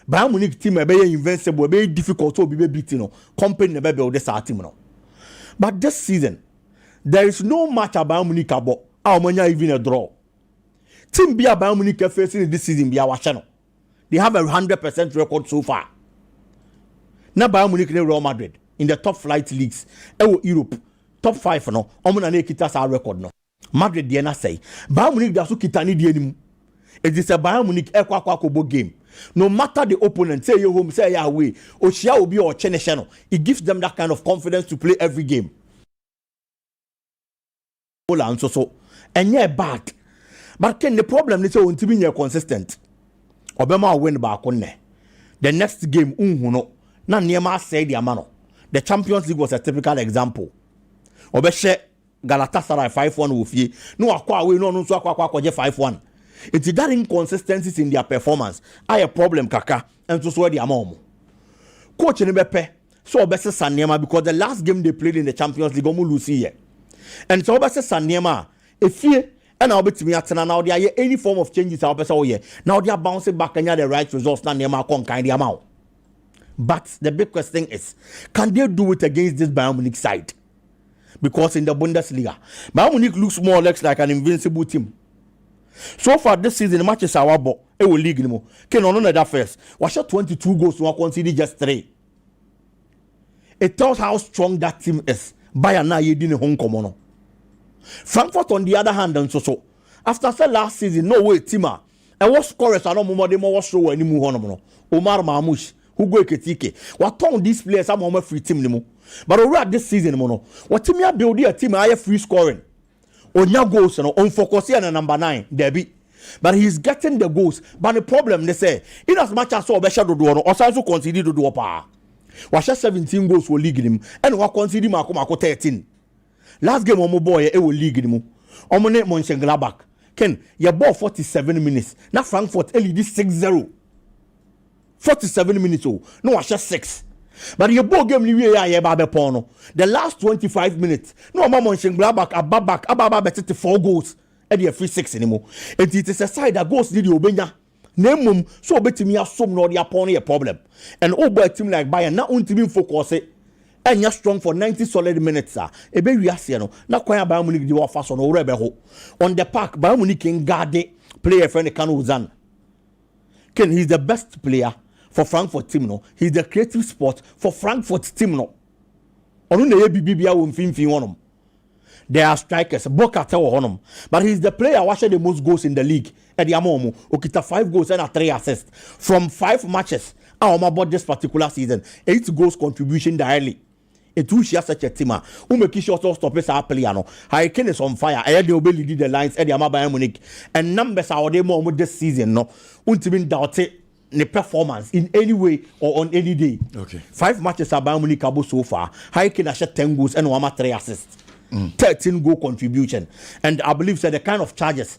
Bayern Munich team ebe invincible ebe difficult to be beaten no company ebe build this team no. But this season, there is no match Bayern Munich abo omonya even a draw. Team be Bayern Munich facing this season be our channel. They have a 100% record so far. Now Bayern Munich and Real Madrid in the top flight leagues. Europe top 5 no. Omuna ne kita sa record no. Madrid dey na say Bayern Munich da so kita ni dey nim. It is a Bayern Munich ekwa game. No matter the opponent, say you home, say you away, Oshia will be or Chenesha no. It gives them that kind of confidence to play every game. And so and yeah bad. But can the problem is on team is consistent. Obama win back on there. The next game, no. Na Niema said the amano. The Champions League was a typical example. Obeshe Galatasaray 5-1 with ye. No akwa we no so akwa 5-1. It's that inconsistencies in their performance. I a problem kaka and so the amount. Coach Nebepe so best Sanyama because the last game they played in the Champions League omu lose here. And so best Sanyama if you and I'll be to me at now there are any form of changes I'll be so yeah. Now they are bouncing back and you the right results now Nema con kind of amount. But the big question is, can they do it against this Bayern Munich side? Because in the Bundesliga, Bayern Munich looks more or less like an invincible team. So far this season, the matches are about it will league anymore. Can on that first. Was shot 22 goals to concede just 3. It tells how strong that team is. Bayern now you didn't home come. Frankfurt on the other hand and so after last season, no way teamer. I was scorers are no more than more show anymore. Omar Mamouche. Who go Ketike? What told these players are more free team anymore. But already this season, what team you build a team higher free scoring? On your goals and on focus here and number 9, Debbie. But he's getting the goals. But the problem they say, in as much as so Besha do or also consider to do a power. Washa 17 goals will league him and what consider Marco 13. Last game on my boy, it will league him. Omone Mönchengladbach. Ken, your ball 47 minutes. Now Frankfurt LED 6-0. 47 minutes oh no I just 6 but your ball game the last 25 minutes no Mönchengladbach ababa better 4 goals at the free 6 anymore and it is a side that goes did you obenya name so betimi asom no the upon a problem and over a team like Bayern na team focus and you're strong for 90 solid minutes e be wiase no na kwan Bayern Munich di offer so no rebe on the park Bayern Munich can guard player friend Kanuzan Ken he's the best player for Frankfurt team no. He's the creative spot for Frankfurt team no. Onu na BBBA wo mfimfin wonom. They are strikers. Bokata wo honom. But he's the player who has the most goals in the league. Edi amomo okita 5 goals and 3 assists from 5 matches. About this particular season. 8 goals contribution directly. It will share such a team who make sure to stop us our player no. Hurricane is on fire. I dey obey lead the lines Edi Bayern Munich. And numbers are they more this season no. Untimin doubt the performance in any way or on any day. Okay. 5 matches are Bayern Munich so far. Hurricane has 10 goals and 3 assists. 13 goal contribution. And I believe that the kind of charges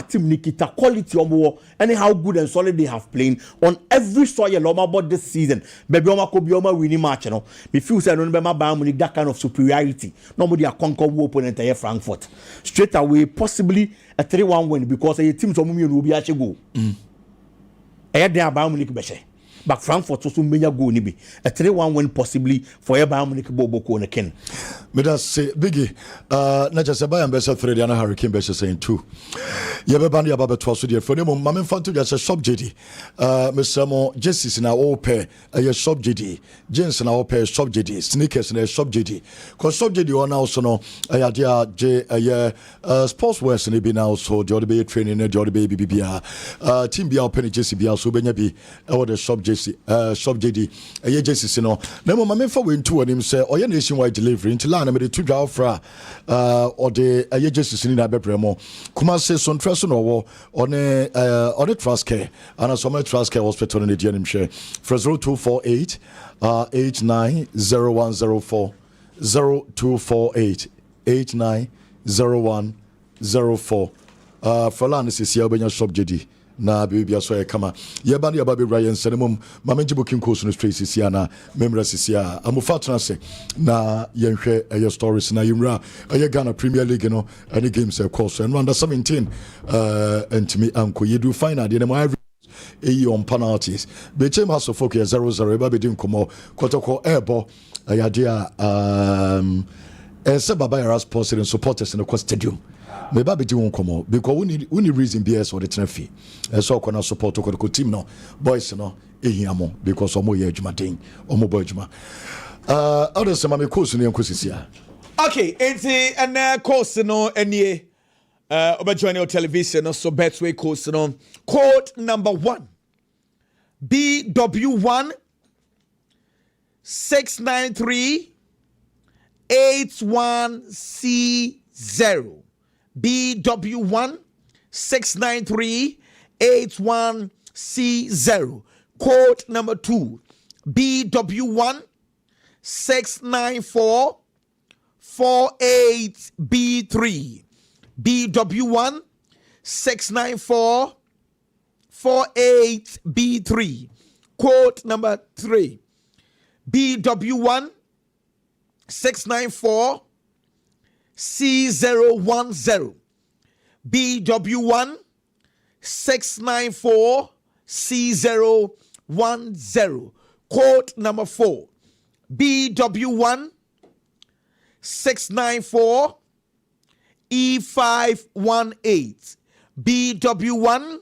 team Nikita quality or and how good and solid they have played on every soil about this season. Baby Oma winning match, you know. Me feel say remember Bayern Munich that kind of superiority. Nobody a conquer opponent here Frankfurt. Straight away, possibly a 3-1 win because a team will be actually go. Bayern Munich beshe but Frankfurt also menya go ni bi a 3-1 win possibly for Bayern Munich bobo ko ne ken me da say biggie na just Bayern beshe 3 and Hurricane beshe saying 2 ye be band ya ba beto so de for dem ma me fanto just shop JD me samo jerseys na all pair a shop JD jeans na all pair shop JD sneakers na shop JD cause shop JD on also no ya dia je sports wear na be now so the other be training na the other be bibia team bia open jersey bia so benya bi e the shop shop JD a jerseys no na mo ma me fa we ntu onim say oye nationwide delivery into line na me to dwa fra or the a jerseys ni na bebre mo kuma say so so no on a trust care and some trust care hospital in the GNM share for 0248 890104 0248 890104 for land is here when you shop JD na baby aso e kama ye ba na ba be Ryan senemum mama jibo king course no straight sisia na memra sisia amufa trance na ye hwe e stories na yimra e Ghana Premier League no any games e course and under 17 and me anko ye do final de na on penalties be chem has of focus 0-0 ba be din komo kotoko ebo ayadia se baba era sports and supporters in the stadium me ba be din komo because we need reason BS or the trafi so kona support ko team no boys no ehiamo because omo ye adwuma den omo boy adwuma others ma me course no yankosisia okay enti and course no enie join your television so Betway course no code number 1 BW1 693 81C0 BW1 693 81C0 code number 2 BW1 694 48B3 BW1 694 48B3. Quote number 3. BW1 694 C010. BW1 694 C010. Quote number 4. BW1 694 E518. BW1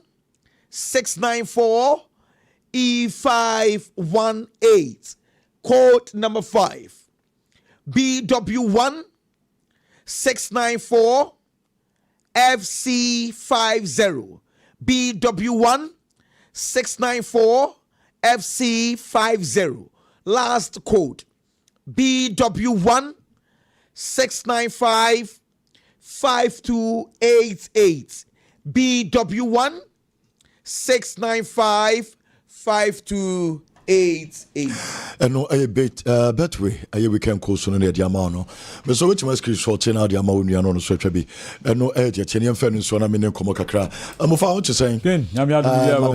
694 E518. Code number 5. BW1 694 FC50. BW1 694 FC50. Last code. BW1 695 5288. BW1 695 5288. And no, a bit betway. A weekend course on the Diamano. But so which must be short in our Diamonian on the Switchabi. And no edge, Chenian Fennis, one I mean in Comocacra. I'm of what you're saying. Then, I'm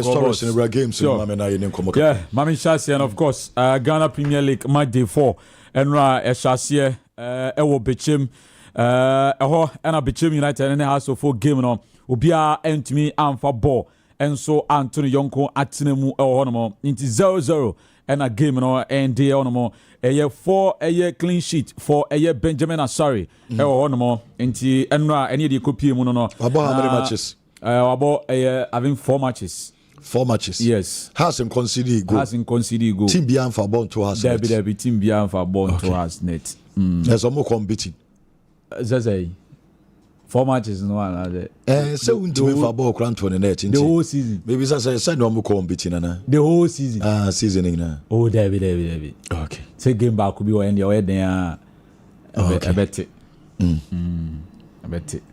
stories in the games. So, I'm in Comocacra. Yeah, Mammy Chassis, and of course, Ghana Premier League, match day 4. And a Chassis, Ewo Bichim, and a Bichim United, and a house of 4 game on. Ubia and me and for ball. And so Anthony Yonko Atinemu Onomo into 0-0 and a game no and day onomo a year 4 a year clean sheet for a year Benjamin Asari onomo into Enra any the copy mono. About how many matches? About a year having 4 matches. 4 matches. Yes. Hasn't conceded goal. Hasn't conceded goal. Team beyond for born to us. There be team beyond for born to us net. There's a more competing. Zazay. 4 matches no one. So we for ball grant on the net the whole season. Maybe that's a side no more competing na. The whole season. Seasoning na. Oh, David. Okay. Say game back could be when you're in there. I bet it. I bet it.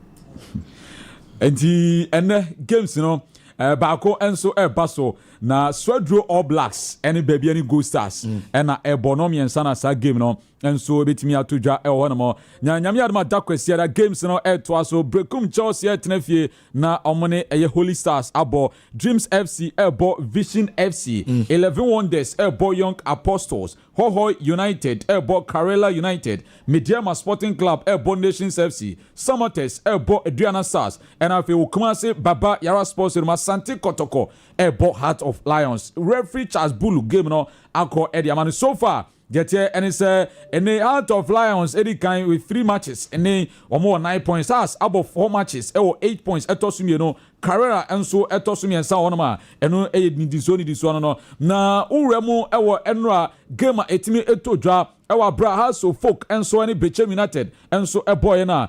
And the games, you know, Bako and so Basso na Swedro All Blacks any baby any Go Stars and na Ebonomi and Sana sa game no and so betimi atodwa e ho no mo nyanyame adama dakwesi da games no to aso Brekum Chelsea tenafie na omone eye Holy Stars abo Dreams FC ebo Vision FC 11 Wonders ebo Young Apostles Hoho United ebo Karela United Mediama Sporting Club ebo Nations FC Samates ebo Adriana Stars and afi Kumase Baba Yara Sports ma Santi Kotoko ebo Heart of Lions referee Charles Bulu game no akọ Ediamani so far get here and it's any Heart of Lions Eddie kind with 3 matches and then or more 9 points as above 4 matches 8 points etosumi no Carrera and so etosumi and sa onoma eno this one no na uremu ewo enra game etimi etodwa ewa bra so folk and so any Bechem United and so a boy na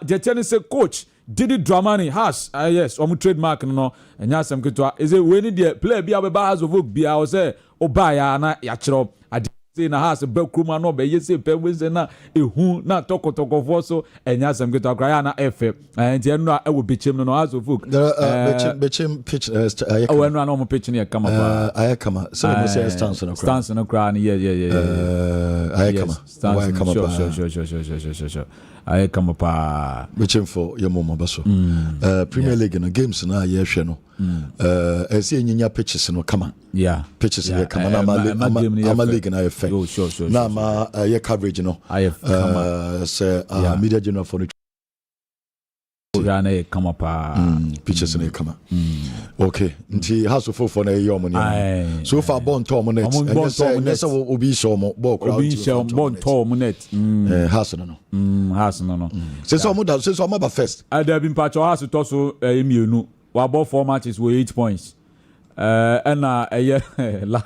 get here say coach Didi Dramani has yes trademark no and yasem ketwa is it when the player be abeba has of book be I say obaya na yachiro na has bekruma no be yese pe we na ehu na tokotoko for so enya sem get akra na efe and enu a wo bechem no has of book bechem pitch oh enu na mo pitch ne kama pa ayakama so mo say stance no kra yeah ayakama sure ayakama pa bechem for your mama baso Premier League no games na ye hwe no ese enyinya pitches no kama pitches ye kama na ama league na ye fe na ma ye coverage no say media general for Ghana kama pa pitches na kama okay nti house of for na ye omo so far born to omo net and say obi show mo ball crowd obi show born to omo net house no say so omo ba first there been patch house to so emienu we about 4 matches with 8 points and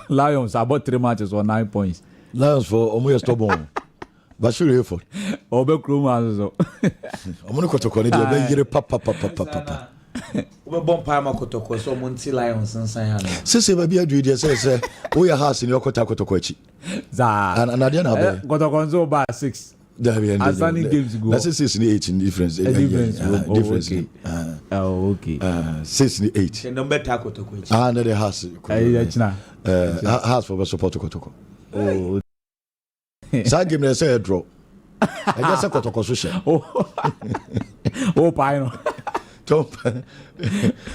Lions about 3 matches or 9 points Lions for omo stubborn but sure effort obekroma so omo kotoko ne dey be yire papa we bon pa ma kotoko so monti Lions nsan ha no sese ba bia due dey say we ya house ni okota kotoko achi za and there na be kotoko nzo ba 6 as any games go that's 6 ni 8 in difference okay 6 ni 8 the number ta kotoko achi na the house house for support kotoko sa game na say draw I just kotoko so she oh pai no Tom.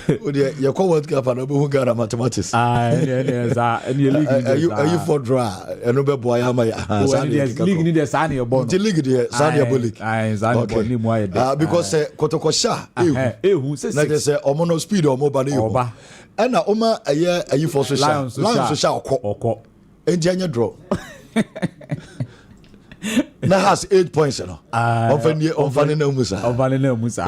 You call World Cup and who got mathematics. Are you for draw? And no boy, I'm league need a Sanya Bon. The league, the Sanya Bulik. Because Kotokosha, who says, like I say, Omono speed or mobile. And Oma, a year, a you for social. Lions to shout or Engineer draw. Now has 8 points, you know. On Vanilla Musa.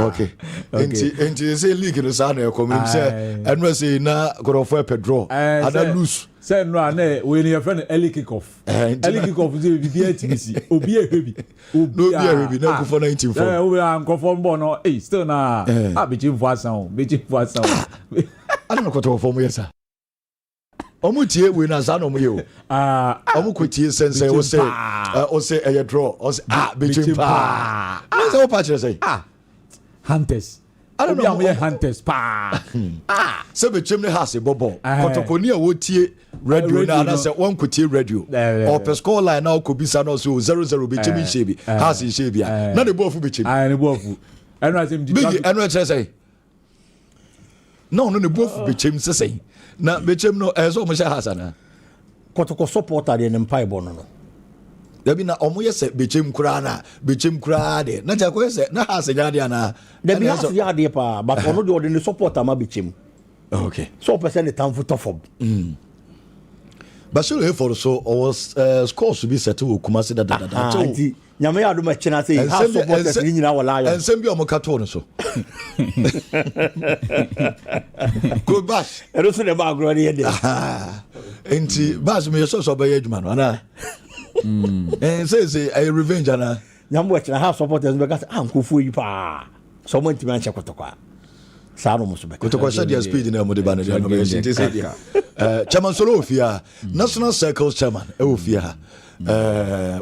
Okay. And you say league in the sun, come say, and we say, now go for a draw. And I lose. Say, no, when your friend Ellie kickoff. Ellie kickoff is the ATC. Obi a heavy. No, no, for 19. We are conform bono. Hey, still now. I be Jim Watson. Be Jim Watson. I don't know what for me, sir. Omutie we na zano mu yo omukutie sense o say a draw o say between pa na say o pa chere say hunters I don't know we hunters pa say between the house bobo kotokoni a wo tie radio na say one kutie radio or per score line na ko bisa na so 00 between shebi house shebi na the bofu between the bofu enu asem di big enu chere say no the bofu between say na bechem no ezo mo sha hasana kotoko supporter de mpai bono no dabi na omo yese bechem kura de na ja ko yese na hasanya de na dabi hasanya de pa but ono de ordinary supporter ma bechem okay so person the time for tough but so he for so was scores to be set to Kumasi da nyame ya do ma chena say half supporters ni nyina wala yo ensem bi o mo kato no so go back ero so de ba agro de yede enti bas me so be adwuma no na say I revenge ana nyambo chena half supporters be gas ankofu yi pa so mo ntimi anche kotokwa sa no mo so be kotokwa sha dia speed na mo de ba na no be say dia chairman solo ofia national circles chairman e ofia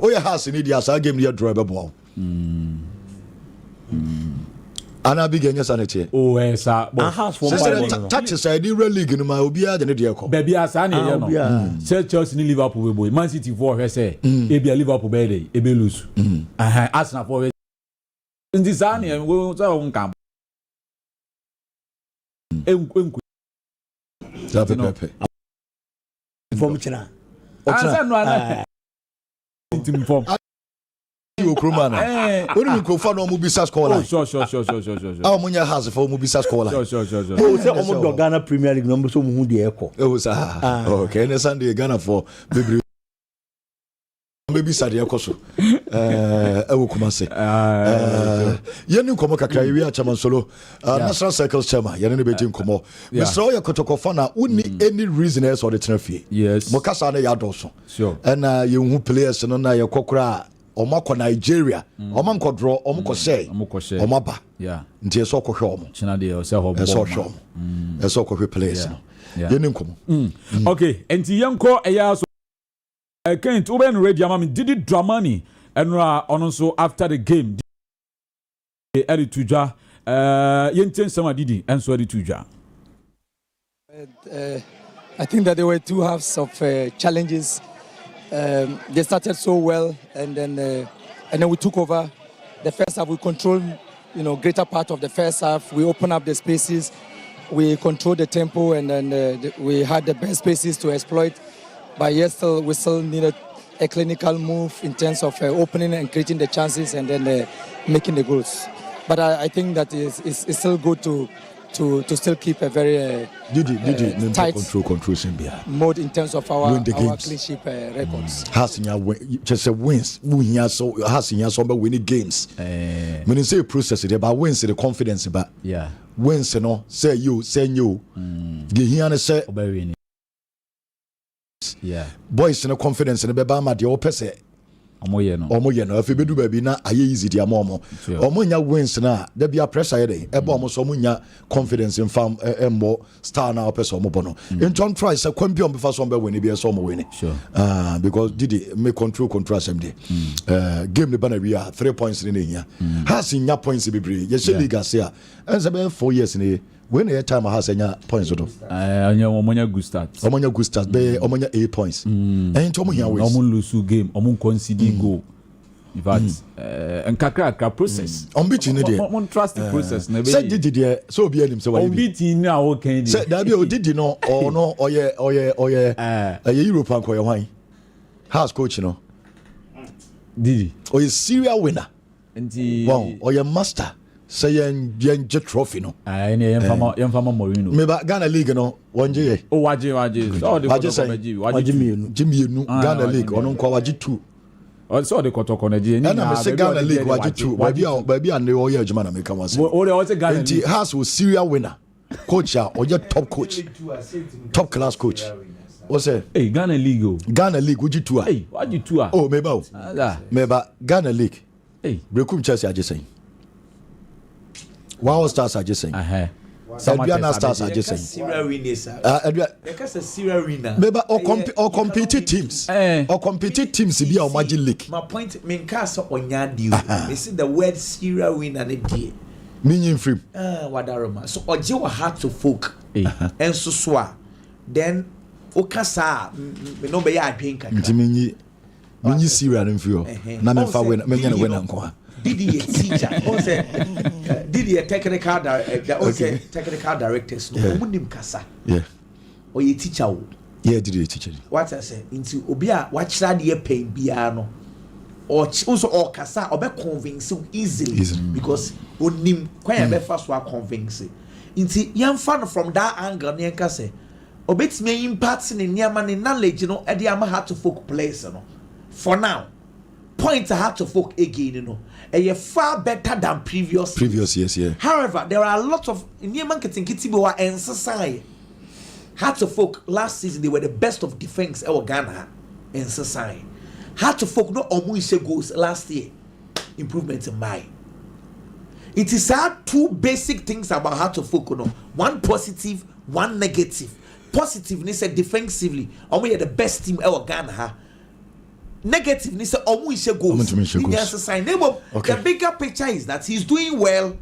oya house ni dia sa game ni draw be bo ana big enya sanete esa house for touch side the real league no ma obi a de ne de ko baby asa na ye no Chelsea ni Liverpool we boy Man City for we say e bia Liverpool be dey e be lose Arsenal for we ndi zani we so nka enku da pepe form china asa no ana team form you kromana when you go for no mu bisa score line sure ah munya has for mu bisa score line sure o say omo do Ghana Premier League no so mu hu de eko okay na Sunday Ghana for baby sade ekoso ewo Kumasi yeni nkomo kakra wi a chairman solo national circles chairman yeni ne beji nkomo Mr. Oya Kotoko na uni any reason else or the tenafie yes mo kasa na ya doso sure na ye hu players no na ye kokora omo ko Nigeria omo nko draw omo ko say omo ba ntie so ko hwe omo china de se ho bo so ko hwe players no yeni nkomo okay enti yenko eya so Kent Uben Radio Mami Didi Dramani and on so after the game Edi Tuja Yenten Sama Didi and so Edi Tuja. I think that there were two halves of challenges. They started so well and then we took over. The first half we controlled, greater part of the first half. We opened up the spaces, we controlled the tempo, and then we had the best spaces to exploit. But yes, we still needed a clinical move in terms of opening and creating the chances and then making the goals. But I think that it's still good to still keep a very tight control mode in terms of our clean sheet records. Just wins. Has some winning games. When you say process it, but wins the confidence, but wins say you. The here say boys no confidence in the beba ma de opese omo ye no afi bedu ba bi na aye easy dia momo omo nya wins na da bia pressure ye dey eba omo so omo nya confidence in fam embo star na opese omo bono in turn try say kwampion be fa so be win be so omo win because did me control some day game the banner we are 3 points in here has in nya points be bre ye she league ase and say 4 years in when a time has anya points odo omonya good start be omonya 8 points and to omonya wins omo lose game omo concede goal in fact and kakra process unbeaten there on trust the process na be say did there so be him say why unbeaten na o kan say that be o did no or no oye European ko ye hwan house coach no didi oye serial winner nti wow oye master say yen jet trophy no ene yen fama Mourinho me ba Ghana league no wonje ye o waje so de waje mienu Ghana league ono kwa waje 2 so de kotoko na je ni na me say Ghana league waje 2 baby an o ye adwuma na me kan wase o de Ghana league has was serial winner coach or top coach top class coach o say hey Ghana league waje 2 hey waje 2 oh meba Ghana league hey brekum Chelsea aje say Wow stars are just saying. Adriana stars are just saying. Serial winners. Because a serial winner. Maybe or competitive teams. Or competitive teams be our magic league. My point, mean cast on your deal. They see the word serial winner the day. Meaning free. Wadaroma. So Oji were hard to folk. And so swa. Then Okasa me no be ya pink. Minyi serial in few. Na me fa win nko. Didi a teacher, Didi a technical director, technical directors. No, Munim Kasa. Yeah. Or ye teacher. Yeah, Didi a teacher. What I say into Obia, watch that year pain piano. Or also or Kasa or be convincing easily because Unim quite be fast were convincing. Into young fan from that angle near Kase. Obits me impacting in near money knowledge, you know, at the Ama had to folk place, you know. For now. Points I had to folk again, you know. And you're far better than previous years, yeah. However, there are a lot of Nyeman Kitibo and society. Had to folk last season, they were the best of defense in Ghana and society. Had to folk no Omuishe goals last year. Improvement in my. It is two basic things about how to folk, you know. One positive, one negative. Positive, they said defensively, we are the best team in Ghana. Negative, ni say Omuishe goals. The bigger picture is that he's doing well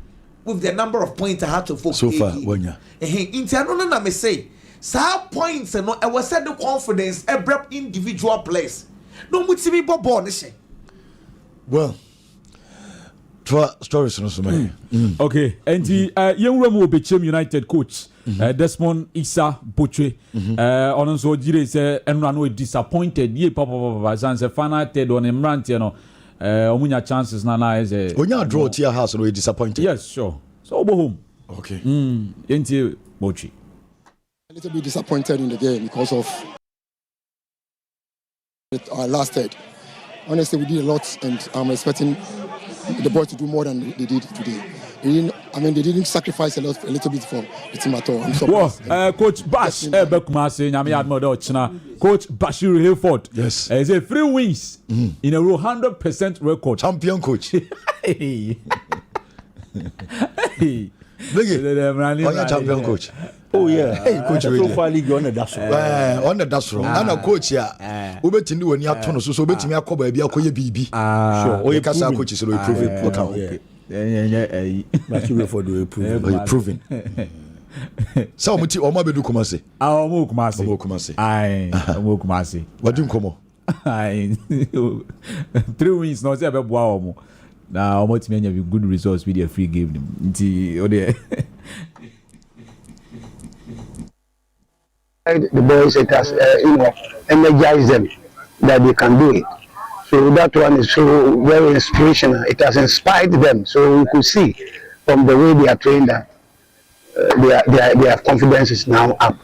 with the number of points I had to focus so far. Intiano na me say, sa points no I was said the confidence every individual place. No mutimi bobo ni she. Well, stories no so many. Okay, and young Remo Bechem United coach Desmond Issa Botre on so jire say enrano disappointed ye papa sans final third on Emrant you know omunya chances na is onya draw tier house no disappointed. Yes, sure. So go home. Okay. Enti Botre. A little bit disappointed in the game because of our last third. Honestly, we did a lot and I'm expecting the boys to do more than they did today. They didn't sacrifice a little bit for the team at all. Coach Bash Bekumase, Coach Bashir Hilford. Yes. Is a 3 wins in a row, 100% record. Champion coach. Hey. Champion coach. Oh yeah. Hey, coach. Profile league on the dash. On the dash. And a coach here. Ubetini when you have to so ubetini akoba ebi akoye bibi. Sure. O kasa coach so we prove it. Okay. But you for do proving. So muti o ma bedu Kumasi. Omo Kumasi. Aye. Omo Kumasi. What do komo? Aye. 3 wins no say abeboa omo. Na omo timi anya good results with their free game. Nti o dey the boys, it has energized them that they can do it. So that one is so very inspirational. It has inspired them. So we could see from the way they are trained that their confidence is now up.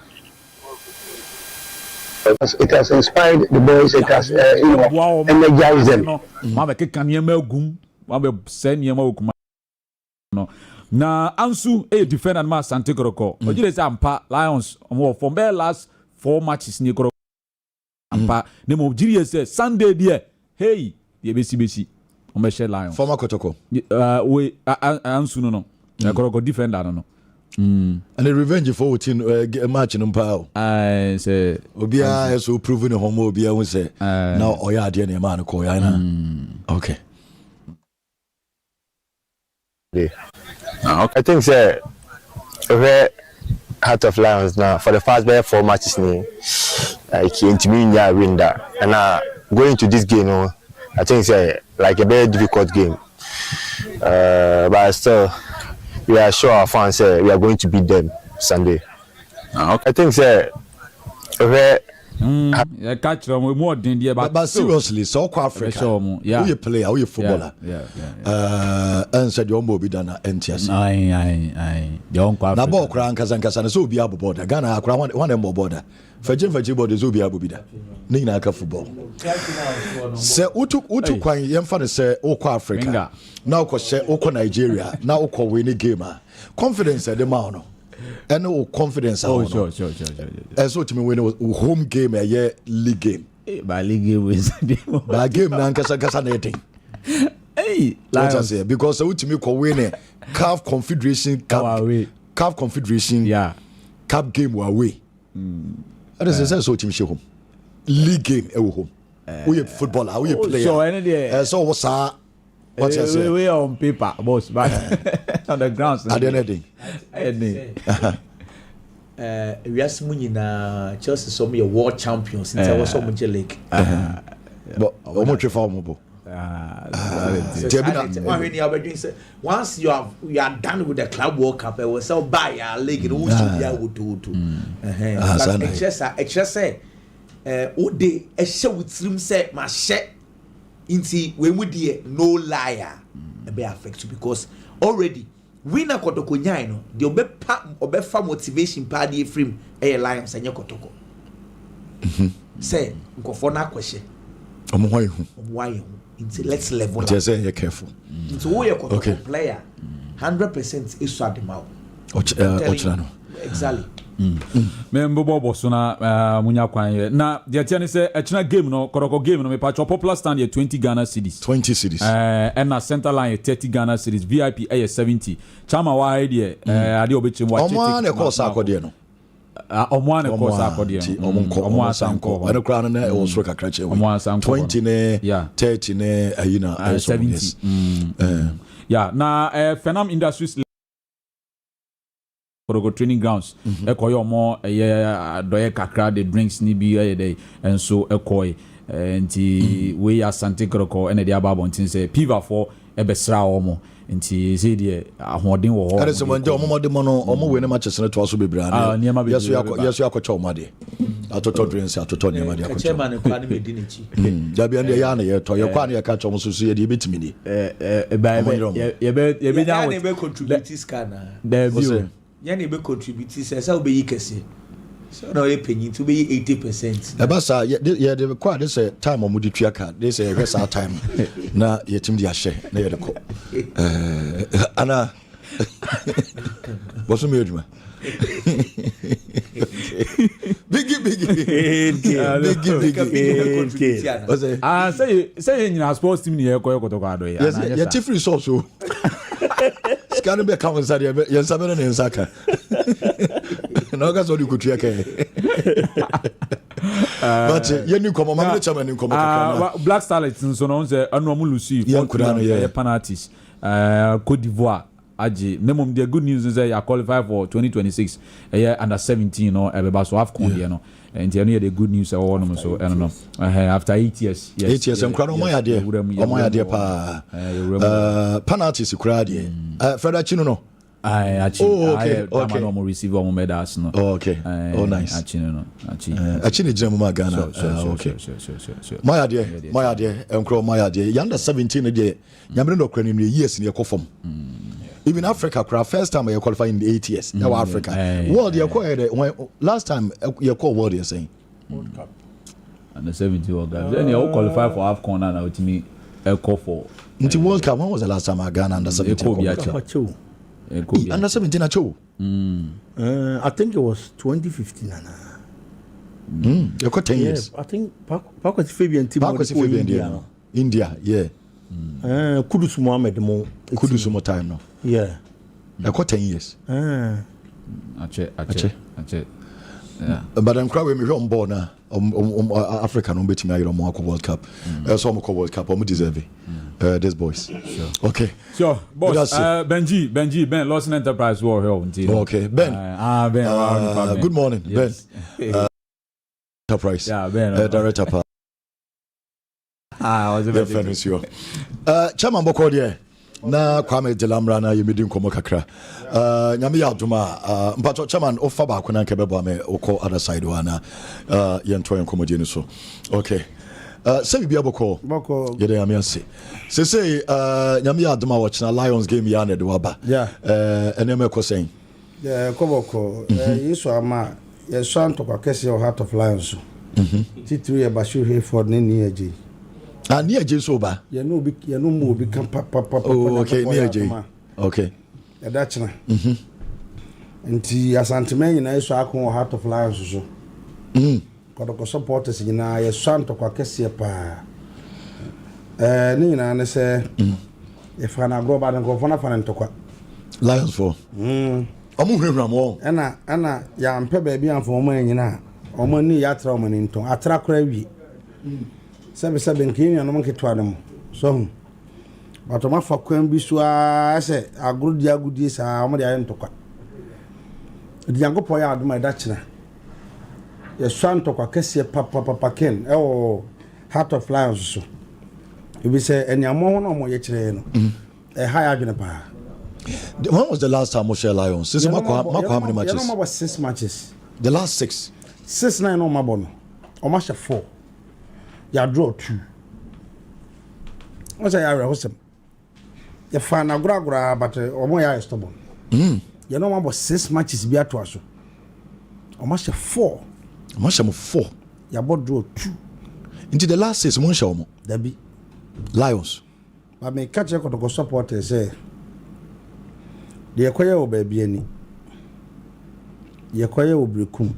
It has inspired the boys. It has energized them. Na Ansu defender ma Sante Koroko. Ojire say ampa Lions from their last 4 matches ni Koroko. Ampa ne mo jiri say Sunday there. Hey, the besi. On share Lions. Former Kotoko. We Ansu no. Koroko defender no. And the revenge for a match in Pao. I say Obia so proven homo Obia will say now Oya Diane man ko yana. Okay. I think a very Heart of Lions now for the first 4 matches like win that and going to this game I think like a very difficult game. But still, we are sure our fans say we are going to beat them Sunday. Okay. I think catch them more than the but seriously, so Africa, who you player, who you footballer, and said your mobile done NTS. Aye, the uncle. Na ball crank as and Casana so be able border. Ghana, one more border. Fajin body so be able bida. Nina football. Say, Utu Kwan, young fan say, Oko Africa. Now, say, Oko Nigeria. Now, Oko winning gamer. Confidence at the mount. And no confidence. Oh, sure. As what you mean when home game a year league game. By league game is by game Nankasanating. Hey, let us say because what you mean win CAF Confederation CAF Confederation Cup game away. That is so team show home. League game home. We footballer, we player. So any so what's that? What you say? We on paper, boss, but on the ground. At the end we are swimming na Chelsea some your world champions since I was so much league. But how much formable? Once you are done with the club World Cup, I will sell buy a league in which you are to. Just say, Ode, a show with slim set my share. Inti when we dear no liar be affect because already winner kotoko nyai no the obefa motivation party frame e lions anya kotoko say nkofo na kwehye omwaye inti let's level just say you careful inti wo ye kotoko player 100% is at the mouth exactly membo bobo so na munya kwan na de tia ne se echina game no koroko game no me patch popular stand ye 20 Ghana cedis and na center line 30 Ghana cedis VIP 70 chama wa ide ade obechim wa check omo na course akode no omo na course akode omo asanko ene kra na e wo soro kakra che 20 ne 30 ne ayina 70 na Fenam Industries Korogo training grounds ekoyo mo doye kakra the drinks ni bi dey and so ekoy nti we asante koroko ene dia babo ntin say piva for ebesra omo nti say dey ahoden wo ho ere se monje omo de mo no omo we ne matches ne to aso bebra na yeso yakocha omo de atoto drinks atoto ne ma de akocha chairman kwa ne medi ne chi da bia ne ya na ye to ye kwa ne ye ka chomo susu ye de betimi ni ye be nya ne be contribute scanner there yani be contribute say we be kese so na we penyin to be 80%. Eba sa ye de kwa de say time omudi tua ka de say we sa time na ye tim di ahye na ye de ko ana boso me oduma big say nyina sports team ni ye ko to kwa do ya na ye tifri so Scan be come inside ye sabe no nsaka no ga so di kutua ke but ye ni komo ma me chama ni komo Black Starlets nso no say anu omu lucy for penalties Côte d'Ivoire aji nemom the good news is that you qualify for 2026 under 17 no ebeba so AFCON there no and you know the good news no so I don't know after 8 years 8 years and kwano my idea pa penalties kura de Fred Chino no okay no more receive one medals no okay nice Achino jam ma Ghana okay my idea enkro my idea under 17 de nyamre no kra ni years ni ekofom even Africa first time you qualify in the 8 years now Africa world you call last time you call world you saying World Cup and the 70 World Cup then you qualify for AFCON and with me call for into World Cup when was the last time I Ghana under 17 under 17 acho I think it was 2015 you got 10 years I think Pakwati Fabian team India yeah Kudus Mohammed mo Kudus mo time no yeah I got 10 years ache yeah but I'm cry we me on board na Africa no betimi ayro mo akọ World Cup so mo World Cup mo deserve this boys okay sure boss Ben Lawson Enterprise war here okay Ben good morning Ben Enterprise yeah Ben director was a friend you. Chairman Boko there. Na Kwame Delamra na yemedi nkomo kakra. Nyame ya aduma mpacho chairman ofa ba ko na nke bebo ame okọ other side wana yento nkomo je ni so. Okay. Say bibia Boko. Yede yame ase. Say nyame ya aduma watch na Lions game ya na de waba. Yeah. Eneme ko sen. Yeah, Koboko. Yeso ama ye swanto kwa kesi o Heart of Lions. Titru ye Bashu Hayford ni eje. Near J soba. You know, more become papa. Oh, okay, near J. Okay. A Dutchman. And tea as Antiman, I saw Heart of Lions. So, Kotoko supporters in a son to Quakesia pa. Nina, and I say, if I go back and go for nothing to quack. Lions for. I'm moving Ramon. Anna, yam baby and for money, you know, or money yatroman into a track review. 7 Kenya no monkey twadem so but ma fa kwan bi so a se agudi sa mo de ayen tokwa di yankopon ya aduma da kina ye swan tokwa kese papa ken Heart of Lions so e bi se eniamo ho no mo ye kire no ha ya adwene pa. When was the last time we share Lions? Since how many matches? No, 6 matches. The last 6? 6-9 no mabono. O ma 4. Ya draw 2. What's a area? What's you find a gra but omo ya stubborn. You know about 6 matches be at us. Almost 4. Almost 4. Ya bought draw 2. Into the last 6 months, there be Lions. But me catch a go support say the acquire o baby any. The acquire o brekum.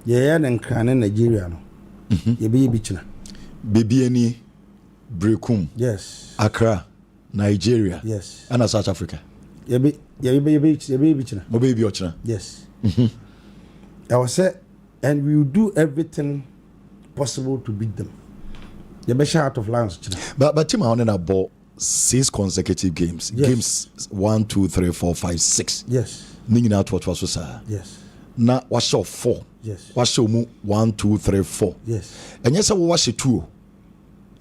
Ye and can in Nigeria no. Ye be bichina. Baby any brekum. Yes. Accra, Nigeria. Yes. And South Africa. Ye be bichina. Mo baby ochina. Yes. I was say, and we will do everything possible to beat them. Ye be Heart of Lions. But team on a ball 6 consecutive games. Yes. Games 1, 2, 3, 4, 5, 6. Yes. Ninging out what was so. Yes. Na wash 4. Yes. Wash 1, 2, 3, 4. Yes. And yes, I wash 2.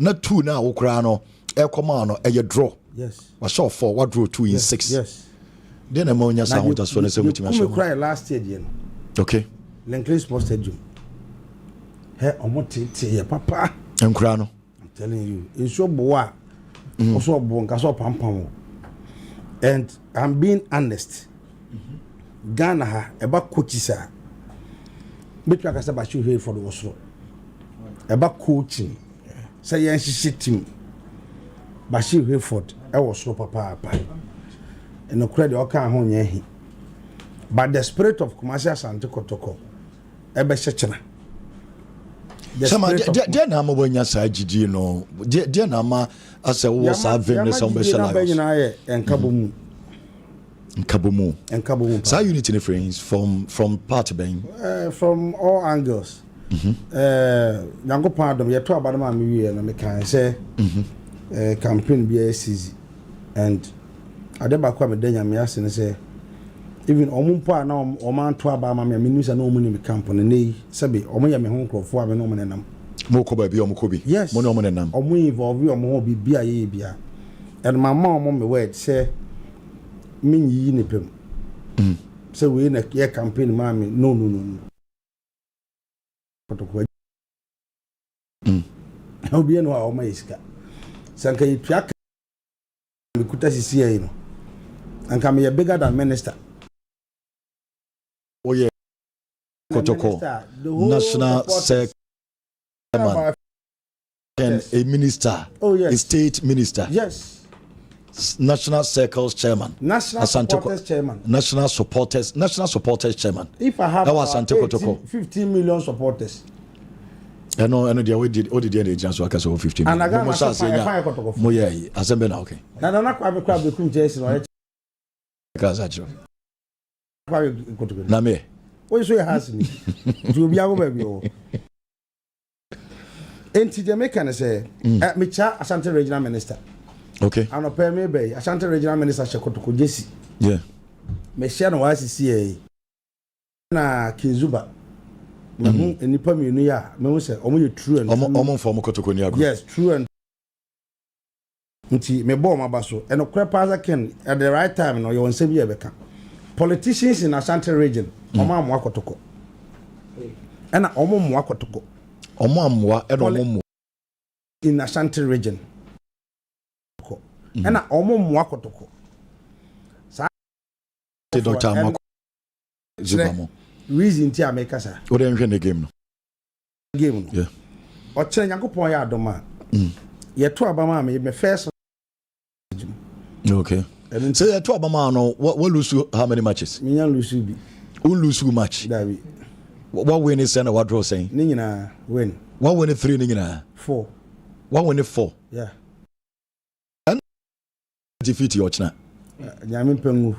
Not 2 now, Ukrano, air command, a draw. Yes. Wash 4, what drew 2 in 6. Yes. Then ammonia sound just for the same you cry last year, okay. Langley Sports Stadium. Hey, Omoti, papa. And Crano. I'm telling you, it's your boy. Also, Boncaso Pampamo. And I'm being honest. Ghana, about coaches. But like I said, about you here for the Oslo. About coaching. Say, yes, she team. But she here for it. I was so papa. And the credit, okay, home, yeah. But the spirit of commercial Santico Toko, Ebe Shechana. Sama dia na ma wanya sa gigi no dia na ma ase wo sa vem some special life enkabomu sa unity in friends from part ben from all angles yango pardon ye to abadama me wie na me kan say campaign be easy and adeba kwa me danya me ase ne say even omumpo na omanto abama me menusa na omuni me camp na nei sebe omoya me ho nkrofo ame no omonenam moko ba bi omokobi yes mo no omonenam omo involve omo ho bibia ye bia and mama omo me word say min yi ne pem say we na ye campaign ma me no protocol obi no omo iska sanka yitua me kuta sisi yi no anka me bigger than minister. Oh yeah, protocol, national chairman, and a minister, a state minister. Yes. National circles chairman, national supporters chairman, national supporters chairman. If I have that was 15 million supporters. I know they did the agents work as over 15 million. And I got my yeah, assembly now okay. Now not quite the crew Jason. Because I na me what you has me to be our baby enti Jamaica na say me cha Ashanti regional minister okay and open me be Ashanti regional minister Shekotoko Jesi yeah me share no YCCA na Kinzuba nipa mienu ya me say omo ye true and omo form kotoko ni agro. Yes, true and nti me ball ma baso and okra paza ken at the right time no you won say be beka. Politicians in Ashanti region omo amwa kotoko. Ena omo mwa kotoko. Omo amwa e no omo in Ashanti region. Ena omo mwa kotoko. Sa Dr. Amako Zibamo. Reason ti America sa. O dey nhwe the game no. Game no. Yeah. O chere Nyankopon ya adoma. Ye to abama me first. Okay. So ye to abama no what lose how many matches? Me lose bi. Who lose match? Davi. What win is and what draw saying? Ni nyina win. What win 3 ni nyina? 4. What win 4? Yeah. And defeat your china. Nyame pengu.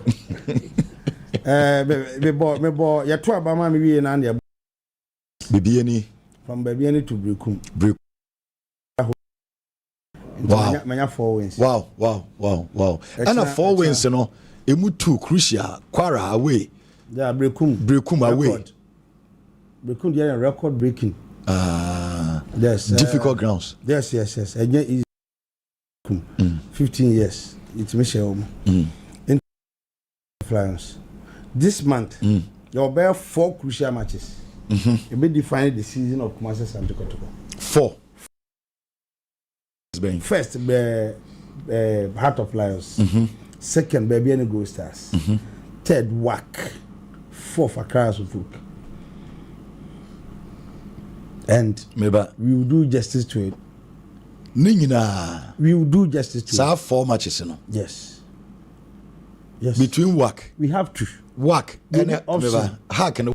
Me bo ye to abama me wie na ande bibi ani from baby ani to brekum. Wow. Manya 4 wins. Wow. And 4 wins no emu 2 crucial Kwara away. Yeah, brekum away. Brekum dey record breaking. Yes. Difficult grounds. Yes. Again is 15 years. It's Michelle. In Flyers. This month, you'll bear 4 crucial matches. You be define the season of Kumasi Santo Kotoko. 4. First, Heart of Lions. Second, Baby and Gold Stars. Third, WAC. Fourth, Accra Suffolk. And we will do justice to it. Ningina. We will do justice to it. So 4 matches, you know? Yes. Between WAC. We have to. WAC. And option. Hack and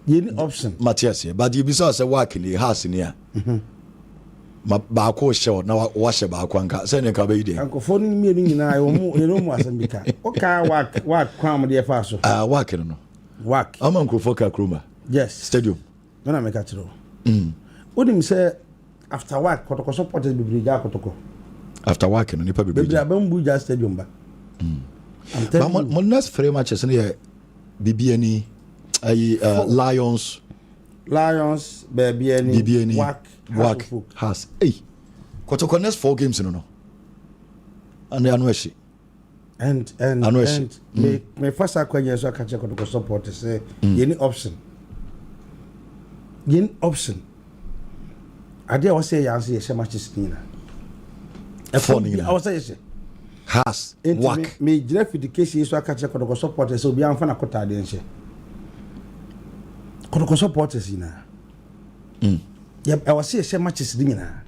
any option. Matthias, but you besides a WAC in the house in here. Baako show na washe baako anka se ne ka be ide anko phone mi ni nyina yo mu asambika o ka work kwam de fa so work no work amanko foka kroma yes stadium no na make chiro odim say after work kotoko supporters bibiri ga kotoko after work no nipa bibiri bibiri abambu ja stadium ba but mo next 3 matches ne bibi ani Lions baby any WAC has kotoko next 4 games no and anweshi and me first akwanya so catch kotoko support say any option ade o say yan say matches ni na e for ni I was say has WAC me gira for the case so catch kotoko support so bi amfa na kota ade nche kotoko supporters na I was say matches dingina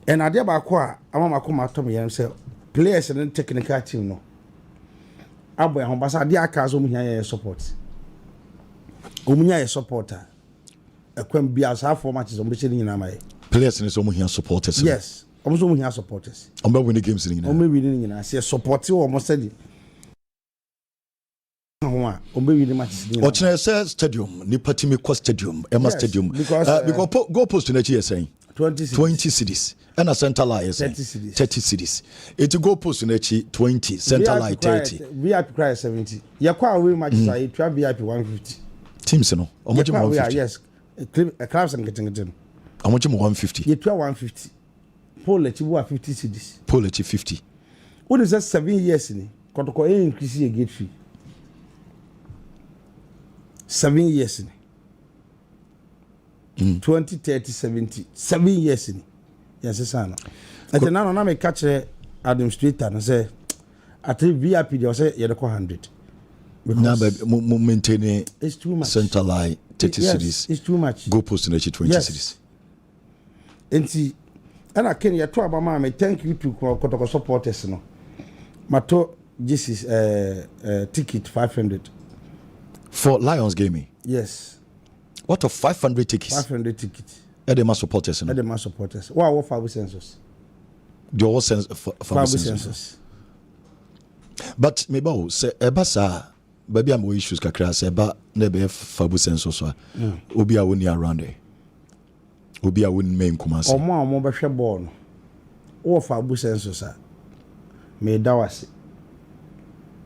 and ade ba ko a amama ko matom yem say players and technical team no abo ho basa ade aka so mu hia support omunya supporter ekwam bia sa for matches omo che dingina mai players ni so mu hia supporters yes omo so mu hia supporters omo win games dingina omo win dingina say support omo say Ochina stadium ni patimi kwa stadium Emma stadium because go post na chi saying 20 cities and a center line 30 cities it go post na chi 20 center line 30 VIP cry 70 ya kwa away matches are twa VIP 150 teams no omoji 150 yes clubs and getting omoji 150 ya twa 150 pole chi 50 cities pole chi 50 what is that 7 years ni kotoko increase your gate fee 7 years ni 20 30 70 7 years ni yes sana ate na me catch administrator no say at VIP they say you go 100 na be maintain it's too much center line 30 yes, cities it's too much go post na 20 cities enti ana ken ya to abama me thank you to kotoko supporters no mato this is ticket 500 for Lions gaming. Yes. What of 500 tickets? 500 tickets. Edema supporters. Edema supporters. What are 5 census? The all sense 5 census. But maybe say ebasa baby am issues kakra say ba na be 5 census so. Obi a woni around there. Obi a woni main Kumasi. Omo be hwe ball no. Wo 5 census a. Me dawase.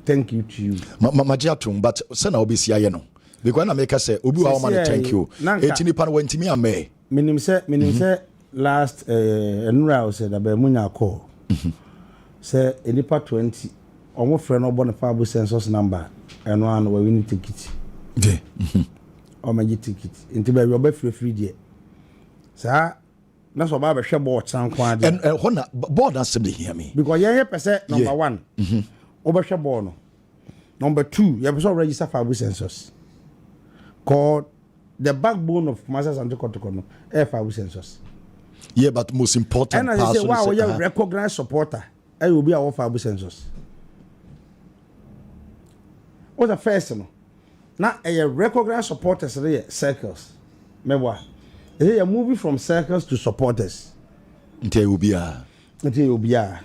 thank you to you. Majiatum, but send our BCI no. Because I make us say, Obu Awamani, thank you. 18 pan went to me and me. Minim say last Enura said about Munya call. Say Enipa 20. Almost friend of Bonifabu census number and one where we need ticket. Yeah. Or my ticket. Into baby or free day. Sir, that's what Baba share board sound quad. And when board assembly hear me. Because you're percent number one. Over bono. Number two, you have already registered Fabu census. Called the backbone of Masters and Tokotokono, Fabu census. Yeah, but most important. And as I say, wow, we are recognized supporter. I will be our Fabu census. What's the first one? Now, a recognized supporters are circles. Mewa. They are moving from circles to supporters. Until you be a.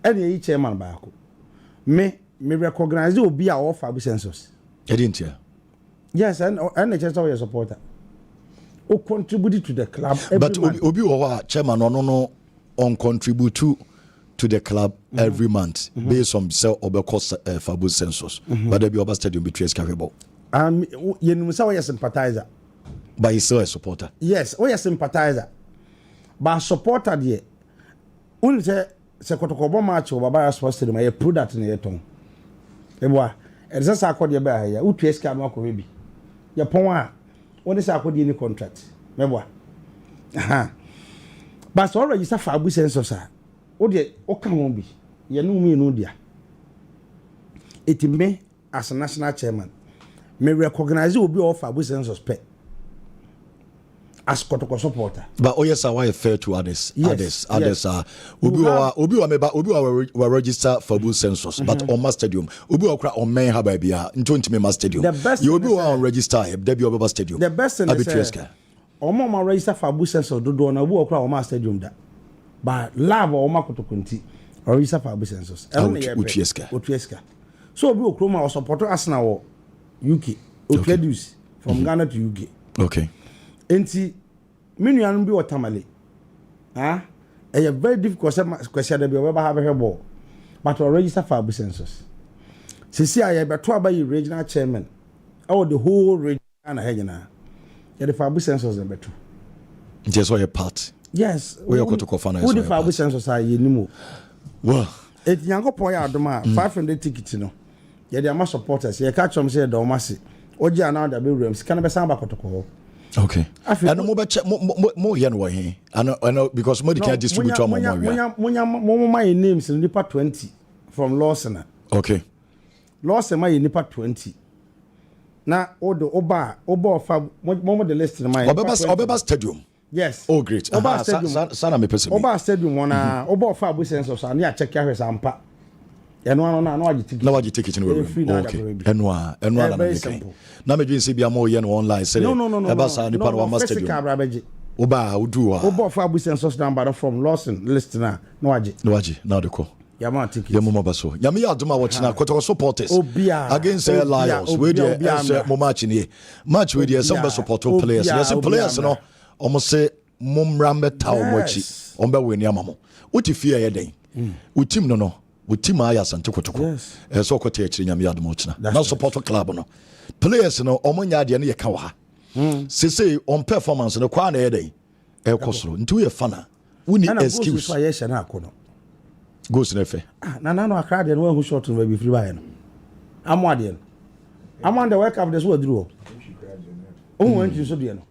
Any chairman back. Me recognize you will be our Fabu census. I didn't hear. Yes, and the church of your supporter. Who contributed to the club. But Obi Owa chairman on contribute to the club every month based on sell or because Fabu census. But there be other stadium between Scarabo. You know, so a sympathizer. But he's still a supporter. Yes, we are sympathizer. But supporter there. When say Kotokobo match or Baba Sports Stadium, I put that in your tongue. Eboa, it's just a code your bear here. Who to scam or baby? Your pon what is our any contract? Meboa. But so already suffer Fabu census. O de o kan won bi ye no mi no dia it me as a national chairman me recognize obi of Fabu census pay as Kotoko supporter. But oh yes, why fair to others? Yes, others are obi wa register Fabu census, but on mass stadium obi wa kra on main haba bia ntonti me mass stadium. You obi wa on register there be obi stadium. The best thing is omo ma register Fabu census do na obi wa kra on mass stadium da. But lab or Makotokunti or register Fabu census. Utieska. So we will come our supporter Arsenal UK introduce from Ghana to UK. Okay. Enti menu anu bi watamale. Ah, a very difficult question that we ever have a ball. But we register Fabu census. See, I have a by regional chairman. Oh, the whole region and Hagena. Yeah, the Fabu census are better. Just why a part. Yes. We are going to cofana. Who the Fabu census are you anymore? Well, it's young boy out the man 500 tickets, you know. Yeah, they are my supporters. You catch them say Domasi. Oja now the big rooms. Can I be some back to call? Okay. I know more yan way. I know because more can distribute more. My names in Nipa 20 from Lawson. Okay. Lawson my Nipa 20. Now Oba Fab more the list in my Obeba Stadium. Yes. Oh great. Oba Stadium. Sana me person. Oba Stadium one Oba Fabu census and ya check here sampa. No ticket. No ticket in the okay. Enwa very simple. Na me say be more yen online say. No. Eba sa ni pa no Stadium. Oba udu Oba Fabu census number from Lawson list na no waji. Now the call. Yama ticket. Yama baso. Yama ya aduma watch na Kotoko supporters. Against Lions. We dey mo match ni. Match we dey some support players. Yes players no. Almost say mumrambe taw mochi ombe weni amamo uti fie ye den utim no utim aya sante kotoko so kwete akiri nyame yadom ochina na support club no players no omonya de ne ye ka wa say on performance no kwa na ye den e kosoro nti we fana woni excuse so ye hye na akono goes na fe na no akra de no hu short no be free buy no amwade no amwande wake up this what do o want you so de no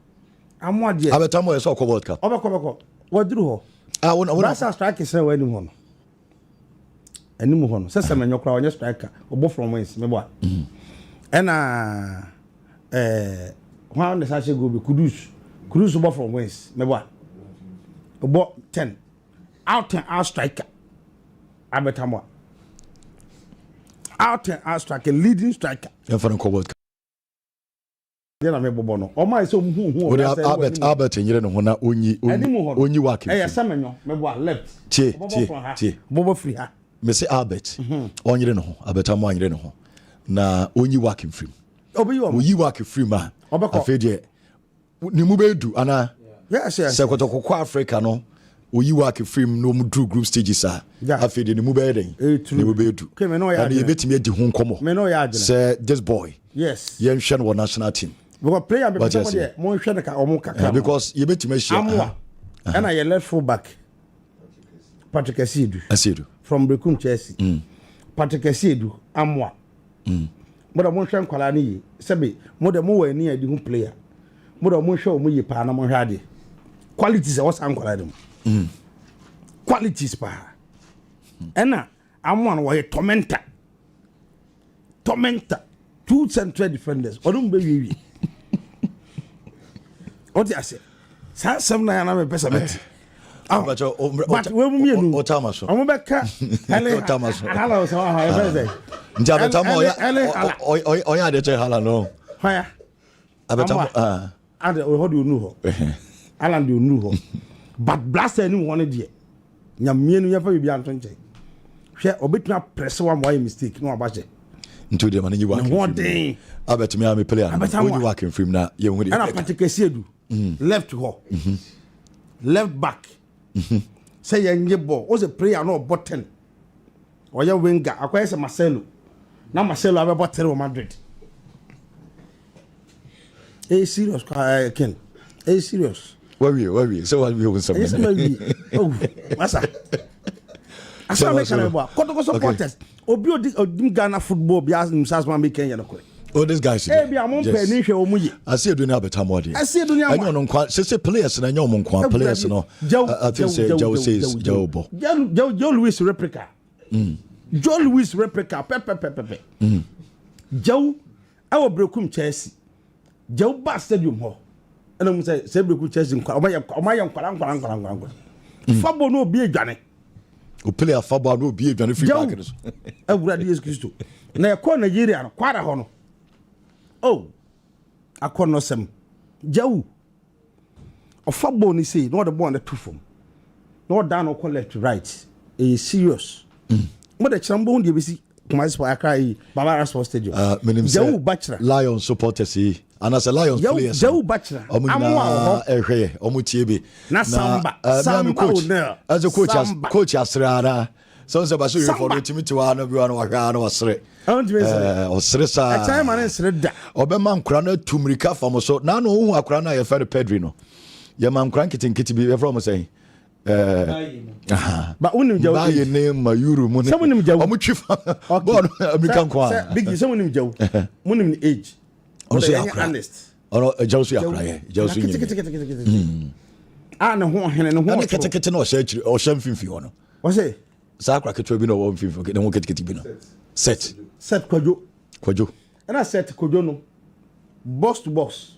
amwade abetamo so ko world cup obeko waduru ho wona strike say wani ho no animu ho no sese menyokra onye striker obo from wins me boa ena how the sache go be kudus obo from wins me boa obo 10 out striker abetamo out striker leading striker e for ko world cup na me bobo no o ma se hu Albert nyire no ho na onyi wake e samenyo me bo left tie bobo free ha me se Albert onyire no ho abetamo anyire no ho na onyi wake free oyi wake free ma afede ni mu bedu ana yes se kotoko Africa no oyi work frame no mu do group stages after the mu be den ne mu be do okay me no ya and you betimi adi ho nkomo me no ya say this boy yes yen hwe no national team because player be there mo hwe ne ka o mo kaka because you betimi hwe amwa and I left full back Patrick Asiedu from Brekum Chelsea Patrick Asiedu amwa mo da mo hwe nkwala ni sebe mo da mo wani adi ho player mo da mo hwe o mo yi pa na mo hwe ade qualities e wasa nkwala dem qualities pa ena amwa no wo tormentor two central defenders odum be wiwi oti ase sa sem na na me pesa meti but we mu mienu otamaso omo be ka ele otamaso hala so ha e be nja betamo oya de che hala no ha abetamo and we hold you know ho aland you know ho but blaster ni won de nya mienu ya fa bi anto nche hwe obetuna press one why mistake no abaje into the man you work abetumi am player when you working from na ye hu de and Patrick Asiedu left ho left back say yenye ball was a player no button or your winger akwai say Marcelo na Marcelo abe button o Madrid serious Ken serious where we so what we want some oh masa asa me kana bo kotoko supporters obi odi Ghana football bi as Msasma make Kenya no kore oh this guy eh bi amon pe ni hwe omuyi Asiedu ni abetamo de Asiedu ni amon no nkwa se players na nyom nkwa players no I think say Joe says Joe Luis replica Joe Luis replica pepe Joe awo Brekum Chelsea Joe ba stadium ho ana mu say Brekum Chelsea nkwa omaya nkwa fabo no obi adwane o player fabo no obi adwane free back no awurade Jesus Christo na e ko Nigeria no kwara ho no oh akono sem Joe ofabo ni say no the ball on the two from no down or left right serious mo the chambo hun de bisi kuma sport akai Baba Sports Stadium Joe Bachelor Lion supporters and as a Lions players Joe Bachelor amwa ehwe omutie bi na samba as a coach asrara so ba so you for ultimate wa no bi wa no wa no wasre osre sa a time man sre da obema nkura na tumrika fam so na no hu akura na ye fer Pedri no ye man nkura nkiti bi from say ba unim Joe ba ye name mayuru mu ne omutwi fa ball American kwa big so unim Joe munim ni age also honest Joe so akura ye Joe so ah na ho hene no ho kete na o sha chiri o sha mfimfi ho no what say sakra ketwa bi no wo mfimfi na ho kete bi no set kwajo and set kwajo no boss to boss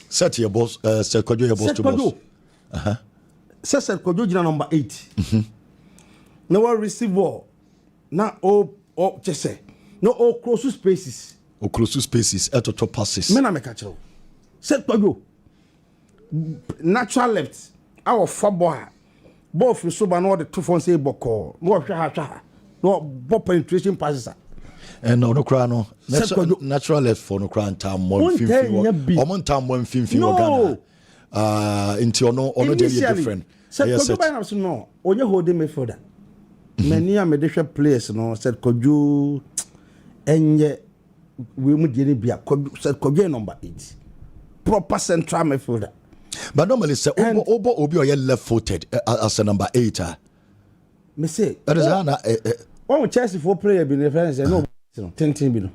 set your boss set kwajo your boss to boss set kwajo jina number 8 na we receive ball na o chese no o close spaces at top passes me na me catch set kwajo natural left our football ball for so ba no the two phone say boko no hwa no ball penetration passes and no cry no natural left for no cry time more fimfi Ghana into ono dey different yes so by now so no onye holding midfielder many am dey players no said koju enye we mu dey bia said koju number 8 proper central midfielder but normally say obo obi or left footed as a number 8 me say that is na one Chelsea for player be reference no tentin bi no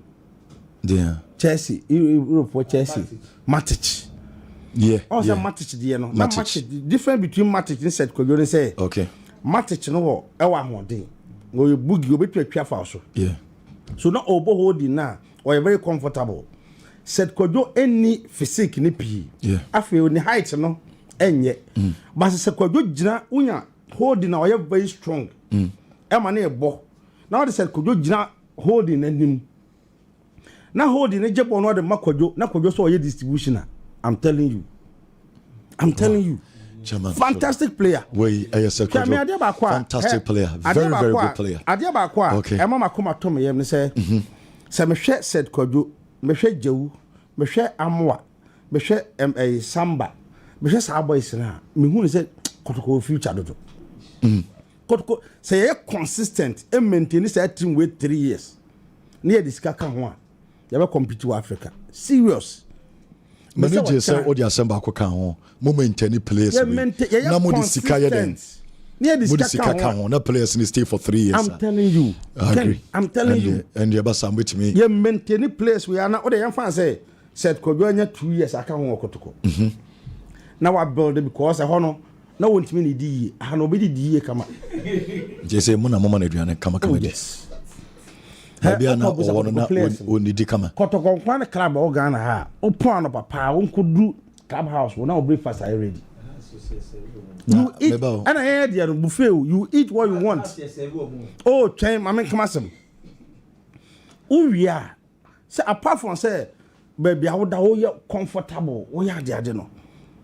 yeah Chelsea Europe for Chelsea Matic yeah also Matic dey no Matic different between Matic and said kojo say okay Matic no e wa hoden go you bugi obetu atwa fa so yeah so na obo holding na or very comfortable said kojo any physique ni pi afi ni height no enye but said kojo gina unya holding na or very strong e ma na ebo na what said kojo gina holding anim na holding na jebo no de makojo na kojo so ye distribution I'm telling you Chairman, fantastic player we fantastic player very good player adia ba kwa e mama koma to me yem ne say se me hwe said kojo me hwe jewu me hwe amwa me hwe samba me hwe sa boys na me hu ne say Kotoko future dodo. Kotoko say consistent and maintain this team with 3 years. Near this kaka ho a. You ever compete to Africa. Serious. Manager say all the assemble ko ho. Moment any players. Na mo di sika ye den. Near this kaka ho. Na players in stay for 3 years. I'm telling you. I'm telling you. And you about some with me. You maintain place we are now. What the young fan say said Kojoanya 2 years aka ho Kotoko. Now I build it because I hono na won't me di I no be di kama. Je say mo na mama na aduane kama kama. Yes. Maybe na o na oni di kama. Kotoko kwan club o Ghana ha. O pon papa won kodu clubhouse won na breakfast are ready. You eat and I heard you buffet you eat what you want. Oh, chain I mean come asem. Uwia. Say apart from say baby I would comfortable. Oh yeah there no.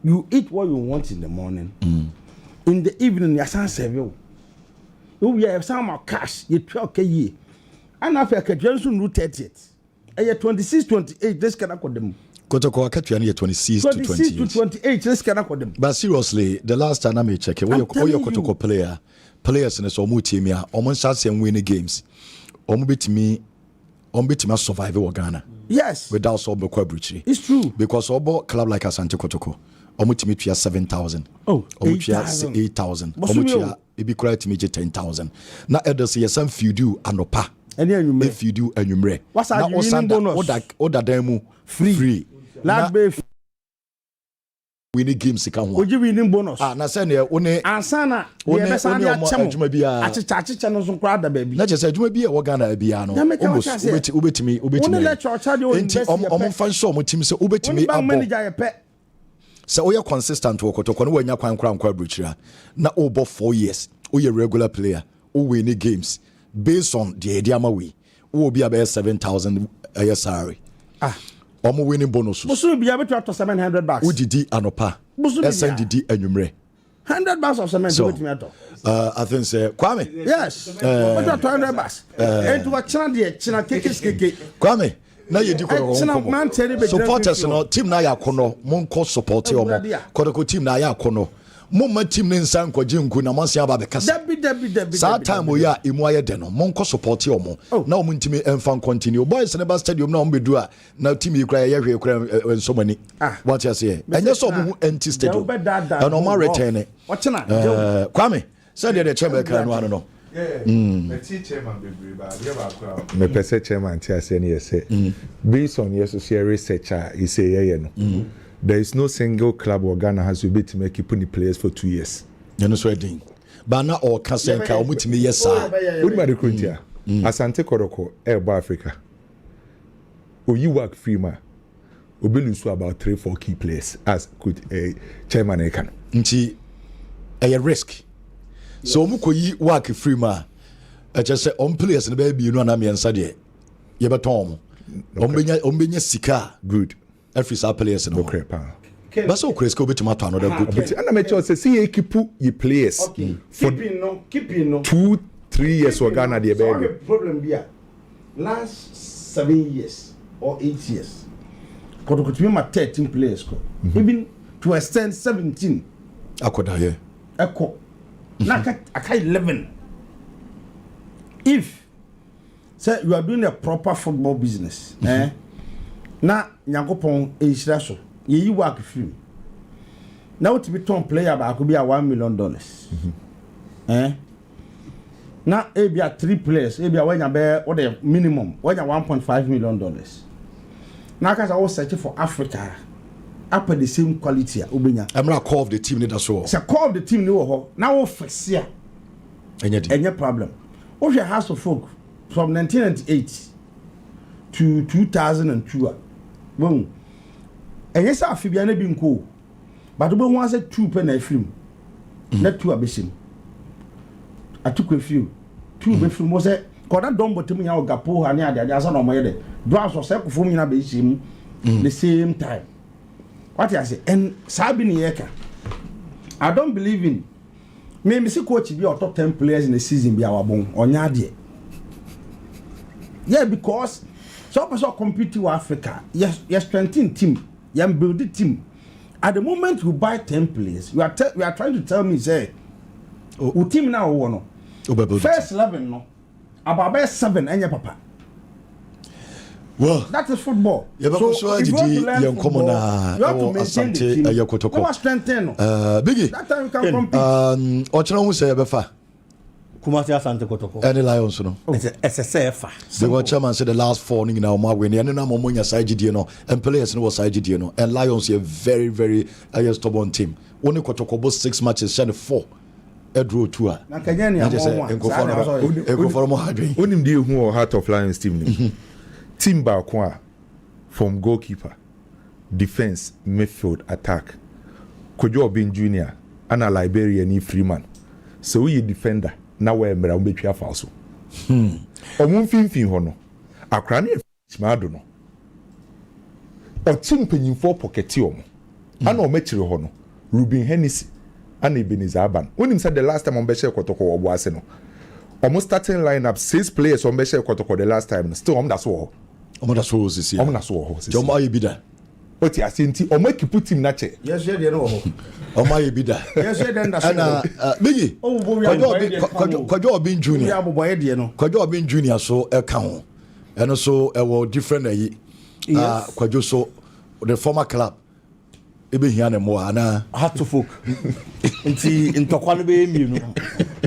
You eat what you want in the morning. In the evening you san serve you. We have some cash you 12k. And after Kajansu no 30th. Eh 26 28 this can accord them. Kotoko akatwa na 26 to 28 this can accord them. But seriously, the last time I check we your Kotoko players in so mu team ya omo chance and win games. Omo betimi survive in Ghana. Yes. Without so breach. It's true. Because obo club like Asante Kotoko omo timi tua 7,000. Oh, omo tua 8,000. Omo tua ebi kura timi 10,000. Na elders ye some few do anopa. If you do enumere. What's that bonus? Oda demu free. Last bay winning games ka ho. Oji winning bonus. Na say na one ansana we be say na adwuma bia. Achicha no so kwada baby. Na say adwuma bia wo Ghana bia no. Almost ubetimi. One lecture charge you invest. Omo fan show mo team say ubetimi abo. So we are consistent wo Kotoko no wanya kwan kra bruchira. Na over 4 years. We a regular player. We win games. Based on the idea we will be about 7,000 a year salary. Omo winning bonuses. Musu be able to up to $700. Udidi anopa. SNDD enumere. $100 of cement so, with me at all. I think say Kwame. Yes. But $200. And to a China tickets Kwame. Na ye di ko supporters no team na ya kono mon ko support e omo ko team na ya kono Mama team ninsan kwaji nku na monsia ba be kasa. Debi. Sa time o ya emu aye de no. Monko support omo. Na omo ntimi enfan continue. Boys never stadium na omo bedu a na team yi kra ye hwe kra so many. What you say? Enye so omo empty stadium. And omo return it. Kwame, say the chamber kan no no. Me chairman bebre ba dey ba kwa. Me pese chairman ti ase na say. Based on your social research he say ye no. There is no single club or Ghana has to be to make keeping the players for 2 years. You know so thing. But now all Kasenka omutimi yes sir. What about the Kuntia? Asante Koroko Air Africa. O you work free ma. Obi lose about 3-4 key players as could a chairman can. Nti a risk. So mukoyi work free ma. I just say on players na baby you know na me ansa de. Ye beton. Ombenya sika good. Every star players no. Okay, pa. But so Chris go to another good. But and I say see keep you players. Okay. Keeping no. 2-3 years for Ghana the baby. Problem here. Last 7 years or 8 years. Could be my 13 players ko. Even to extend 17. Akoda here. Eko. Na aka 11. If say you are doing a proper football business, na Nyankopon ehira so ye yi work film na what be ton player ba ko be $1 million na e be 3 players e be wanya be what the minimum wanya $1.5 million na ka say search for Africa up the same quality obenya I'm not call of the team need so say call of the team ni wo ho na wo fix ya any problem o hwe House of Folk from 1998 to 2002 bon enye sa afibia na bi nko but obo wan say 2 pe na film na 2 abesim atuko film 2 be film mo say koda don botem nya ogapo ha ne ade asa no mo ye de do aso say kofo nyina be shim the same time what you say and sabi ni yeka I don't believe in me see coach be top 10 players in the season be our bon onya ade yeah because so person compete with Africa yes strengthen team you build the team At the moment you buy 10 players, you are trying to tell me say, oh, team now no. First 11 no. About 7 and your papa. Well, that is football. So if you want to learn football, you have to maintain the team. You must strengthen. Biggie. That time you can compete. Ochana who say Ebefa. Kumasi Asante Kotoko. Any Lions no. It's a SSF. The world chairman said the last 4 now ma win. And na momonya side GD no. And players no side GD no. And Lions a very very stubborn team. Only Kotoko both 6 matches, send 4. Edro 2. Na Kenya ni onim di hu o Heart of Lions team ni. Team baako from goalkeeper, defense, midfield, attack. Kojo Obin Junior, ana Liberia ni Freeman. So we defender, na we mra umbetwa fa so. Omun finfin ho no. Akra na mado no. O team penyimfo pocket omo. Ana o mechire ho no. Ruben Hennessy, ana Ebenezer Aban. Onim said the last time on Beshe Kotoko obo ase no. Almost starting lineup 6 players on Beshe Kotoko the last time. Still that's all. Omo so sisi. Omo na so ho. Omo ayi bida. Oti asenti omo keep team na che. Yes, ye dey no ho. Omo ayi bida. Yes, ye dey ndase. Ana Biggie. Kwajo Obin Junior. Ya boboye dey no. Kwajo Obin Junior so e ka ho. Eno so e wo different ayi. Kwajo so the former club. Ebe hia na mo ana hat to folk. Nti ntokwa no be emi no.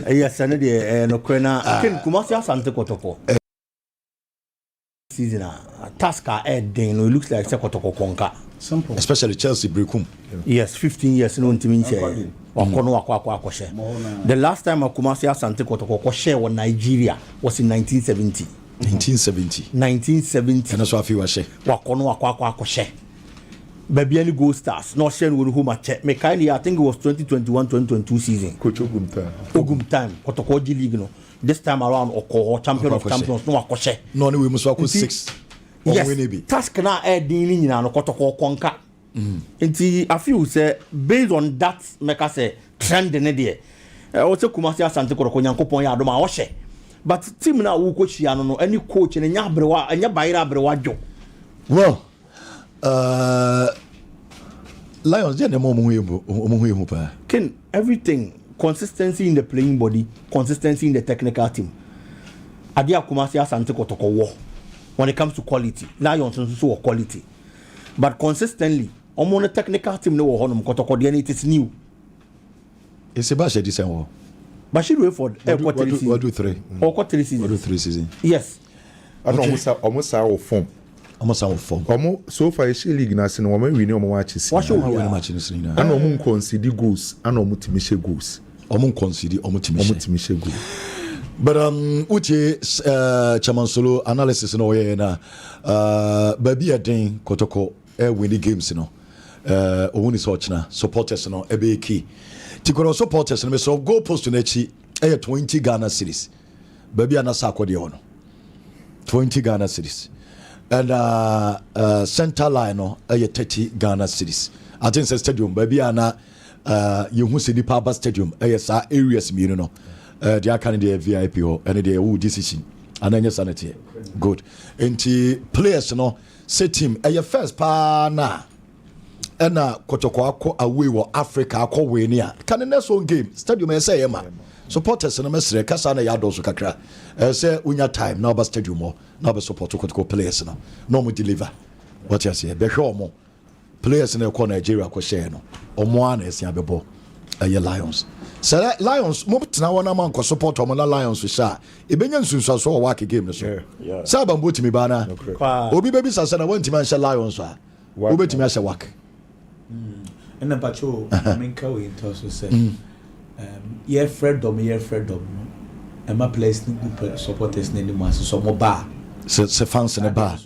Yes, ane de no kwena ken Kumasi Asante Kotoko. Season task den no looks like Kotoko konka. Simple. Especially Chelsea Brekum. Yes, 15 years no ntimi nche. Wakono akwa. The last time Kumasi Asante Kotoko ko share with Nigeria was in 1970. 1970. And so afi wa share. Wakono akwa share. Baby any Gold Stars no share with whom I check. Me kindly I think it was 2021-2022 season. Coach Ogum time. Kotoko G League no. This time around Oko champion of champions no akoshe. No we must go 6. Yes. Task na din ni nyina no Kotoko konka. Nti I feel say based on that make us say trend ne there. O se Kumasi Asante Kotoko Nyankopon ya adoma wo hye. But team na wo coach ya no any coach ne nya abrewa anya bayira abrewa dwo. Well, Lions dey mo hu pa. Ken everything consistency in the playing body, consistency in the technical team. Adia Kumasi Asante Kotoko wo. When it comes to quality, Lions also quality. But consistently, on the technical team no honum Kotoko dey it is new. It's a bash this one. Bashiru for what do 3? Or quarter season. What do 3 season? Yes. Almost our form. Omo so far is league na sin omo win omo matches. What show win matches na? And omo concede goals and omo timishe goals. Omo concede omo timishe goals. But uche chairman solo analysis no ye na baby aden Kotoko win the games no. Owuni so china supporters no e be key. Tikoro supporters no me so goal post na chi 20 Ghana cedis. Baby anasa akode ono. 20 Ghana cedis. And center line no 30 Ghana cedis. I think the stadium baby ana you who see the Papa Stadium sa areas me no. They are kind of VIP or and they who decision and then sanity. Good. And players no say team first pa na and Kotoko akọ away wo Africa akọ we near. Can the next one game stadium say ma. Supporters no mesre kasa na ya dozo kakra. Say unya time na ba stadium mo na ba support Kotoko players no mo deliver. What you say? Be hwe mo. Players na ko Nigeria ko share no. Omo ana esia bebo Lions. So Lions mo tena wana man ko support omo na Lions we sha. E benya nsunsu so work game no so. Sa ba mbotimi ba na. Obi bebi sasa na wanti man sha Lions a. Obetimi a sha work. And pacho menka we into so say. Ye freedom and my place ni supporters ni mo so mo ba. Se fans ne ba.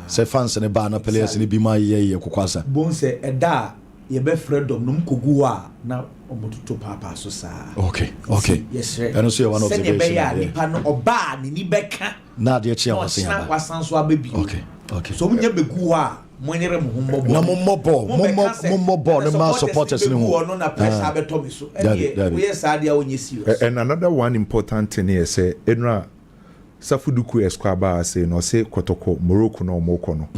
Se fans ne ba na players ni bi ma ye kokwasa. Bon se eda ye be freedom no mkogu a na omotuto papa so sa. Okay. Yes sir. And so one observation. Se be ya nipa no oba ni beka. Na de chia wase ya ba. Na wasan so abebi. Okay. So munya begu a monyere mo humbo. Na mombo ne ma supporters ni hu. No na pressure abeto mi so. We say dia onye serious. And another one important thing here say Enra Safuduku Esquaba say no say Kotoko Morocco no moko no.